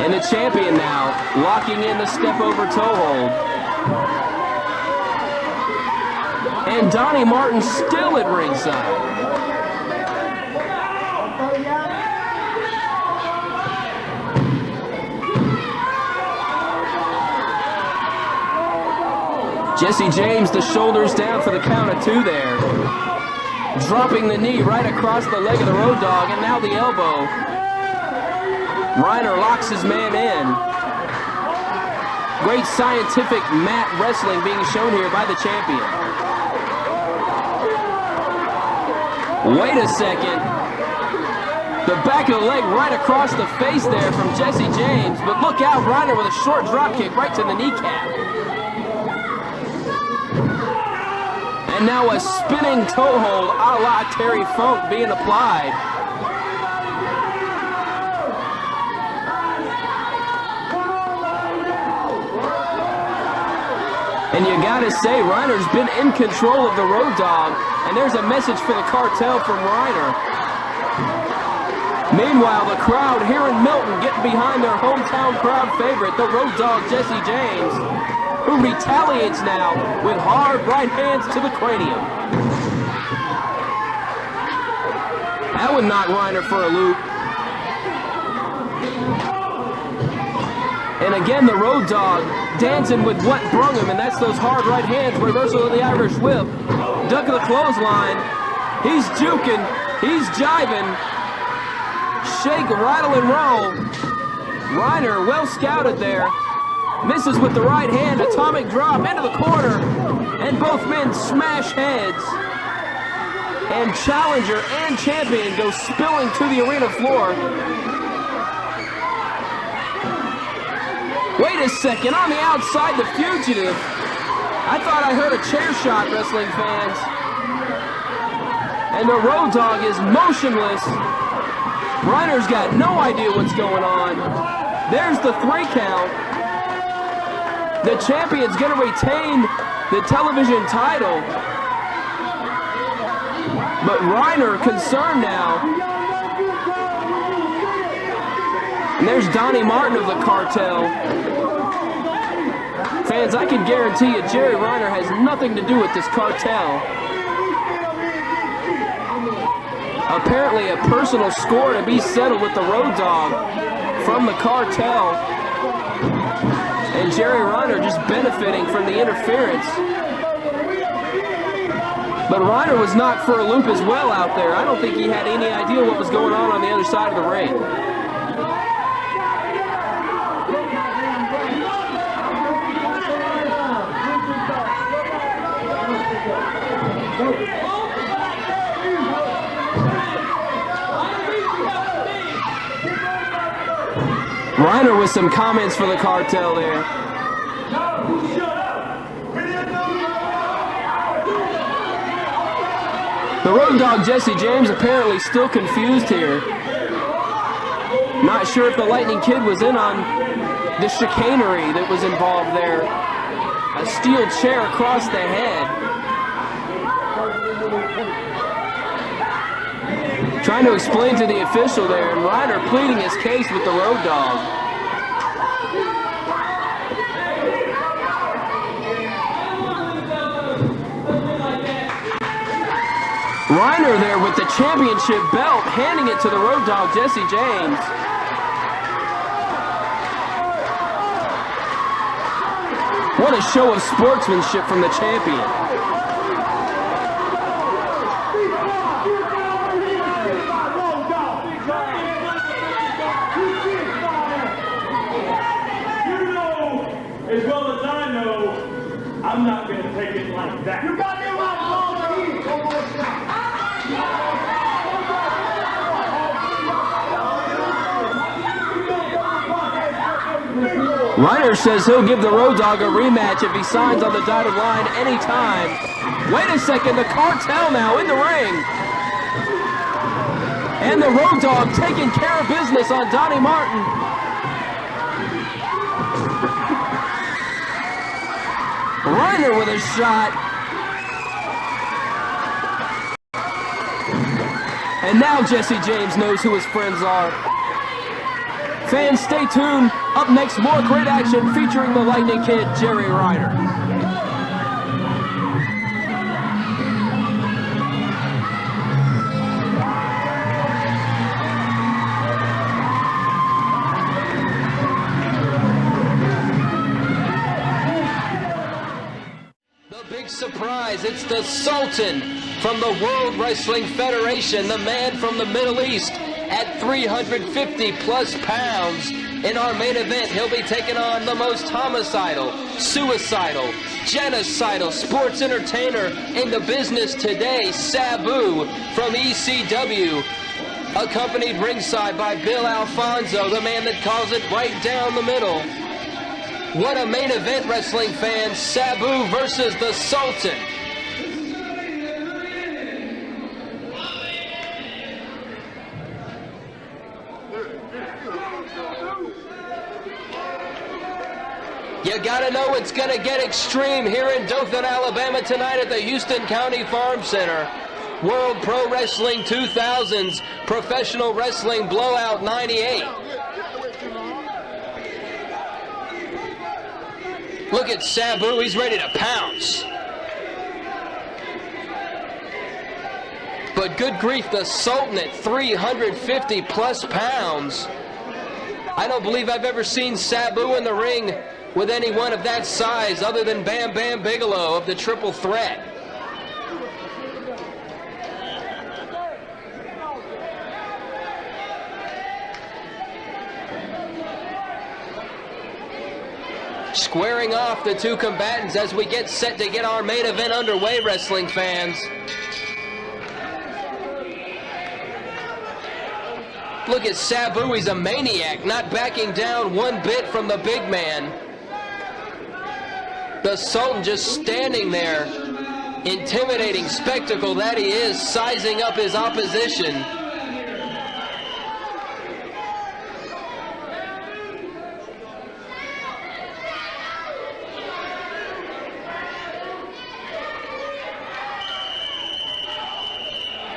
And the champion now locking in the step over toe hold. And Donnie Martin still at ringside. Jesse James, the shoulders down for the count of 2 there. Dropping the knee right across the leg of the Road Dogg, and now the elbow. Reiner locks his man in. Great scientific mat wrestling being shown here by the champion. Wait a second. The back of the leg right across the face there from Jesse James, but look out, Reiner with a short drop kick right to the kneecap. And now a spinning toe hold a la Terry Funk being applied. And you gotta say, Reiner's been in control of the Road Dogg, and there's a message for the cartel from Reiner. Meanwhile, the crowd here in Milton getting behind their hometown crowd favorite, the Road Dogg Jesse James, who retaliates now with hard right hands to the cranium. That would knock Reiner for a loop. And again, the Road Dogg dancing with what brung him, and that's those hard right hands, reversal of the Irish whip, duck of the clothesline. He's juking, he's jiving, shake, rattle, and roll. Reiner well scouted there. Misses with the right hand, atomic drop into the corner, and both men smash heads. And challenger and champion go spilling to the arena floor. Wait a second, on the outside, the Fugitive. I thought I heard a chair shot, wrestling fans. And the Road Dogg is motionless. Reiner's got no idea what's going on. There's the 3 count. The champion's going to retain the television title. But Reiner concerned now. And there's Donnie Martin of the cartel. Fans, I can guarantee you Jerry Reiner has nothing to do with this cartel. Apparently a personal score to be settled with the Road Dogg from the cartel. And Jerry Reiner just benefiting from the interference. But Reiner was knocked for a loop as well out there. I don't think he had any idea what was going on the other side of the ring. Reiner with some comments for the cartel there. The Road Dogg Jesse James apparently still confused here. Not sure if the Lightning Kid was in on the chicanery that was involved there. A steel chair across the head. Trying to explain to the official there, and Reiner pleading his case with the Road Dogg. Reiner there with the championship belt, handing it to the Road Dogg Jesse James. What a show of sportsmanship from the champion. You know as well as I know, I'm not going to take it like that. You got me right, Reiner says he'll give the Road Dogg a rematch if he signs on the dotted line anytime. Wait a second, the Cartel now in the ring. And the Road Dogg taking care of business on Donnie Martin. Reiner with a shot. And now Jesse James knows who his friends are. Fans, stay tuned. Up next, more great action featuring the Lightning Kid, Jerry Reiner. The big surprise, it's the Sultan from the World Wrestling Federation, the man from the Middle East. At 350 plus pounds. In our main event, he'll be taking on the most homicidal, suicidal, genocidal sports entertainer in the business today, Sabu from ECW. Accompanied ringside by Bill Alfonso, the man that calls it right down the middle. What a main event, wrestling fans. Sabu versus the Sultan. You gotta know it's gonna get extreme here in Dothan, Alabama tonight at the Houston County Farm Center. World Pro Wrestling 2000s, Professional Wrestling Blowout 98. Look at Sabu, he's ready to pounce. But good grief, the Sultan at 350 plus pounds. I don't believe I've ever seen Sabu in the ring with anyone of that size other than Bam Bam Bigelow of the Triple Threat. Squaring off the two combatants as we get set to get our main event underway, wrestling fans. Look at Sabu, he's a maniac, not backing down one bit from the big man. The Sultan just standing there, intimidating spectacle that he is, sizing up his opposition.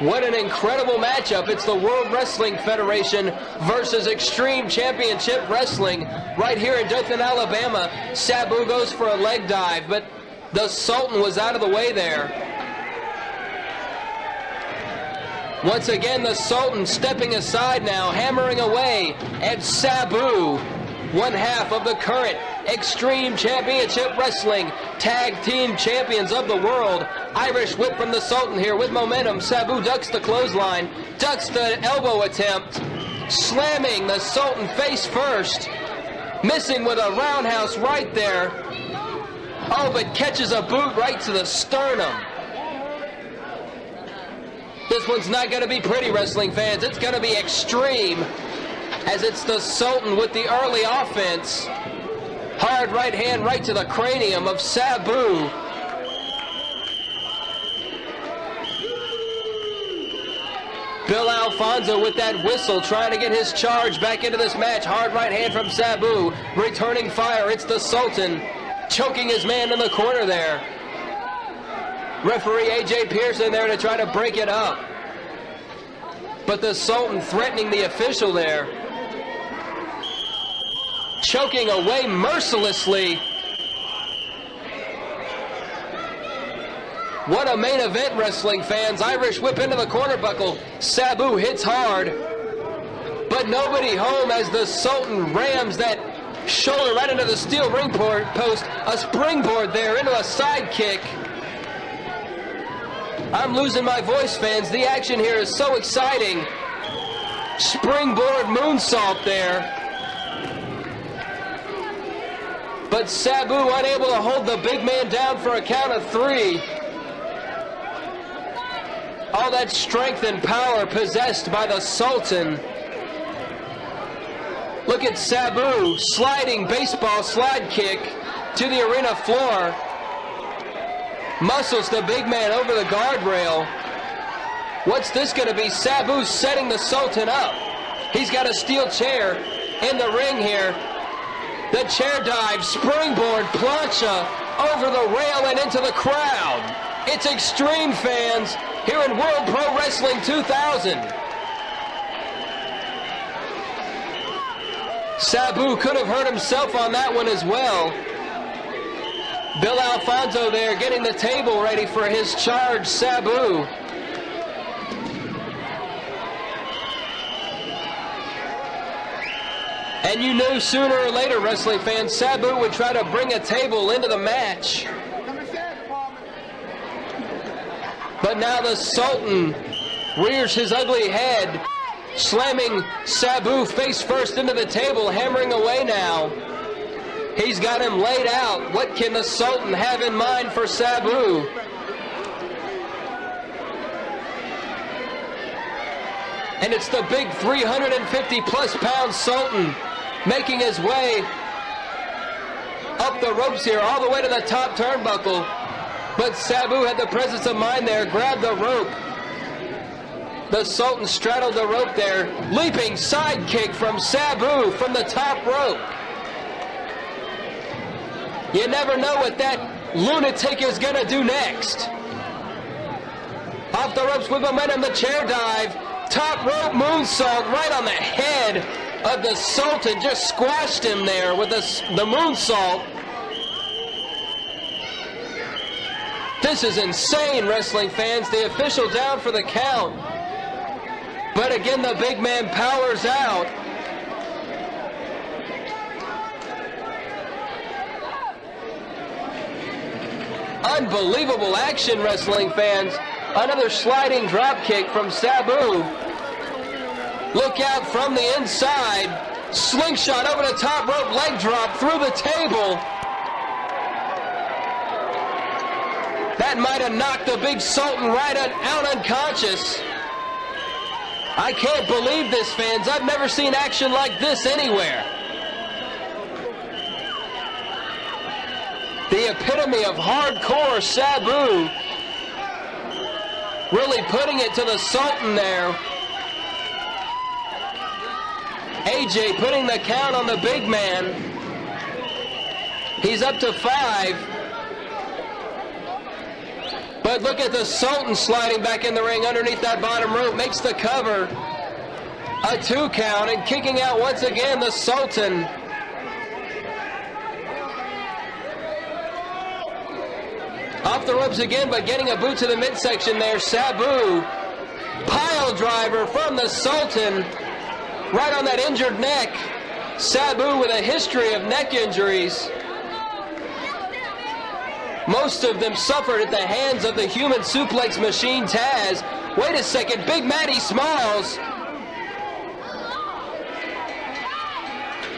What an incredible matchup. It's the World Wrestling Federation versus Extreme Championship Wrestling right here in Dothan, Alabama. Sabu goes for a leg dive, but the Sultan was out of the way there. Once again, the Sultan stepping aside now, hammering away at Sabu, one half of the current Extreme Championship Wrestling Tag Team Champions of the world. Irish whip from the Sultan here with momentum. Sabu ducks the clothesline, ducks the elbow attempt, slamming the Sultan face first, missing with a roundhouse right there. Oh, but catches a boot right to the sternum. This one's not going to be pretty, wrestling fans. It's going to be extreme, as it's the Sultan with the early offense. Hard right hand right to the cranium of Sabu. Bill Alfonso with that whistle, trying to get his charge back into this match. Hard right hand from Sabu, returning fire. It's the Sultan, choking his man in the corner there. Referee A.J. Pearson there to try to break it up. But the Sultan threatening the official there. Choking away mercilessly. What a main event, wrestling fans. Irish whip into the corner buckle. Sabu hits hard. But nobody home as the Sultan rams that shoulder right into the steel ring post. A springboard there into a side kick. I'm losing my voice, fans. The action here is so exciting. Springboard moonsault there. But Sabu unable to hold the big man down for a count of 3. All that strength and power possessed by the Sultan. Look at Sabu sliding baseball slide kick to the arena floor. Muscles the big man over the guardrail. What's this going to be? Sabu setting the Sultan up. He's got a steel chair in the ring here. The chair dive, springboard, plancha over the rail and into the crowd. It's extreme, fans, here in World Pro Wrestling 2000. Sabu could have hurt himself on that one as well. Bill Alfonso there getting the table ready for his charge, Sabu. And you knew sooner or later, wrestling fans, Sabu would try to bring a table into the match. But now the Sultan rears his ugly head, slamming Sabu face first into the table, hammering away now. He's got him laid out. What can the Sultan have in mind for Sabu? And it's the big 350-plus pound Sultan making his way up the ropes here, all the way to the top turnbuckle. But Sabu had the presence of mind there, grabbed the rope. The Sultan straddled the rope there. Leaping side kick from Sabu from the top rope. You never know what that lunatic is going to do next. Off the ropes with momentum, the chair dive. Top rope moonsault right on the head of the Sultan. Just squashed him there with the moonsault. This is insane, wrestling fans. The official down for the count. But again, the big man powers out. Unbelievable action, wrestling fans. Another sliding drop kick from Sabu. Look out from the inside. Slingshot over the top rope, leg drop through the table. That might have knocked the big Sultan right out unconscious. I can't believe this, fans. I've never seen action like this anywhere. The epitome of hardcore Sabu. Really putting it to the Sultan there. AJ putting the count on the big man. He's up to 5. But look at the Sultan sliding back in the ring underneath that bottom rope. Makes the cover. A 2 count and kicking out once again the Sultan. Off the ropes again, but getting a boot to the midsection there. Sabu. Pile driver from the Sultan. Right on that injured neck. Sabu with a history of neck injuries. Most of them suffered at the hands of the human suplex machine, Taz. Wait a second, Big Matty Smalls.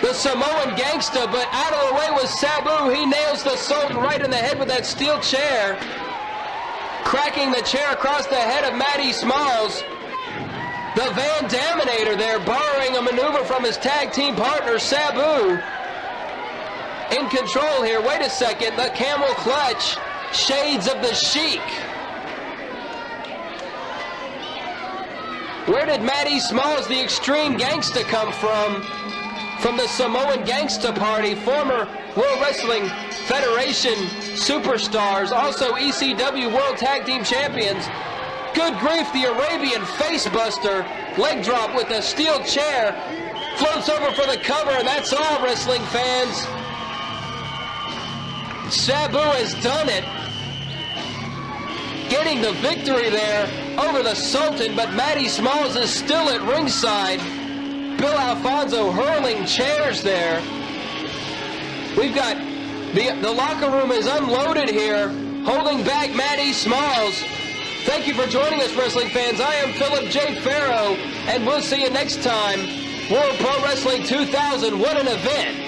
The Samoan gangsta, but out of the way was Sabu. He nails the Sultan right in the head with that steel chair. Cracking the chair across the head of Matty Smalls. The Van Daminator there, borrowing a maneuver from his tag team partner, Sabu. In control here. Wait a second. The camel clutch. Shades of the Sheik. Where did Matty Smalls, the Extreme Gangsta, come from? From the Samoan Gangsta Party, former World Wrestling Federation superstars, also ECW World Tag Team Champions. Good grief, the Arabian Facebuster, leg drop with a steel chair, floats over for the cover, and that's all, wrestling fans. Sabu has done it, getting the victory there over the Sultan, but Matty Smalls is still at ringside. Bill Alfonso hurling chairs there. We've got the locker room is unloaded here, holding back Matty Smalls. Thank you for joining us, wrestling fans. I am Philip J. Farrow, and we'll see you next time. World Pro Wrestling 2000, what an event.